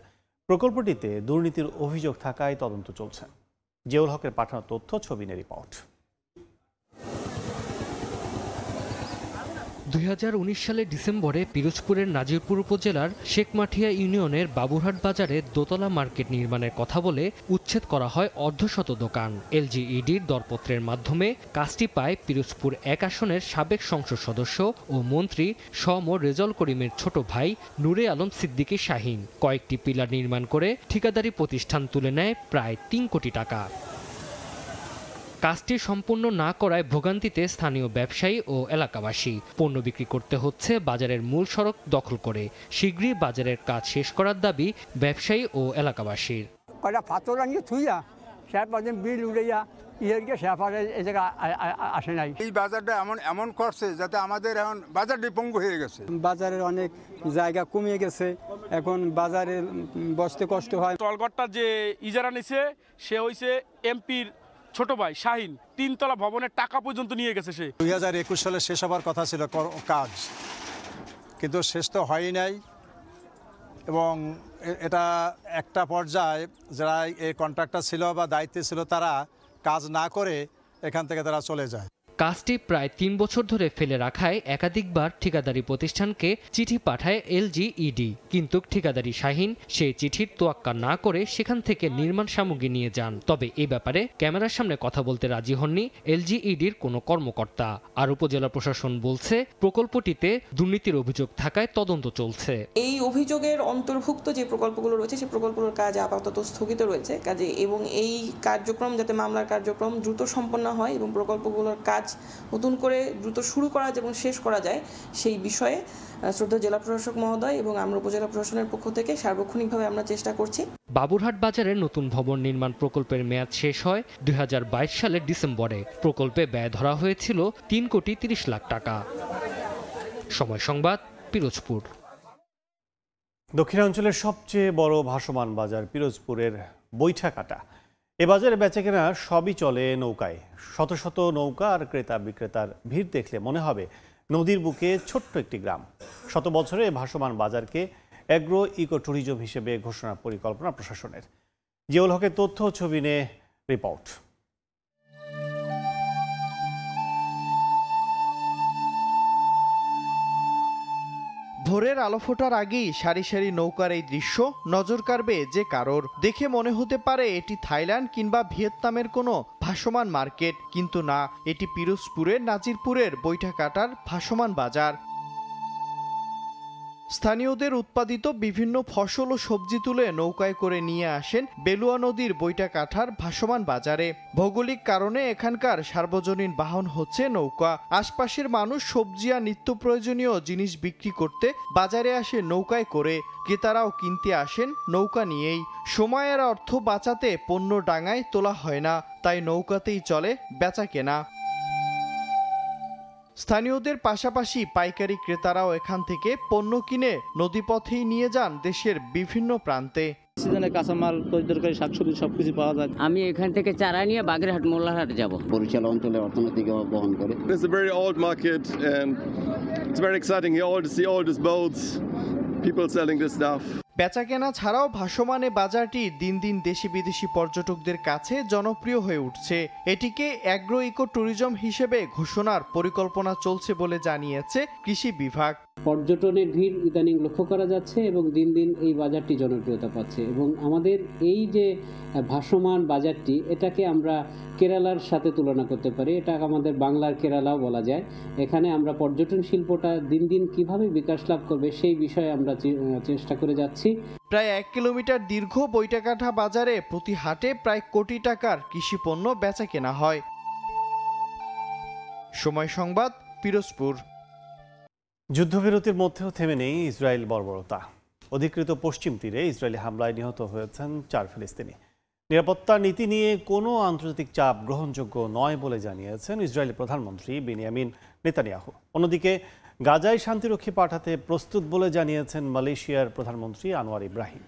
প্রকল্পটিতে দুর্নীতির অভিযোগ থাকায় তদন্ত চলছে। জিয়াউল হকের পাঠানো তথ্য, ছবি নিয়ে রিপোর্ট। 2019 সালের ডিসেম্বরে পিরোজপুরের নাজিরপুর উপজেলার শেখমাঠিয়া ইউনিয়নের বাবুরহাট বাজারে দোতলা মার্কেট নির্মাণের কথা বলে উচ্ছেদ করা হয় অর্ধশত দোকান। এলজিইডির দরপত্রের মাধ্যমে কাজটি পায় পিরোজপুর 1 আসনের সাবেক সংসদ সদস্য ও মন্ত্রী সম রেজল করিমের ছোট ভাই নূরে আলম সিদ্দিকী শাহীন। কয়েকটি পিলার নির্মাণ করে ঠিকাদারি প্রতিষ্ঠান তুলে নেয় প্রায় 3 কোটি টাকা। কাজটি সম্পূর্ণ না করায় ভোগান্তিতে স্থানীয় ব্যবসায়ী ও এলাকাবাসী। পণ্য বিক্রি করতে হচ্ছে বাজারের মূল সড়ক দখল করে। শীঘ্রই বাজারের কাজ শেষ করার দাবি ব্যবসায়ী ও এলাকাবাসীর। এই বাজারটা এমন করছে যাতে আমাদের এখন বাজারটি পঙ্গু হয়ে গেছে। বাজারের অনেক জায়গা কমিয়ে গেছে, এখন বাজারে বসতে কষ্ট হয়। টলঘরটা যে ইজারা নিছে সে হইছে এমপির ছোট ভাই শাহীন। 3 তলা ভবনের টাকা পর্যন্ত নিয়ে গেছে সে। 2021 সালে শেষ হবার কথা ছিল কাজ, কিন্তু শেষ তো হয় নাই। এবং এটা একটা পর্যায়ে যারা এই কন্ট্রাক্টর ছিল বা দায়িত্বে ছিল তারা কাজ না করে এখান থেকে তারা চলে যায়। কাজটি প্রায় 3 বছর ধরে ফেলে রাখায় একাধিকবার ঠিকাদারি প্রতিষ্ঠানকে চিঠি পাঠায় এলজিইডি, কিন্তু ঠিকাদারি শাহীন সেই চিঠির তোয়াক্কা না করে সেখান থেকে নির্মাণ সামগ্রী নিয়ে যান। তবে এই ব্যাপারে ক্যামেরার সামনে কথা বলতে রাজি হননি এলজিইডির কোনো কর্মকর্তা। আর উপজেলা প্রশাসন বলছে প্রকল্পটিতে দুর্নীতির অভিযোগ থাকায় তদন্ত চলছে। এই অভিযোগের অন্তর্ভুক্ত যে প্রকল্পগুলো রয়েছে সেই প্রকল্পগুলোর কাজ আপাতত স্থগিত রয়েছে কাজে, এবং এই কার্যক্রম যাতে মামলার কার্যক্রম দ্রুত সম্পন্ন হয় এবং প্রকল্পগুলোর কাজ নতুন করে দ্রুত শুরু করা এবং শেষ করা যায় সেই বিষয়ে শ্রদ্ধেয় জেলা প্রশাসক মহোদয় এবং আমরা উপজেলা প্রশাসনের পক্ষ থেকে সার্বক্ষণিকভাবে আমরা চেষ্টা করছি। বাবুরহাট বাজারে নতুন ভবন নির্মাণ প্রকল্পের মেয়াদ শেষ হয় 2022 সালের ডিসেম্বরে। প্রকল্পে ব্যয় ধরা হয়েছিল 3,30,00,000 টাকা। সময় সংবাদ, পিরোজপুর। দক্ষিণাঞ্চলের সবচেয়ে বড় ভাসমান বাজার পিরোজপুরের বৈঠাকাটা। এ বাজারে বেচাকেনা সবই চলে নৌকায়। শত শত নৌকা আর ক্রেতা বিক্রেতার ভিড় দেখলে মনে হবে নদীর বুকে ছোট্ট একটি গ্রাম। শত বছরে ভাসমান বাজারকে অ্যাগ্রো ইকো ট্যুরিজম হিসেবে ঘোষণার পরিকল্পনা প্রশাসনের। জিয়াউল হকের তথ্য ছবি নিয়ে রিপোর্ট। ভোরের আলো ফোটার আগেই সারি সারি নৌকার এই দৃশ্য নজর কাড়বে যে কারোর। দেখে মনে হতে পারে এটি থাইল্যান্ড কিংবা ভিয়েতনামের কোনো ভাসমান মার্কেট, কিন্তু না, এটি পিরোজপুরের নাজিরপুরের বৈঠাকাটার ভাসমান বাজার। স্থানীয়দের উৎপাদিত বিভিন্ন ফসল ও সবজি তুলে নৌকায় করে নিয়ে আসেন বেলুয়া নদীর বৈঠাকাটার ভাসমান বাজারে। ভৌগোলিক কারণে এখানকার সার্বজনীন বাহন হচ্ছে নৌকা। আশপাশের মানুষ সবজি আর নিত্য প্রয়োজনীয় জিনিস বিক্রি করতে বাজারে আসে নৌকায় করে, ক্রেতারাও কিনতে আসেন নৌকা নিয়েই। সময় আর অর্থ বাঁচাতে পণ্য ডাঙায় তোলা হয় না, তাই নৌকাতেই চলে বেচা কেনা। স্থানীয়দের পাশাপাশি পাইকারি ক্রেতারাও এখান থেকে পণ্য কিনে নদীপথেই নিয়ে যান দেশের বিভিন্ন প্রান্তে। সিজনে কাঁচামাল, তরকারি, শাকসবজি সবকিছু পাওয়া যায়। আমি এখান থেকে চারা নিয়ে বাগেরহাট মোল্লারহাট যাব। বরিশাল অঞ্চলের অর্থনৈতিক বহন করে। It's a very old market and it's very exciting here to see all these boats, people selling this stuff. বেচাকেনা ছাড়াও ভাসমানে বাজারটি দিন দিন দেশি বিদেশি পর্যটকদের কাছে জনপ্রিয় হয়ে উঠছে। এটিকে অ্যাগ্রো ইকো ট্যুরিজম হিসেবে ঘোষণার পরিকল্পনা চলছে বলে জানিয়েছে কৃষি বিভাগ। পর্যটনের ভিড় ইদানিং লক্ষ্য করা যাচ্ছে এবং দিন দিন এই বাজারটি জনপ্রিয়তা পাচ্ছে এবং আমাদের এই যে ভাসমান বাজারটি, এটাকে আমরা কেরালার সাথে তুলনা করতে পারি। এটা আমাদের বাংলার কেরালাও বলা যায়। এখানে আমরা পর্যটন শিল্পটা দিন দিন কিভাবে বিকাশ লাভ করবে সেই বিষয়ে আমরা চেষ্টা করে যাচ্ছি। প্রায় 1 কিলোমিটার দীর্ঘ বৈঠাকাটা বাজারে প্রতি হাটে প্রায় কোটি টাকার কৃষি পণ্য বেচা কেনা হয়। সময় সংবাদ, পিরোজপুর। যুদ্ধবিরতির মধ্যেও থেমে নেই ইসরায়েল বর্বরতা। অধিকৃত পশ্চিম তীরে ইসরায়েলি হামলায় নিহত হয়েছেন 4 ফিলিস্তিনি। নিরাপত্তা নীতি নিয়ে কোনো আন্তর্জাতিক চাপ গ্রহণযোগ্য নয় বলে জানিয়েছেন ইসরায়েলি প্রধানমন্ত্রী বেনিয়ামিন নেতানিয়াহু। অন্যদিকে গাজায় শান্তিরক্ষী পাঠাতে প্রস্তুত বলে জানিয়েছেন মালয়েশিয়ার প্রধানমন্ত্রী আনোয়ার ইব্রাহিম।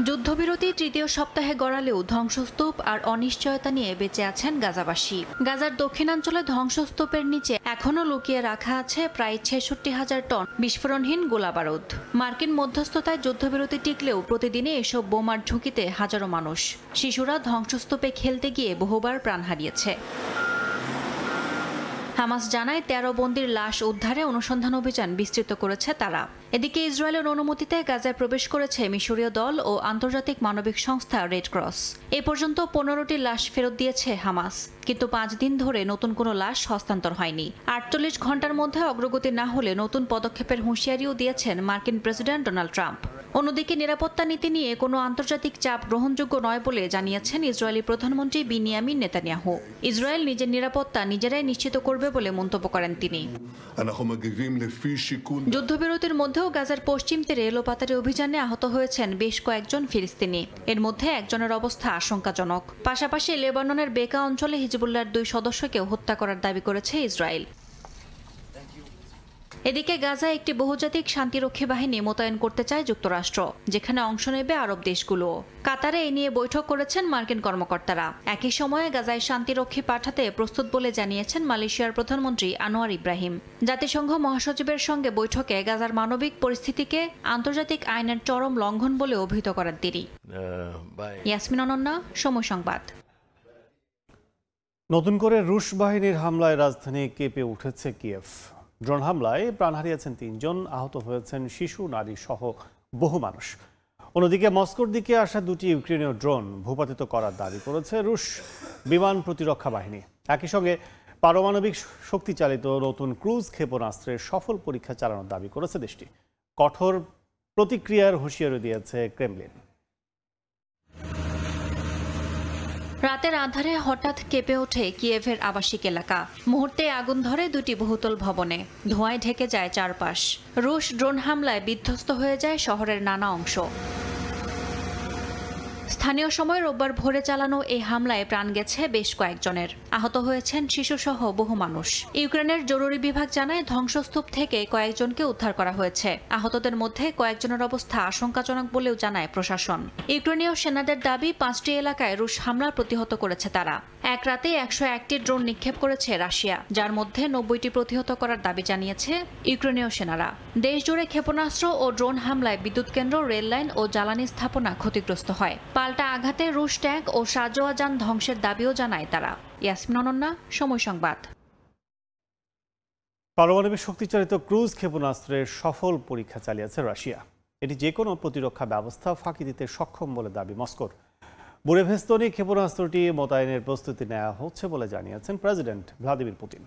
যুদ্ধবিরতি তৃতীয় সপ্তাহে গড়ালেও ধ্বংসস্তূপ আর অনিশ্চয়তা নিয়ে বেঁচে আছেন গাজাবাসী। গাজার দক্ষিণাঞ্চলে ধ্বংসস্তূপের নিচে এখনও লুকিয়ে রাখা আছে প্রায় 66,000 টন বিস্ফোরণহীন গোলাবারুদ। মার্কিন মধ্যস্থতায় যুদ্ধবিরতি টিকলেও প্রতিদিনে এসব বোমার ঝুঁকিতে হাজারো মানুষ। শিশুরা ধ্বংসস্তূপে খেলতে গিয়ে বহুবার প্রাণ হারিয়েছে। হামাস জানায় 13 বন্দীর লাশ উদ্ধারে অনুসন্ধান অভিযান বিস্তৃত করেছে তারা। এদিকে ইসরায়েলের অনুমতিতে গাজায় প্রবেশ করেছে মিশরীয় দল ও আন্তর্জাতিক মানবিক সংস্থা রেড ক্রস। এ পর্যন্ত 15টি লাশ ফেরত দিয়েছে হামাস, কিন্তু 5 দিন ধরে নতুন কোনো লাশ হস্তান্তর হয়নি। 48 ঘন্টার মধ্যে অগ্রগতি না হলে নতুন পদক্ষেপের হুঁশিয়ারিও দিয়েছেন মার্কিন প্রেসিডেন্ট ডোনাল্ড ট্রাম্প। অন্যদিকে নিরাপত্তা নীতি নিয়ে কোনো আন্তর্জাতিক চাপ গ্রহণযোগ্য নয় বলে জানিয়েছেন ইসরায়েলি প্রধানমন্ত্রী বিনিয়ামিন নেতানিয়াহু। ইসরায়েল নিজের নিরাপত্তা নিজেরাই নিশ্চিত করবে বলে মন্তব্য করেন তিনি। যুদ্ধবিরতির মধ্যেও গাজার পশ্চিম তীরে এলোপাতাড়ি অভিযানে আহত হয়েছেন বেশ কয়েকজন ফিলিস্তিনি। এর মধ্যে একজনের অবস্থা আশঙ্কাজনক। পাশাপাশি লেবাননের বেকা অঞ্চলে হিজবুল্লাহর 2 সদস্যকেও হত্যা করার দাবি করেছে ইসরায়েল। এদিকে গাজায় একটি বহুজাতিক শান্তিরক্ষী বাহিনী মোতায়েন করতে চায় যুক্তরাষ্ট্র, যেখানে অংশ নেবে আরব দেশগুলো। কাতারে এ নিয়ে বৈঠক করেছেন মার্কিন কর্মকর্তারা। একই সময়ে গাজায় শান্তিরক্ষী পাঠাতে প্রস্তুত বলে জানিয়েছেন মালয়েশিয়ার প্রধানমন্ত্রী আনোয়ার ইব্রাহিম। জাতিসংঘ মহাসচিবের সঙ্গে বৈঠকে গাজার মানবিক পরিস্থিতিকে আন্তর্জাতিক আইনের চরম লঙ্ঘন বলে অভিহিত করেন তিনি। ইয়াসমিন অনন্যা, সময় সংবাদ। নতুন করে রুশ বাহিনীর হামলায় রাজধানী কেঁপে উঠেছে কিয়েভ। ড্রোন হামলায় প্রাণ হারিয়েছেন 3 জন, আহত হয়েছেন শিশু, নারী সহ বহু মানুষ। অন্যদিকে মস্কোর দিকে আসা 2টি ইউক্রেনীয় ড্রোন ভূপাতিত করার দাবি করেছে রুশ বিমান প্রতিরক্ষা বাহিনী। একই সঙ্গে পারমাণবিক শক্তিচালিত নতুন ক্রুজ ক্ষেপণাস্ত্রের সফল পরীক্ষা চালানোর দাবি করেছে দেশটি। কঠোর প্রতিক্রিয়ার হুঁশিয়ারি দিয়েছে ক্রেমলিন। রাতের আঁধারে হঠাৎ কেঁপে ওঠে কিয়েভের আবাসিক এলাকা। মুহূর্তে আগুন ধরে 2টি বহুতল ভবনে, ধোঁয়ায় ঢেকে যায় চারপাশ। রুশ ড্রোন হামলায় বিধ্বস্ত হয়ে যায় শহরের নানা অংশ। স্থানীয় সময় রোববার ভোরে চালানো এই হামলায় প্রাণ গেছে বেশ কয়েকজনের, আহত হয়েছেন শিশুসহ বহু মানুষ। ইউক্রেনের জরুরি বিভাগ জানায় ধ্বংসস্তূপ থেকে কয়েকজনকে উদ্ধার করা হয়েছে। আহতদের মধ্যে কয়েকজনের অবস্থা আশঙ্কাজনক বলেও জানায় প্রশাসন। ইউক্রেনীয় সেনাদের দাবি 5টি এলাকায় রুশ হামলা প্রতিহত করেছে তারা। এক রাতে 101টি ড্রোন নিক্ষেপ করেছে রাশিয়া, যার মধ্যে 90টি প্রতিহত করার দাবি জানিয়েছে ইউক্রেনীয় সেনারা। দেশজুড়ে ক্ষেপণাস্ত্র ও ড্রোন হামলায় বিদ্যুৎ কেন্দ্র, রেললাইন ও জ্বালানি স্থাপনা ক্ষতিগ্রস্ত হয়। পাল্টা আঘাতে রুশ ট্যাঙ্ক ও সাঁজোয়া যান ধ্বংসের দাবিও জানায় তারা। ইয়াসমিন অনন্যা, সময় সংবাদ। পারমাণবিক শক্তিচালিত ক্রুজ ক্ষেপণাস্ত্রের সফল পরীক্ষা চালিয়েছে রাশিয়া। এটি যে কোনো প্রতিরক্ষা ব্যবস্থা ফাঁকি দিতে সক্ষম বলে দাবি মস্কোর। বুরেভেস্তনি ক্ষেপণাস্ত্রটি মোতায়েনের প্রস্তুতি নেওয়া হচ্ছে বলে জানিয়েছেন প্রেসিডেন্ট ভ্লাদিমির পুতিন।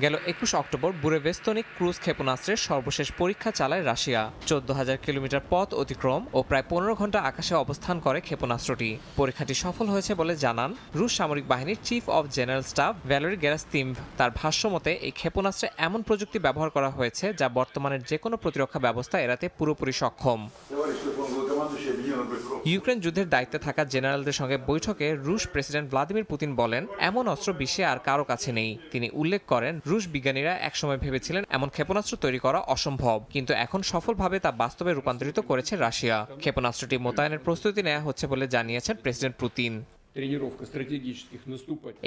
গেল 21 অক্টোবর বুরেভেস্তনিক ক্রুজ ক্ষেপণাস্ত্রের সর্বশেষ পরীক্ষা চালায় রাশিয়া। 14,000 কিলোমিটার পথ অতিক্রম ও প্রায় 15 ঘন্টা আকাশে অবস্থান করে ক্ষেপণাস্ত্রটি। পরীক্ষাটি সফল হয়েছে বলে জানান রুশ সামরিক বাহিনীর chief of general staff Valery Gerasimov. তার ভাষ্য মতে এই ক্ষেপণাস্ত্রে এমন প্রযুক্তি ব্যবহার করা হয়েছে যা বর্তমানের যে কোনো প্রতিরক্ষা ব্যবস্থা এড়াতে পুরোপুরি সক্ষম। ইউক্রেন যুদ্ধের দায়িত্বে থাকা জেনারেলদের সঙ্গে বৈঠকে রুশ প্রেসিডেন্ট ভ্লাদিমির পুতিন বলেন, এমন অস্ত্র বিশ্বে আর কারো কাছে নেই। তিনি উল্লেখ করেন, রুশ বিজ্ঞানীরা একসময় ভেবেছিলেন এমন ক্ষেপণাস্ত্র তৈরি করা অসম্ভব, কিন্তু এখন সফলভাবে তা বাস্তবে রূপান্তরিত করেছে রাশিয়া। ক্ষেপণাস্ত্রটি মোতায়েনের প্রস্তুতি নেওয়া হচ্ছে বলে জানিয়েছেন প্রেসিডেন্ট পুতিন।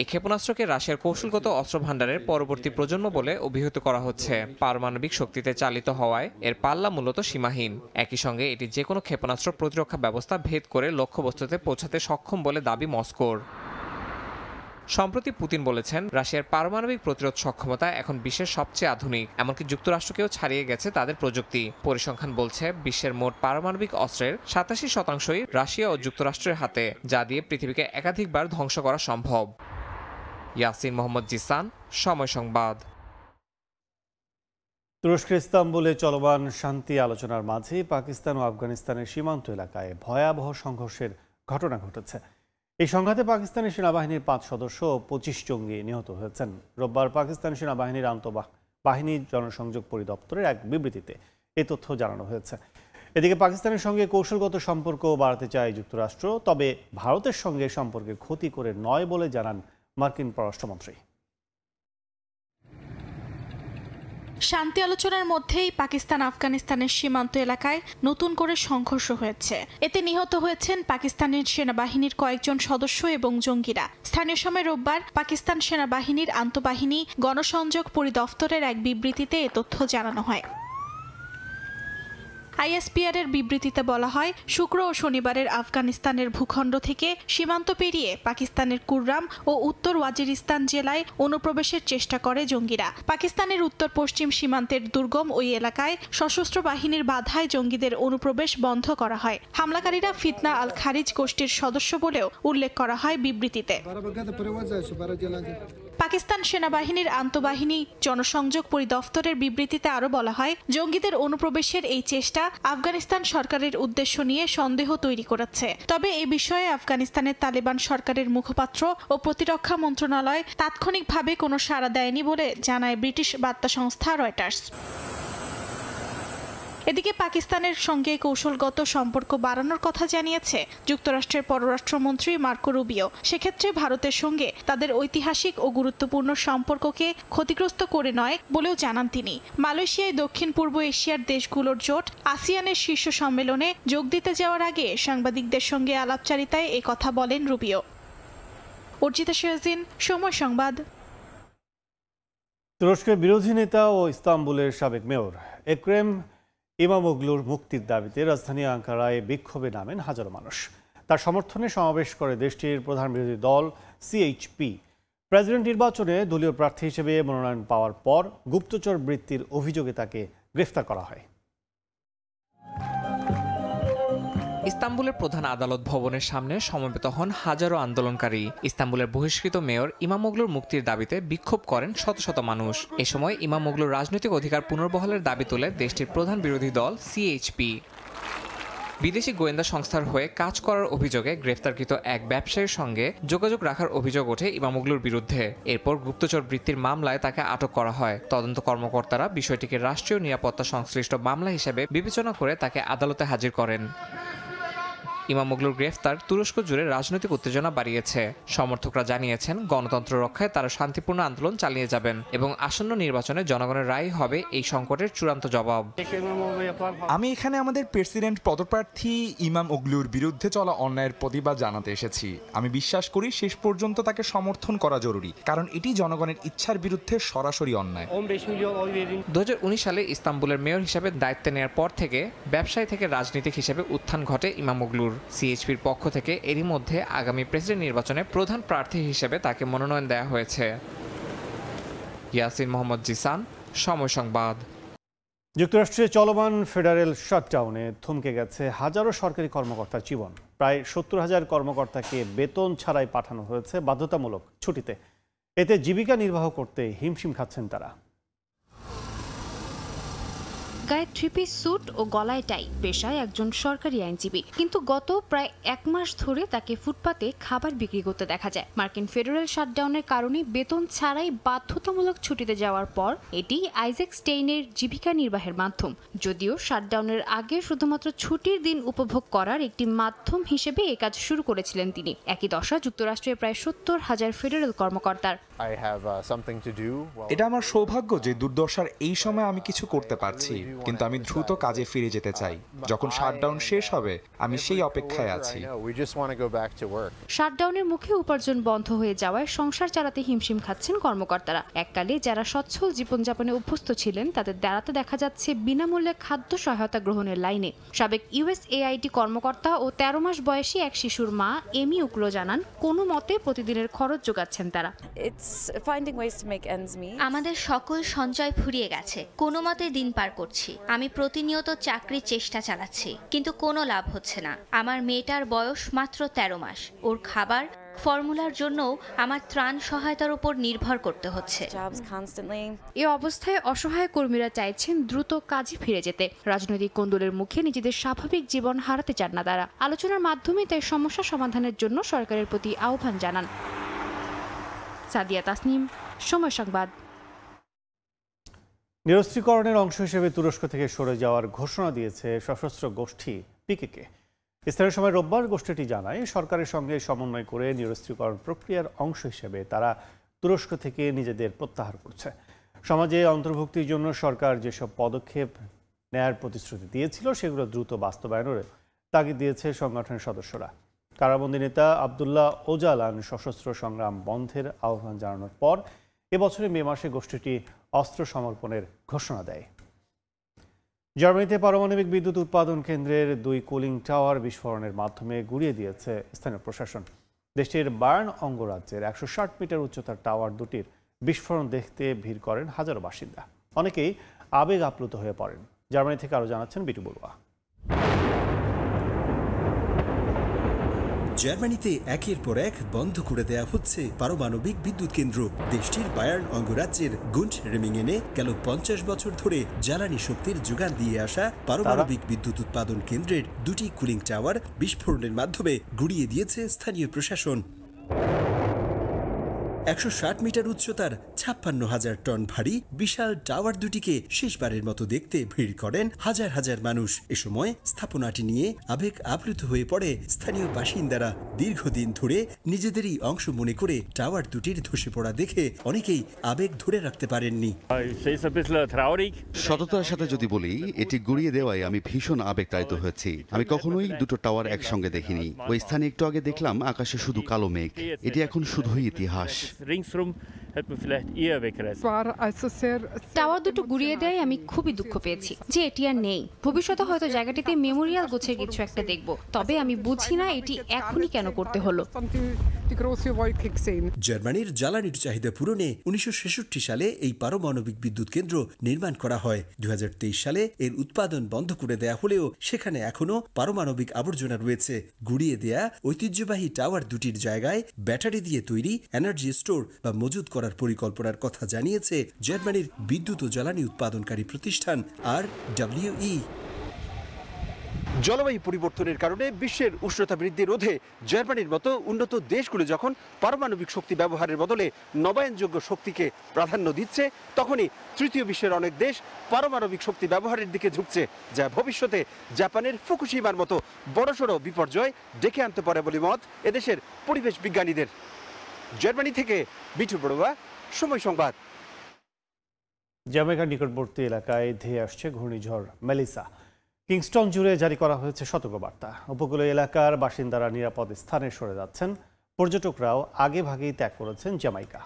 এই ক্ষেপণাস্ত্রকে রাশিয়ার কৌশলগত অস্ত্র ভাণ্ডারের পরবর্তী প্রজন্ম বলে অভিহিত করা হচ্ছে। পারমাণবিক শক্তিতে চালিত হওয়ায় এর পাল্লা মূলত সীমাহীন। একই সঙ্গে এটি যে কোনো ক্ষেপণাস্ত্র প্রতিরক্ষা ব্যবস্থা ভেদ করে লক্ষ্যবস্তুতে পৌঁছাতে সক্ষম বলে দাবি মস্কোর। সম্প্রতি পুতিন বলেছেন, রাশিয়ার পারমাণবিক প্রতিরোধ সক্ষমতা এখন বিশ্বের সবচেয়ে আধুনিক, এমনকি যুক্তরাষ্ট্রকেও ছাড়িয়ে গেছে তাদের প্রযুক্তি। পরিসংখ্যান বলছে বিশ্বের মোট পারমাণবিক অস্ত্রের 87% রাশিয়া ও যুক্তরাষ্ট্রের হাতে, যা দিয়ে পৃথিবীকে একাধিকবার ধ্বংস করা সম্ভব। ইয়াসিন মোহাম্মদ জিসান, সময় সংবাদ। তুরস্কের ইস্তাম্বুলে চলমান শান্তি আলোচনার মাঝে পাকিস্তান ও আফগানিস্তানের সীমান্ত এলাকায় ভয়াবহ সংঘর্ষের ঘটনা ঘটেছে। এই সংঘাতে পাকিস্তানি সেনাবাহিনীর 5 সদস্য ও 25 জঙ্গি নিহত হয়েছেন। রোববার পাকিস্তান সেনাবাহিনীর আন্তঃবাহিনী জনসংযোগ পরিদপ্তরের এক বিবৃতিতে এ তথ্য জানানো হয়েছে। এদিকে পাকিস্তানের সঙ্গে কৌশলগত সম্পর্ক বাড়াতে চায় যুক্তরাষ্ট্র, তবে ভারতের সঙ্গে সম্পর্কের ক্ষতি করে নয় বলে জানান মার্কিন পররাষ্ট্রমন্ত্রী। শান্তি আলোচনার মধ্যেই পাকিস্তান আফগানিস্তানের সীমান্ত এলাকায় নতুন করে সংঘর্ষ হয়েছে। এতে নিহত হয়েছেন পাকিস্তানের সেনাবাহিনীর কয়েকজন সদস্য এবং জঙ্গিরা। স্থানীয় সময় রোববার পাকিস্তান সেনাবাহিনীর আন্তঃবাহিনী গণসংযোগ পরিদপ্তরের এক বিবৃতিতে এ তথ্য জানানো হয়। আইএসপিআর এর বিবৃতিতে বলা হয়, শুক্র ও শনিবারের আফগানিস্তানের ভূখণ্ড থেকে সীমান্ত পেরিয়ে পাকিস্তানের কুররাম ও উত্তর ওয়াজিরিস্তান জেলায় অনুপ্রবেশের চেষ্টা করে জঙ্গিরা। পাকিস্তানের উত্তর পশ্চিম সীমান্তের দুর্গম ওই এলাকায় সশস্ত্র বাহিনীর বাধায় জঙ্গিদের অনুপ্রবেশ বন্ধ করা হয়। হামলাকারীরা ফিতনা আল খারিজ গোষ্ঠীর সদস্য বলেও উল্লেখ করা হয় বিবৃতিতে। পাকিস্তান সেনাবাহিনীর আন্তঃবাহিনী জনসংযোগ পরিদপ্তরের বিবৃতিতে আরও বলা হয়, জঙ্গিদের অনুপ্রবেশের এই চেষ্টা আফগানিস্তান সরকারের উদ্দেশ্য নিয়ে সন্দেহ তৈরি করেছে। তবে এ বিষয়ে আফগানিস্তানের তালেবান সরকারের মুখপাত্র ও প্রতিরক্ষা মন্ত্রণালয় তাৎক্ষণিকভাবে কোনো সাড়া দেয়নি বলে জানায় ব্রিটিশ বার্তা সংস্থা রয়টার্স। এদিকে পাকিস্তানের সঙ্গে কৌশলগত সম্পর্ক বাড়ানোর কথা জানিয়েছে যুক্তরাষ্ট্রের পররাষ্ট্রমন্ত্রী মার্কো রুবিও। সেক্ষেত্রে ভারতের সঙ্গে তাদের ঐতিহাসিক ও গুরুত্বপূর্ণ সম্পর্ককে ক্ষতিগ্রস্ত করে নয় বলেও জানান তিনি। মালয়েশিয়ায় দক্ষিণ পূর্ব এশিয়ার দেশগুলোর জোট আসিয়ানের শীর্ষ সম্মেলনে যোগ দিতে যাওয়ার আগে সাংবাদিকদের সঙ্গে আলাপচারিতায় এ কথা বলেন রুবিও। অর্জিতা সিরাজিন, সময় সংবাদ। তুরস্কের বিরোধী নেতা ও ইস্তাম্বুলের সাবেক মেয়র এক্রেম ইমামোগলুর মুক্তির দাবিতে রাজধানী আঙ্কারায় বিক্ষোভে নামেন হাজারো মানুষ। তার সমর্থনে সমাবেশ করে দেশটির প্রধান বিরোধী দল সিএইচপি। প্রেসিডেন্ট নির্বাচনে দলীয় প্রার্থী হিসেবে মনোনয়ন পাওয়ার পর গুপ্তচর বৃত্তির অভিযোগে তাকে গ্রেফতার করা হয়। ইস্তাম্বুলের প্রধান আদালত ভবনের সামনে সমবেত হন হাজারো আন্দোলনকারী। ইস্তাম্বুলের বহিষ্কৃত মেয়র ইমামোগলুর মুক্তির দাবিতে বিক্ষোভ করেন শত শত মানুষ। এ সময় ইমামোগলুর রাজনৈতিক অধিকার পুনর্বহালের দাবি তোলে দেশটির প্রধান বিরোধী দল সিএইচপি। বিদেশি গোয়েন্দা সংস্থার হয়ে কাজ করার অভিযোগে গ্রেফতারকৃত এক ব্যবসায়ীর সঙ্গে যোগাযোগ রাখার অভিযোগ ওঠে ইমামোগলুর বিরুদ্ধে। এরপর গুপ্তচর বৃত্তির মামলায় তাকে আটক করা হয়। তদন্ত কর্মকর্তারা বিষয়টিকে রাষ্ট্রীয় নিরাপত্তা সংশ্লিষ্ট মামলা হিসেবে বিবেচনা করে তাকে আদালতে হাজির করেন। ইমামোগলুর গ্রেফতার তুরস্ক জুড়ে রাজনৈতিক উত্তেজনা বাড়িয়েছে। সমর্থকরা জানিয়েছেন গণতন্ত্র রক্ষায় তারা শান্তিপূর্ণ আন্দোলন চালিয়ে যাবেন এবং আসন্ন নির্বাচনে জনগণের রায় হবে এই সংকটের চূড়ান্ত জবাব। আমি এখানে আমাদের প্রেসিডেন্ট পদপ্রার্থী ইমামোগলুর বিরুদ্ধে চলা অন্যায়ের প্রতিবাদ জানাতে এসেছি। আমি বিশ্বাস করি শেষ পর্যন্ত তাকে সমর্থন করা জরুরি, কারণ এটি জনগণের ইচ্ছার বিরুদ্ধে সরাসরি অন্যায়। 2019 সালে ইস্তাম্বুলের মেয়র হিসেবে দায়িত্ব নেওয়ার পর থেকে ব্যবসায়ী থেকে রাজনীতিক হিসেবে উত্থান ঘটে ইমামোগলুর। সিএইচপির পক্ষ থেকে এরই মধ্যে আগামী প্রেসিডেন্ট নির্বাচনে প্রধান প্রার্থী হিসেবে তাকে মনোনয়ন দেওয়া হয়েছে। ইয়াসিন মোহাম্মদ জিসান, সময় সংবাদ। যুক্তরাষ্ট্রে চলমান ফেডারেল শাটডাউনে থমকে গেছে হাজারো সরকারি কর্মকর্তার জীবন। প্রায় 70,000 কর্মকর্তাকে বেতন ছাড়াই পাঠানো হয়েছে বাধ্যতামূলক ছুটিতে। এতে জীবিকা নির্বাহ করতে হিমশিম খাচ্ছেন তারা। গায়ে থ্রি-পিস স্যুট ও গলায় টাই, পেশায় একজন সরকারি আইনজীবী। কিন্তু গত প্রায় 1 মাস ধরে তাকে ফুটপাতে খাবার বিক্রি করতে দেখা যায়। মার্কিন ফেডারেল শাটডাউনের কারণে বেতন ছাড়াই বাধ্যতামূলক ছুটিতে যাওয়ার পর এটি আইজ্যাক স্টেইনের জীবিকা নির্বাহের মাধ্যম। যদিও শাটডাউনের আগে শুধুমাত্র ছুটির দিন উপভোগ করার একটি মাধ্যম হিসেবে এই কাজ শুরু করেছিলেন তিনি। একই দশা যুক্তরাষ্ট্রের প্রায় 70,000 ফেডারেল কর্মকর্তার। এটা আমার সৌভাগ্য যে দুর্দশার এই সময় আমি কিছু করতে পারছি, কিন্তু আমি দ্রুত কাজে ফিরে যেতে চাই। যখন শাটডাউন শেষ হবে আমি সেই অপেক্ষায় আছি। শাটডাউনের মুখে উপার্জন বন্ধ হয়ে যাওয়ায় সংসার চালাতে হিমশিম খাচ্ছেন কর্মকর্তারা। এককালে যারা সচ্ছল জীবনযাপনে অভ্যস্ত ছিলেন তাদের দাঁড়াতে দেখা যাচ্ছে বিনামূল্যে খাদ্য সহায়তা গ্রহণের লাইনে। সাবেক ইউএসএআইডি কর্মকর্তা ও 13 মাস বয়সী এক শিশুর মা এমি উকলো জানান কোনো মতে প্রতিদিনের খরচ জোগাচ্ছেন তারা। আমাদের সকল সঞ্চয় ফুরিয়ে গেছে, কোনো মতে দিন পার করছি। আমি প্রতিনিয়ত চাকরির চেষ্টা চালাচ্ছি, কিন্তু কোনো লাভ হচ্ছে না। আমার মেয়েটার বয়স মাত্র 13 মাস। ওর খাবার ফর্মুলার জন্যও আমার ত্রাণ সহায়তার উপর নির্ভর করতে হচ্ছে। এ অবস্থায় অসহায় কর্মীরা চাইছেন দ্রুত কাজে ফিরে যেতে। রাজনৈতিক কোন্দলের মুখে নিজেদের স্বাভাবিক জীবন হারাতে চান না তারা। আলোচনার মাধ্যমে তাই সমস্যা সমাধানের জন্য সরকারের প্রতি আহ্বান জানান। সাদিয়া তাসনিম, সময় সংবাদ। নিরস্ত্রীকরণের অংশ হিসেবে তুরস্ক থেকে সরে যাওয়ার ঘোষণা দিয়েছে সশস্ত্র গোষ্ঠী পিকেকে। স্থানীয় সময় রোববার গোষ্ঠীটি জানায় সরকারের সঙ্গে সমন্বয় করে নিরস্ত্রীকরণ প্রক্রিয়ার অংশ হিসেবে তারা তুরস্ক থেকে নিজেদের প্রত্যাহার করছে। সমাজে অন্তর্ভুক্তির জন্য সরকার যেসব পদক্ষেপ নেয়ার প্রতিশ্রুতি দিয়েছিল সেগুলো দ্রুত বাস্তবায়নের তাগিদ দিয়েছে সংগঠনের সদস্যরা। কারাবন্দী নেতা আবদুল্লাহ ওজালান সশস্ত্র সংগ্রাম বন্ধের আহ্বান জানানোর পর এবছরের মে মাসে গোষ্ঠীটি অস্ত্র সমর্পণের ঘোষণা দেয়। জার্মানিতে পারমাণবিক বিদ্যুৎ উৎপাদন কেন্দ্রের 2 কুলিং টাওয়ার বিস্ফোরণের মাধ্যমে গুঁড়িয়ে দিয়েছে স্থানীয় প্রশাসন। দেশটির বায়ার্ন অঙ্গরাজ্যের 160 মিটার উচ্চতার টাওয়ার দুটির বিস্ফোরণ দেখতে ভিড় করেন হাজারো বাসিন্দা। অনেকেই আবেগ আপ্লুত হয়ে পড়েন। জার্মানি থেকে আরও জানাচ্ছেন বিটু বড়ুয়া। জার্মানিতে একের পর এক বন্ধ করে দেয়া হচ্ছে পারমাণবিক বিদ্যুৎ কেন্দ্র। দেশটির বায়ার্ন অঙ্গরাজ্যের গুন্ট রেমিংয়েনে গেল 50 বছর ধরে জ্বালানি শক্তির যোগান দিয়ে আসা পারমাণবিক বিদ্যুৎ উৎপাদন কেন্দ্রের 2টি কুলিং টাওয়ার বিস্ফোরণের মাধ্যমে গুঁড়িয়ে দিয়েছে স্থানীয় প্রশাসন। 160 মিটার উচ্চতার 56,000 টন ভারী বিশাল টাওয়ার দুটিকে শেষবারের মতো দেখতে ভিড় করেন হাজার হাজার মানুষ। এ সময় স্থাপনাটি নিয়ে আবেগ আপ্লুত হয়ে পড়ে স্থানীয় বাসিন্দারা। দীর্ঘদিন ধরে নিজেদেরই অংশ মনে করে টাওয়ার দুটির ধসে পড়া দেখে অনেকেই আবেগ ধরে রাখতে পারেননি। সততার সাথে যদি বলি, এটি গুড়িয়ে দেওয়ায় আমি ভীষণ আবেগতাড়িত হয়েছি। আমি কখনোই দুটো টাওয়ার একসঙ্গে দেখিনি। ওই স্থানে একটু আগে দেখলাম আকাশে শুধু কালো মেঘ। এটি এখন শুধুই ইতিহাস। টাওয়ার দুটো গুড়িয়ে দেয় আমি খুবই দুঃখ পেয়েছি যে এটি আর নেই। ভবিষ্যতে হয়তো জায়গাটিতে মেমোরিয়াল গোছের কিছু একটা দেখব, তবে আমি বুঝি না এটি এখনই কেন করতে হলো। জার্মানির জ্বালানির চাহিদা পূরণে 1966 সালে এই পারমাণবিক বিদ্যুৎ কেন্দ্র নির্মাণ করা হয়। 2023 সালে এর উৎপাদন বন্ধ করে দেয়া হলেও সেখানে এখনো পারমাণবিক আবর্জনা রয়েছে। গুড়িয়ে দেয়া ঐতিহ্যবাহী টাওয়ার দুটির জায়গায় ব্যাটারি দিয়ে তৈরি এনার্জি স্টোর বা মজুত করার পরিকল্পনার কথা জানিয়েছে জার্মানির বিদ্যুৎ ও জ্বালানি উৎপাদনকারী প্রতিষ্ঠান RWE। জলবায়ু পরিবর্তনের কারণে বিশ্বের উষ্ণতা বৃদ্ধি রোধে জার্মানির মতো উন্নত দেশগুলো যখন পারমাণবিক শক্তি ব্যবহারের বদলে নবায়নযোগ্য শক্তিকে প্রাধান্য দিচ্ছে, তখনই তৃতীয় বিশ্বের অনেক দেশ পারমাণবিক শক্তি ব্যবহারের দিকে ঝুঁকছে, যা ভবিষ্যতে জাপানের ফুকুশিমার মতো বড়সড় বিপর্যয় ডেকে আনতে পারে বলে মত এদেশের পরিবেশ বিজ্ঞানীদের। জার্মানি থেকে বিটু বড়ুয়া, সময় সংবাদ। জ্যামাইকার নিকটবর্তী এলাকায় ধেয়ে আসছে ঘূর্ণিঝড় মেলিসা। কিংস্টন জুড়ে জারি করা হয়েছে সতর্কবার্তা। উপকূলীয় এলাকার বাসিন্দারা নিরাপদ স্থানে সরে যাচ্ছেন। পর্যটকরাও আগে ভাগেই ত্যাগ করেছেন জ্যামাইকা।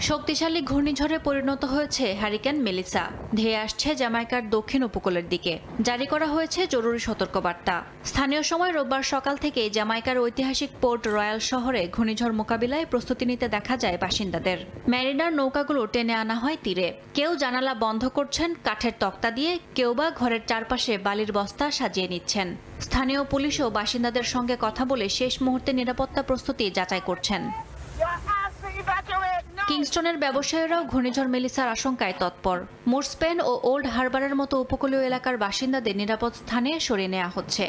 শক্তিশালী ঘূর্ণিঝড়ে পরিণত হয়েছে হ্যারিকেন মেলিসা। ধেয়ে আসছে জ্যামাইকার দক্ষিণ উপকূলের দিকে। জারি করা হয়েছে জরুরি সতর্কবার্তা। স্থানীয় সময় রোববার সকাল থেকে জ্যামাইকার ঐতিহাসিক পোর্ট রয়্যাল শহরে ঘূর্ণিঝড় মোকাবিলায় প্রস্তুতি নিতে দেখা যায় বাসিন্দাদের। ম্যারিনার নৌকাগুলো টেনে আনা হয় তীরে। কেউ জানালা বন্ধ করছেন কাঠের তক্তা দিয়ে, কেউ বা ঘরের চারপাশে বালির বস্তা সাজিয়ে নিচ্ছেন। স্থানীয় পুলিশও বাসিন্দাদের সঙ্গে কথা বলে শেষ মুহূর্তে নিরাপত্তা প্রস্তুতি যাচাই করছেন। কিংস্টনের ব্যবসায়ীরাও ঘূর্ণিঝড় মেলিসার আশঙ্কায় তৎপর। মোরস্পেন ও ওল্ড হারবারের মতো উপকূলীয় এলাকার বাসিন্দাদের নিরাপদ স্থানে সরিয়ে নেওয়া হচ্ছে।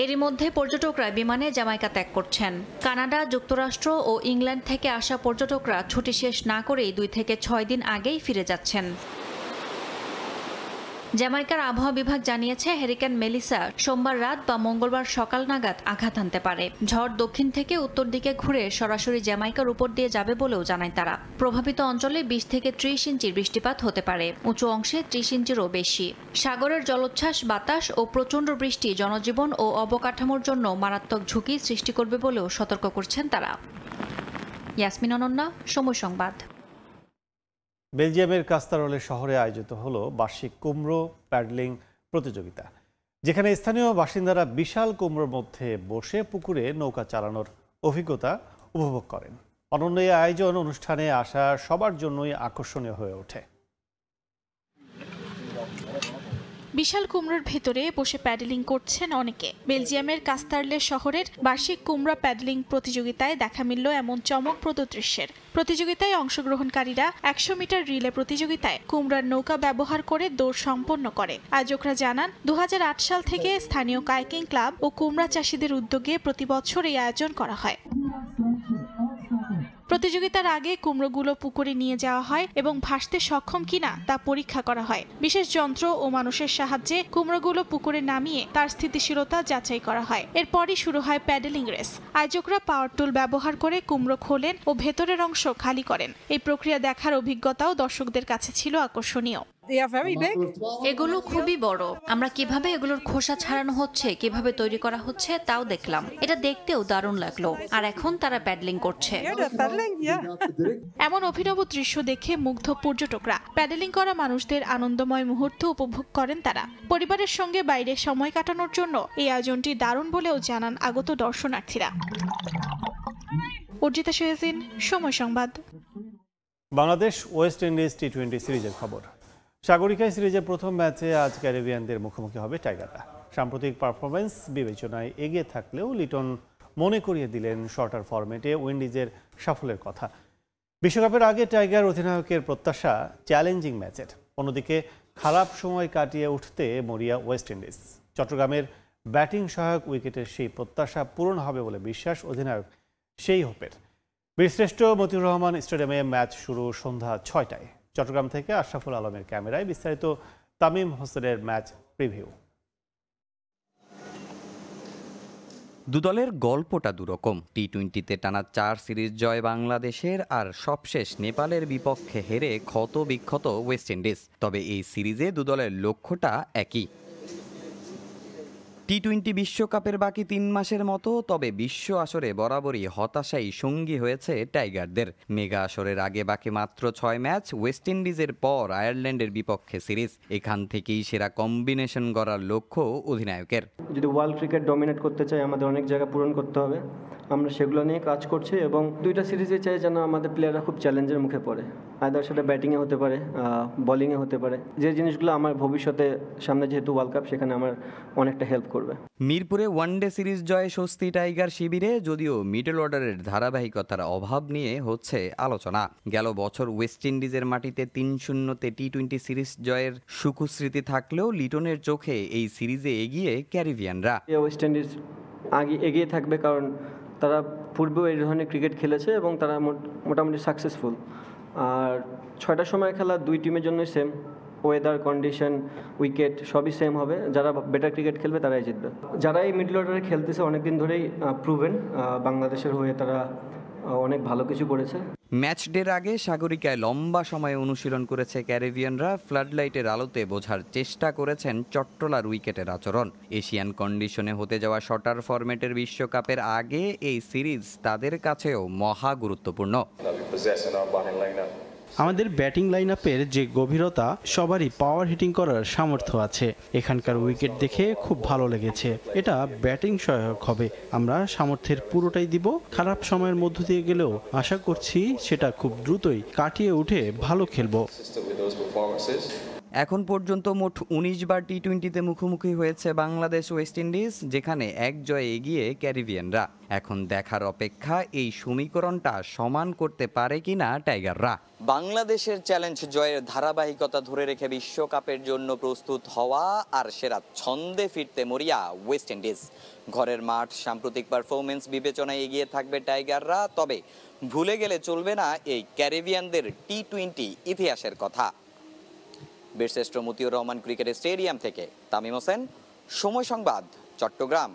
এরই মধ্যে পর্যটকরা বিমানে জামাইকা ত্যাগ করছেন। কানাডা, যুক্তরাষ্ট্র ও ইংল্যান্ড থেকে আসা পর্যটকরা ছুটি শেষ না করেই 2 থেকে 6 দিন আগেই ফিরে যাচ্ছেন। জ্যামাইকার আবহাওয়া বিভাগ জানিয়েছে হ্যারিকেন মেলিসা সোমবার রাত বা মঙ্গলবার সকাল নাগাদ আঘাত হানতে পারে। ঝড় দক্ষিণ থেকে উত্তর দিকে ঘুরে সরাসরি জ্যামাইকার উপর দিয়ে যাবে বলেও জানায় তারা। প্রভাবিত অঞ্চলে 20 থেকে 30 ইঞ্চির বৃষ্টিপাত হতে পারে, উঁচু অংশে 30 ইঞ্চিরও বেশি। সাগরের জলোচ্ছ্বাস, বাতাস ও প্রচণ্ড বৃষ্টি জনজীবন ও অবকাঠামোর জন্য মারাত্মক ঝুঁকি সৃষ্টি করবে বলেও সতর্ক করছেন তারা। ইয়াসমিন অনন্যা, সময় সংবাদ। বেলজিয়ামের কাস্তারলে শহরে আয়োজিত হলো বার্ষিক কুমড়ো প্যাডলিং প্রতিযোগিতা, যেখানে স্থানীয় বাসিন্দারা বিশাল কুমড়োর মধ্যে বসে পুকুরে নৌকা চালানোর অভিজ্ঞতা উপভোগ করেন। অনন্য এই আয়োজন অনুষ্ঠানে আসা সবার জন্যই আকর্ষণীয় হয়ে ওঠে। বিশাল কুমড়োর ভেতরে বসে প্যাডেলিং করছেন অনেকে। বেলজিয়ামের কাস্তারলে শহরের বার্ষিক কুমড়া প্যাডেলিং প্রতিযোগিতায় দেখা মিলল এমন চমকপ্রদ দৃশ্যের। প্রতিযোগিতায় অংশগ্রহণকারীরা 100 মিটার রিলে প্রতিযোগিতায় কুমড়ার নৌকা ব্যবহার করে দৌড় সম্পন্ন করে। আয়োজকরা জানান 2008 সাল থেকে স্থানীয় কাইকিং ক্লাব ও কুমড়া চাষিদের উদ্যোগে প্রতি বছর এই আয়োজন করা হয়। প্রতিযোগিতার আগে কুমড়োগুলো পুকুরে নিয়ে যাওয়া হয় এবং ভাসতে সক্ষম কিনা তা পরীক্ষা করা হয়। বিশেষ যন্ত্র ও মানুষের সাহায্যে কুমড়োগুলো পুকুরে নামিয়ে তার স্থিতিশীলতা যাচাই করা হয়। এরপরই শুরু হয় প্যাডেলিং রেস। আয়োজকরা পাওয়ার টুল ব্যবহার করে কুমড়ো খোলেন ও ভেতরের অংশ খালি করেন। এই প্রক্রিয়া দেখার অভিজ্ঞতাও দর্শকদের কাছে ছিল আকর্ষণীয়। এগুলো খুবই বড়। আমরা কিভাবে এগুলোর খোসা ছাড়ানো হচ্ছে, কিভাবে তৈরি করা হচ্ছে তাও দেখলাম। এটা দেখতেও দারুণ লাগলো। আর এখন তারা প্যাডলিং করছে। এমন অভিনব দৃশ্য দেখে মুগ্ধ পর্যটকরা। প্যাডেলিং করা মানুষদের আনন্দময় মুহূর্ত উপভোগ করেন তারা। পরিবারের সঙ্গে বাইরে সময় কাটানোর জন্য এই আয়োজনটি দারুণ বলেও জানান আগত দর্শনার্থীরা। অর্জিতা সোহেজিন, সময় সংবাদ। বাংলাদেশ ওয়েস্ট ইন্ডিজ টি20 সিরিজের খবর। সাগরিকায় সিরিজের প্রথম ম্যাচে আজ ক্যারিবিয়ানদের মুখোমুখি হবে টাইগাররা। সাম্প্রতিক পারফরমেন্স বিবেচনায় এগিয়ে থাকলেও লিটন মনে করিয়ে দিলেন শর্টার ফরম্যাটে উইন্ডিজের সাফল্যের কথা। বিশ্বকাপের আগে টাইগার অধিনায়কের প্রত্যাশা চ্যালেঞ্জিং ম্যাচের। অন্যদিকে খারাপ সময় কাটিয়ে উঠতে মরিয়া ওয়েস্ট ইন্ডিজ। চট্টগ্রামের ব্যাটিং সহায়ক উইকেটের সেই প্রত্যাশা পূরণ হবে বলে বিশ্বাস অধিনায়ক সেই হোপের। বীরশ্রেষ্ঠ মতিউর রহমান স্টেডিয়ামে ম্যাচ শুরু সন্ধ্যা 6টায়। চট্টগ্রাম থেকে আশরাফুল আলমের ক্যামেরায় বিস্তারিত তামিম হোসেনের ম্যাচ প্রিভিউ। দুদলের গল্পটা দুরকম। টি-20তে টানা 4 সিরিজ জয় বাংলাদেশের, আর সবশেষ নেপালের বিপক্ষে হেরে ক্ষত বিক্ষত ওয়েস্ট ইন্ডিজ। তবে এই সিরিজে দুদলের লক্ষ্যটা একই। টি-20 বিশ্বকাপের বাকি 3 মাসের মতো, তবে বিশ্ব আসরে বরাবরই হতাশাই সঙ্গী হয়েছে টাইগারদের। মেগা আসরের আগে বাকি মাত্র 6 ম্যাচ, ওয়েস্ট ইন্ডিজের পর আয়ারল্যান্ডের বিপক্ষে সিরিজ। এখান থেকেই সেরা কম্বিনেশন গড়ার লক্ষ্য অধিনায়কের। যদি ওয়ার্ল্ড ক্রিকেট ডমিনেট করতে চাই আমাদের অনেক জায়গা পূরণ করতে হবে, আমরা সেগুলো নিয়ে কাজ করছি এবং 2টা সিরিজে চাই যেন আমাদের প্লেয়াররা খুব চ্যালেঞ্জের মুখে পড়ে। আদার সেটা ব্যাটিংয়ে হতে পারে, বোলিংয়ে হতে পারে, যে জিনিসগুলো আমার ভবিষ্যতে সামনে যেহেতু ওয়ার্ল্ড কাপ সেখানে আমার অনেকটা হেল্প করবে। মিরপুরে ওয়ানডে সিরিজ জয়ে স্বস্তি টাইগার শিবিরে, যদিও মিডল অর্ডারের ধারাবাহিকতার অভাব নিয়ে হচ্ছে আলোচনা। গেল বছর ওয়েস্ট ইন্ডিজের মাটিতে 3-0-তে টি-20 সিরিজ জয়ের সুখস্মৃতি থাকলেও লিটনের চোখে এই সিরিজে এগিয়ে ক্যারিবিয়ানরা। ওয়েস্ট ইন্ডিজ আগে এগিয়ে থাকবে কারণ তারা পূর্বেও এই ধরনের ক্রিকেট খেলেছে এবং তারা মোটামুটি সাকসেসফুল। আর 6টার সময় খেলা 2 টিমের জন্যই সেম, ওয়েদার কন্ডিশন উইকেট সবই সেম হবে। যারা বেটার ক্রিকেট খেলবে তারাই জিতবে। যারা এই মিডল অর্ডারে খেলতেছে অনেকদিন ধরেই প্রুভেন, বাংলাদেশের হয়ে তারা অনেক ভালো কিছু করেছে। ম্যাচ ডের আগে সাগরিকায় লম্বা সময় অনুশীলন করেছে ক্যারিবিয়ানরা। ফ্লাডলাইটের আলোতে বোঝার চেষ্টা করেছেন চট্টলার উইকেটের আচরণ। এশিয়ান কন্ডিশনে হতে যাওয়া শটার ফরম্যাটের বিশ্বকাপের আগে এই সিরিজ তাদের কাছেও মহা গুরুত্বপূর্ণ। আমাদের ব্যাটিং লাইন আপের যে গভীরতা, সবারই পাওয়ার হিটিং করার সামর্থ্য আছে। এখানকার উইকেট দেখে খুব ভালো লেগেছে। এটা ব্যাটিং সহায়ক হবে, আমরা সামর্থ্যের পুরোটাই দিব। খারাপ সময়ের মধ্য দিয়ে গেলেও আশা করছি সেটা খুব দ্রুতই কাটিয়ে উঠে ভালো খেলবো। এখন পর্যন্ত মোট 19 বার টি-20তে মুখোমুখি হয়েছে বাংলাদেশ ওয়েস্ট ইন্ডিজ, যেখানে 1 জয়ে এগিয়ে ক্যারিবিয়ানরা। এখন দেখার অপেক্ষা এই সমীকরণটা সমান করতে পারে কিনা টাইগাররা। বাংলাদেশের চ্যালেঞ্জ জয়ের ধারাবাহিকতা ধরে রেখে বিশ্বকাপের জন্য প্রস্তুত হওয়া, আর সেরা ছন্দে ফিরতে মরিয়া ওয়েস্ট ইন্ডিজ। ঘরের মাঠ, সাম্প্রতিক পারফরমেন্স বিবেচনায় এগিয়ে থাকবে টাইগাররা। তবে ভুলে গেলে চলবে না এই ক্যারিবিয়ানদের টি-20 ইতিহাসের কথা। বীরশ্রেষ্ঠ মতিউর রহমান ক্রিকেট স্টেডিয়াম থেকে তামিম হোসেন, সময় সংবাদ, চট্টগ্রাম।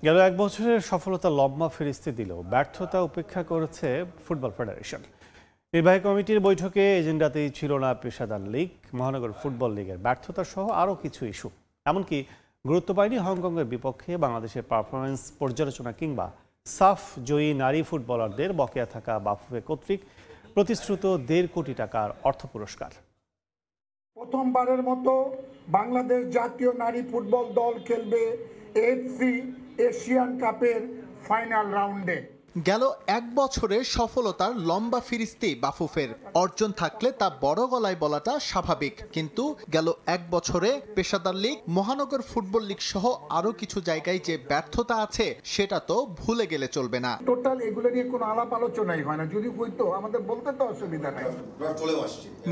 গেল 1 বছরের সফলতা লম্বা ফিরিস্তি দিলেও ব্যর্থতা উপেক্ষা করেছে ফুটবল ফেডারেশন। নির্বাহী কমিটির বৈঠকে এজেন্ডাতেই ছিল না পেশাদার লীগ, মহানগর ফুটবল লীগের ব্যর্থতা সহ আরও কিছু ইস্যু। এমনকি গুরুত্ব পায়নি হংকংয়ের বিপক্ষে বাংলাদেশের পারফরমেন্স পর্যালোচনা কিংবা সাফ জয়ী নারী ফুটবলারদের বকেয়া থাকা বাফুফে কর্তৃক প্রতিশ্রুত 1.5 কোটি টাকার অর্থ পুরস্কার। প্রথমবারের মতো বাংলাদেশ জাতীয় নারী ফুটবল দল খেলবে এফসি এশিয়ান কাপের ফাইনাল রাউন্ডে। গেল 1 বছরের সফলতার লম্বা ফিরিস্তি বাফুফের। অর্জন থাকলে তা বড় গলায় বলাটা স্বাভাবিক, কিন্তু গেল 1 বছরে পেশাদার লীগ, মহানগর ফুটবল লীগ সহ আরো কিছু জায়গায় যে ব্যর্থতা আছে সেটা তো ভুলে গেলে চলবে না। টোটাল এগুলো নিয়ে কোনো আলাপ আলোচনাই হয় না, যদি হইতো আমাদের বলতে তো অসুবিধা নাই।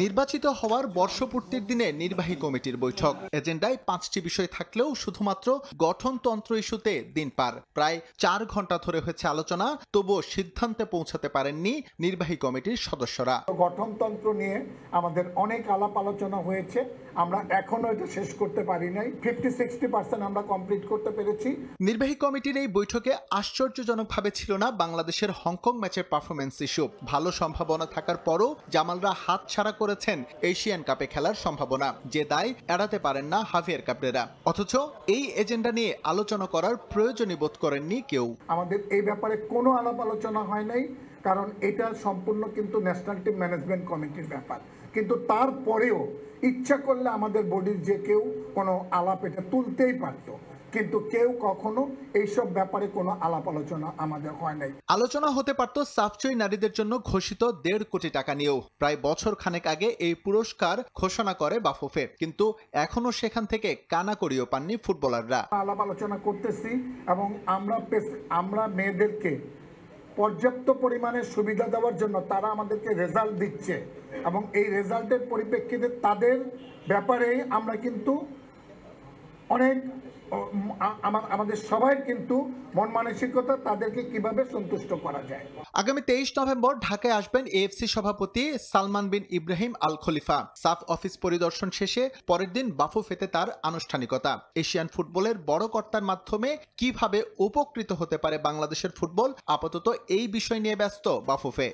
নির্বাচিত হওয়ার বর্ষপূর্তির দিনে নির্বাহী কমিটির বৈঠক। এজেন্ডায় 5টি বিষয় থাকলেও শুধুমাত্র গঠনতন্ত্র ইস্যুতে দিন পার। প্রায় 4 ঘন্টা ধরে হয়েছে আলোচনা, তবুও সিদ্ধান্তে পৌঁছাতে পারেননি নির্বাহী কমিটির সদস্যরা। গঠনতন্ত্র নিয়ে আমাদের অনেক আলাপ আলোচনা হয়েছে, আমরা এখনো এটা শেষ করতে পারি নাই। 50-60% আমরা কমপ্লিট করতে পেরেছি। নির্বাহী কমিটির এই বৈঠকে আশ্চর্যজনকভাবে ছিল না বাংলাদেশের হংকং ম্যাচের পারফরমেন্স ইস্যু। ভালো সম্ভাবনা থাকার পরও জামালরা হাতছাড়া করেছেন এশিয়ান কাপে খেলার সম্ভাবনা, যে দায় এড়াতে পারেন না হাভিয়ার কাবরেরা। অথচ এই এজেন্ডা নিয়ে আলোচনা করার প্রয়োজনই বোধ করেননি কেউ। আমাদের এই ব্যাপারে কোনো আলাপ আলোচনা হয় নাই, কারণ এটা সম্পূর্ণ কিন্তু ন্যাশনাল টিম ম্যানেজমেন্ট কমিটির ব্যাপার। কিন্তু তারপরেও ইচ্ছা করলে আমাদের বডির যে কেউ কোনো আলাপ এটা তুলতেই পারতো, কিন্তু কেউ কখনো এইসব ব্যাপারে কোনো আলাপ আলোচনা আমাদের হয় নাই। আলোচনা হতে পারত সাফজয়ী নারীদের জন্য ঘোষিত 1.5 কোটি টাকা নিয়েও। প্রায় বছর খানেক আগে এই পুরস্কার ঘোষণা করে বাফুফে, কিন্তু এখনো সেখান থেকে কানাকড়িও পাননি ফুটবলাররা। আলাপ আলোচনা করতেছি এবং আমরা মেয়েদেরকে পর্যাপ্ত পরিমাণে সুবিধা দেওয়ার জন্য তারা আমাদেরকে রেজাল্ট দিচ্ছে এবং এই রেজাল্টের পরিপ্রেক্ষিতে তাদের ব্যাপারে আমরা কিন্তু অনেক আমাদের সবাই কিন্তু মন মানসিকতা তাদেরকে কিভাবে সন্তুষ্ট করা যায়। আগামী 23 নভেম্বর ঢাকায় আসবেন এএফসি সভাপতি সালমান বিন ইব্রাহিম আল খলিফা। সাফ অফিস পরিদর্শন শেষে পরের দিন বাফুফেতে তার আনুষ্ঠানিকতা। এশিয়ান ফুটবলের বড় কর্তার মাধ্যমে কিভাবে উপকৃত হতে পারে বাংলাদেশের ফুটবল, আপাতত এই বিষয় নিয়ে ব্যস্ত বাফুফে।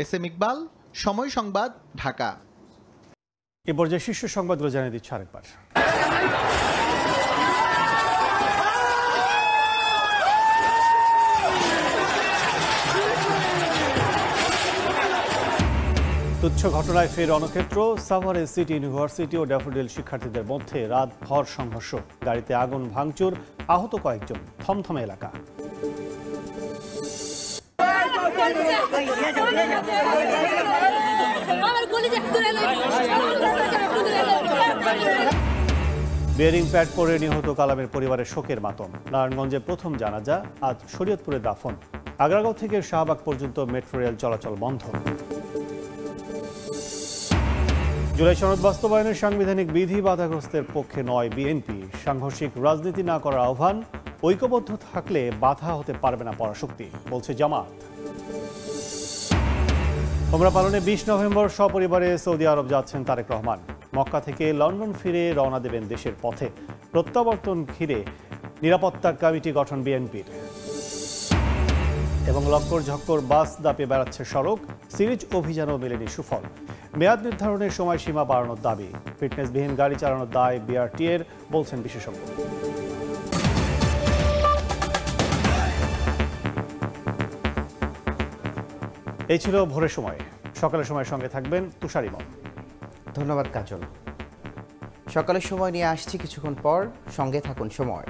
এসএম ইকবাল, সময় সংবাদ, ঢাকা। এ পর্যায়ে শীর্ষ সংবাদগুলো জানিয়ে দিচ্ছে আরেকবার। তুচ্ছ ঘটনায় ফের রণক্ষেত্র। সাভারে সিটি ইউনিভার্সিটি ও ড্যাফোডিল শিক্ষার্থীদের মধ্যে রাতভর সংঘর্ষ, গাড়িতে আগুন ভাঙচুর, আহত কয়েকজন, থমথমে এলাকা। বেয়ারিং প্যাড পরে নিহত কালামের পরিবারের শোকের মাতম। নারায়ণগঞ্জে প্রথম জানাজা, আজ শরীয়তপুরে দাফন। আগ্রাগাঁও থেকে শাহবাগ পর্যন্ত মেট্রো রেল চলাচল বন্ধ। জুলাই সনদ বাস্তবায়নের সাংবিধানিক বিধি বাধাগ্রস্তের পক্ষে নয় বিএনপি। সাংঘর্ষিক রাজনীতি না করার আহ্বান, ঐক্যবদ্ধ থাকলে বাধা হতে পারবে না পরাশক্তি, বলছে জামাত। ওমরা পালনে 20 নভেম্বর সপরিবারে সৌদি আরব যাচ্ছেন তারেক রহমান। মক্কা থেকে লন্ডন ফিরে রওনা দেবেন দেশের পথে। প্রত্যাবর্তন ঘিরে নিরাপত্তা কমিটি গঠন বিএনপির। এবং লক্কর ঝক্কর বাস দাপে বেড়াচ্ছে সড়ক, সিরিজ অভিযানও মেলেনি সুফল। মেয়াদ নির্ধারণের সময়সীমা বাড়ানোর দাবি, ফিটনেসবিহীন গাড়ি চালানোর দায় বিআরটিএর, বলছেন বিশেষজ্ঞ। এই ছিল ভোরের সময়। সকালের সময়ের সঙ্গে থাকবেন তুষার ইমাম। ধন্যবাদ কাজল। সকালের সময় নিয়ে আসছি কিছুক্ষণ পর, সঙ্গে থাকুন সময়।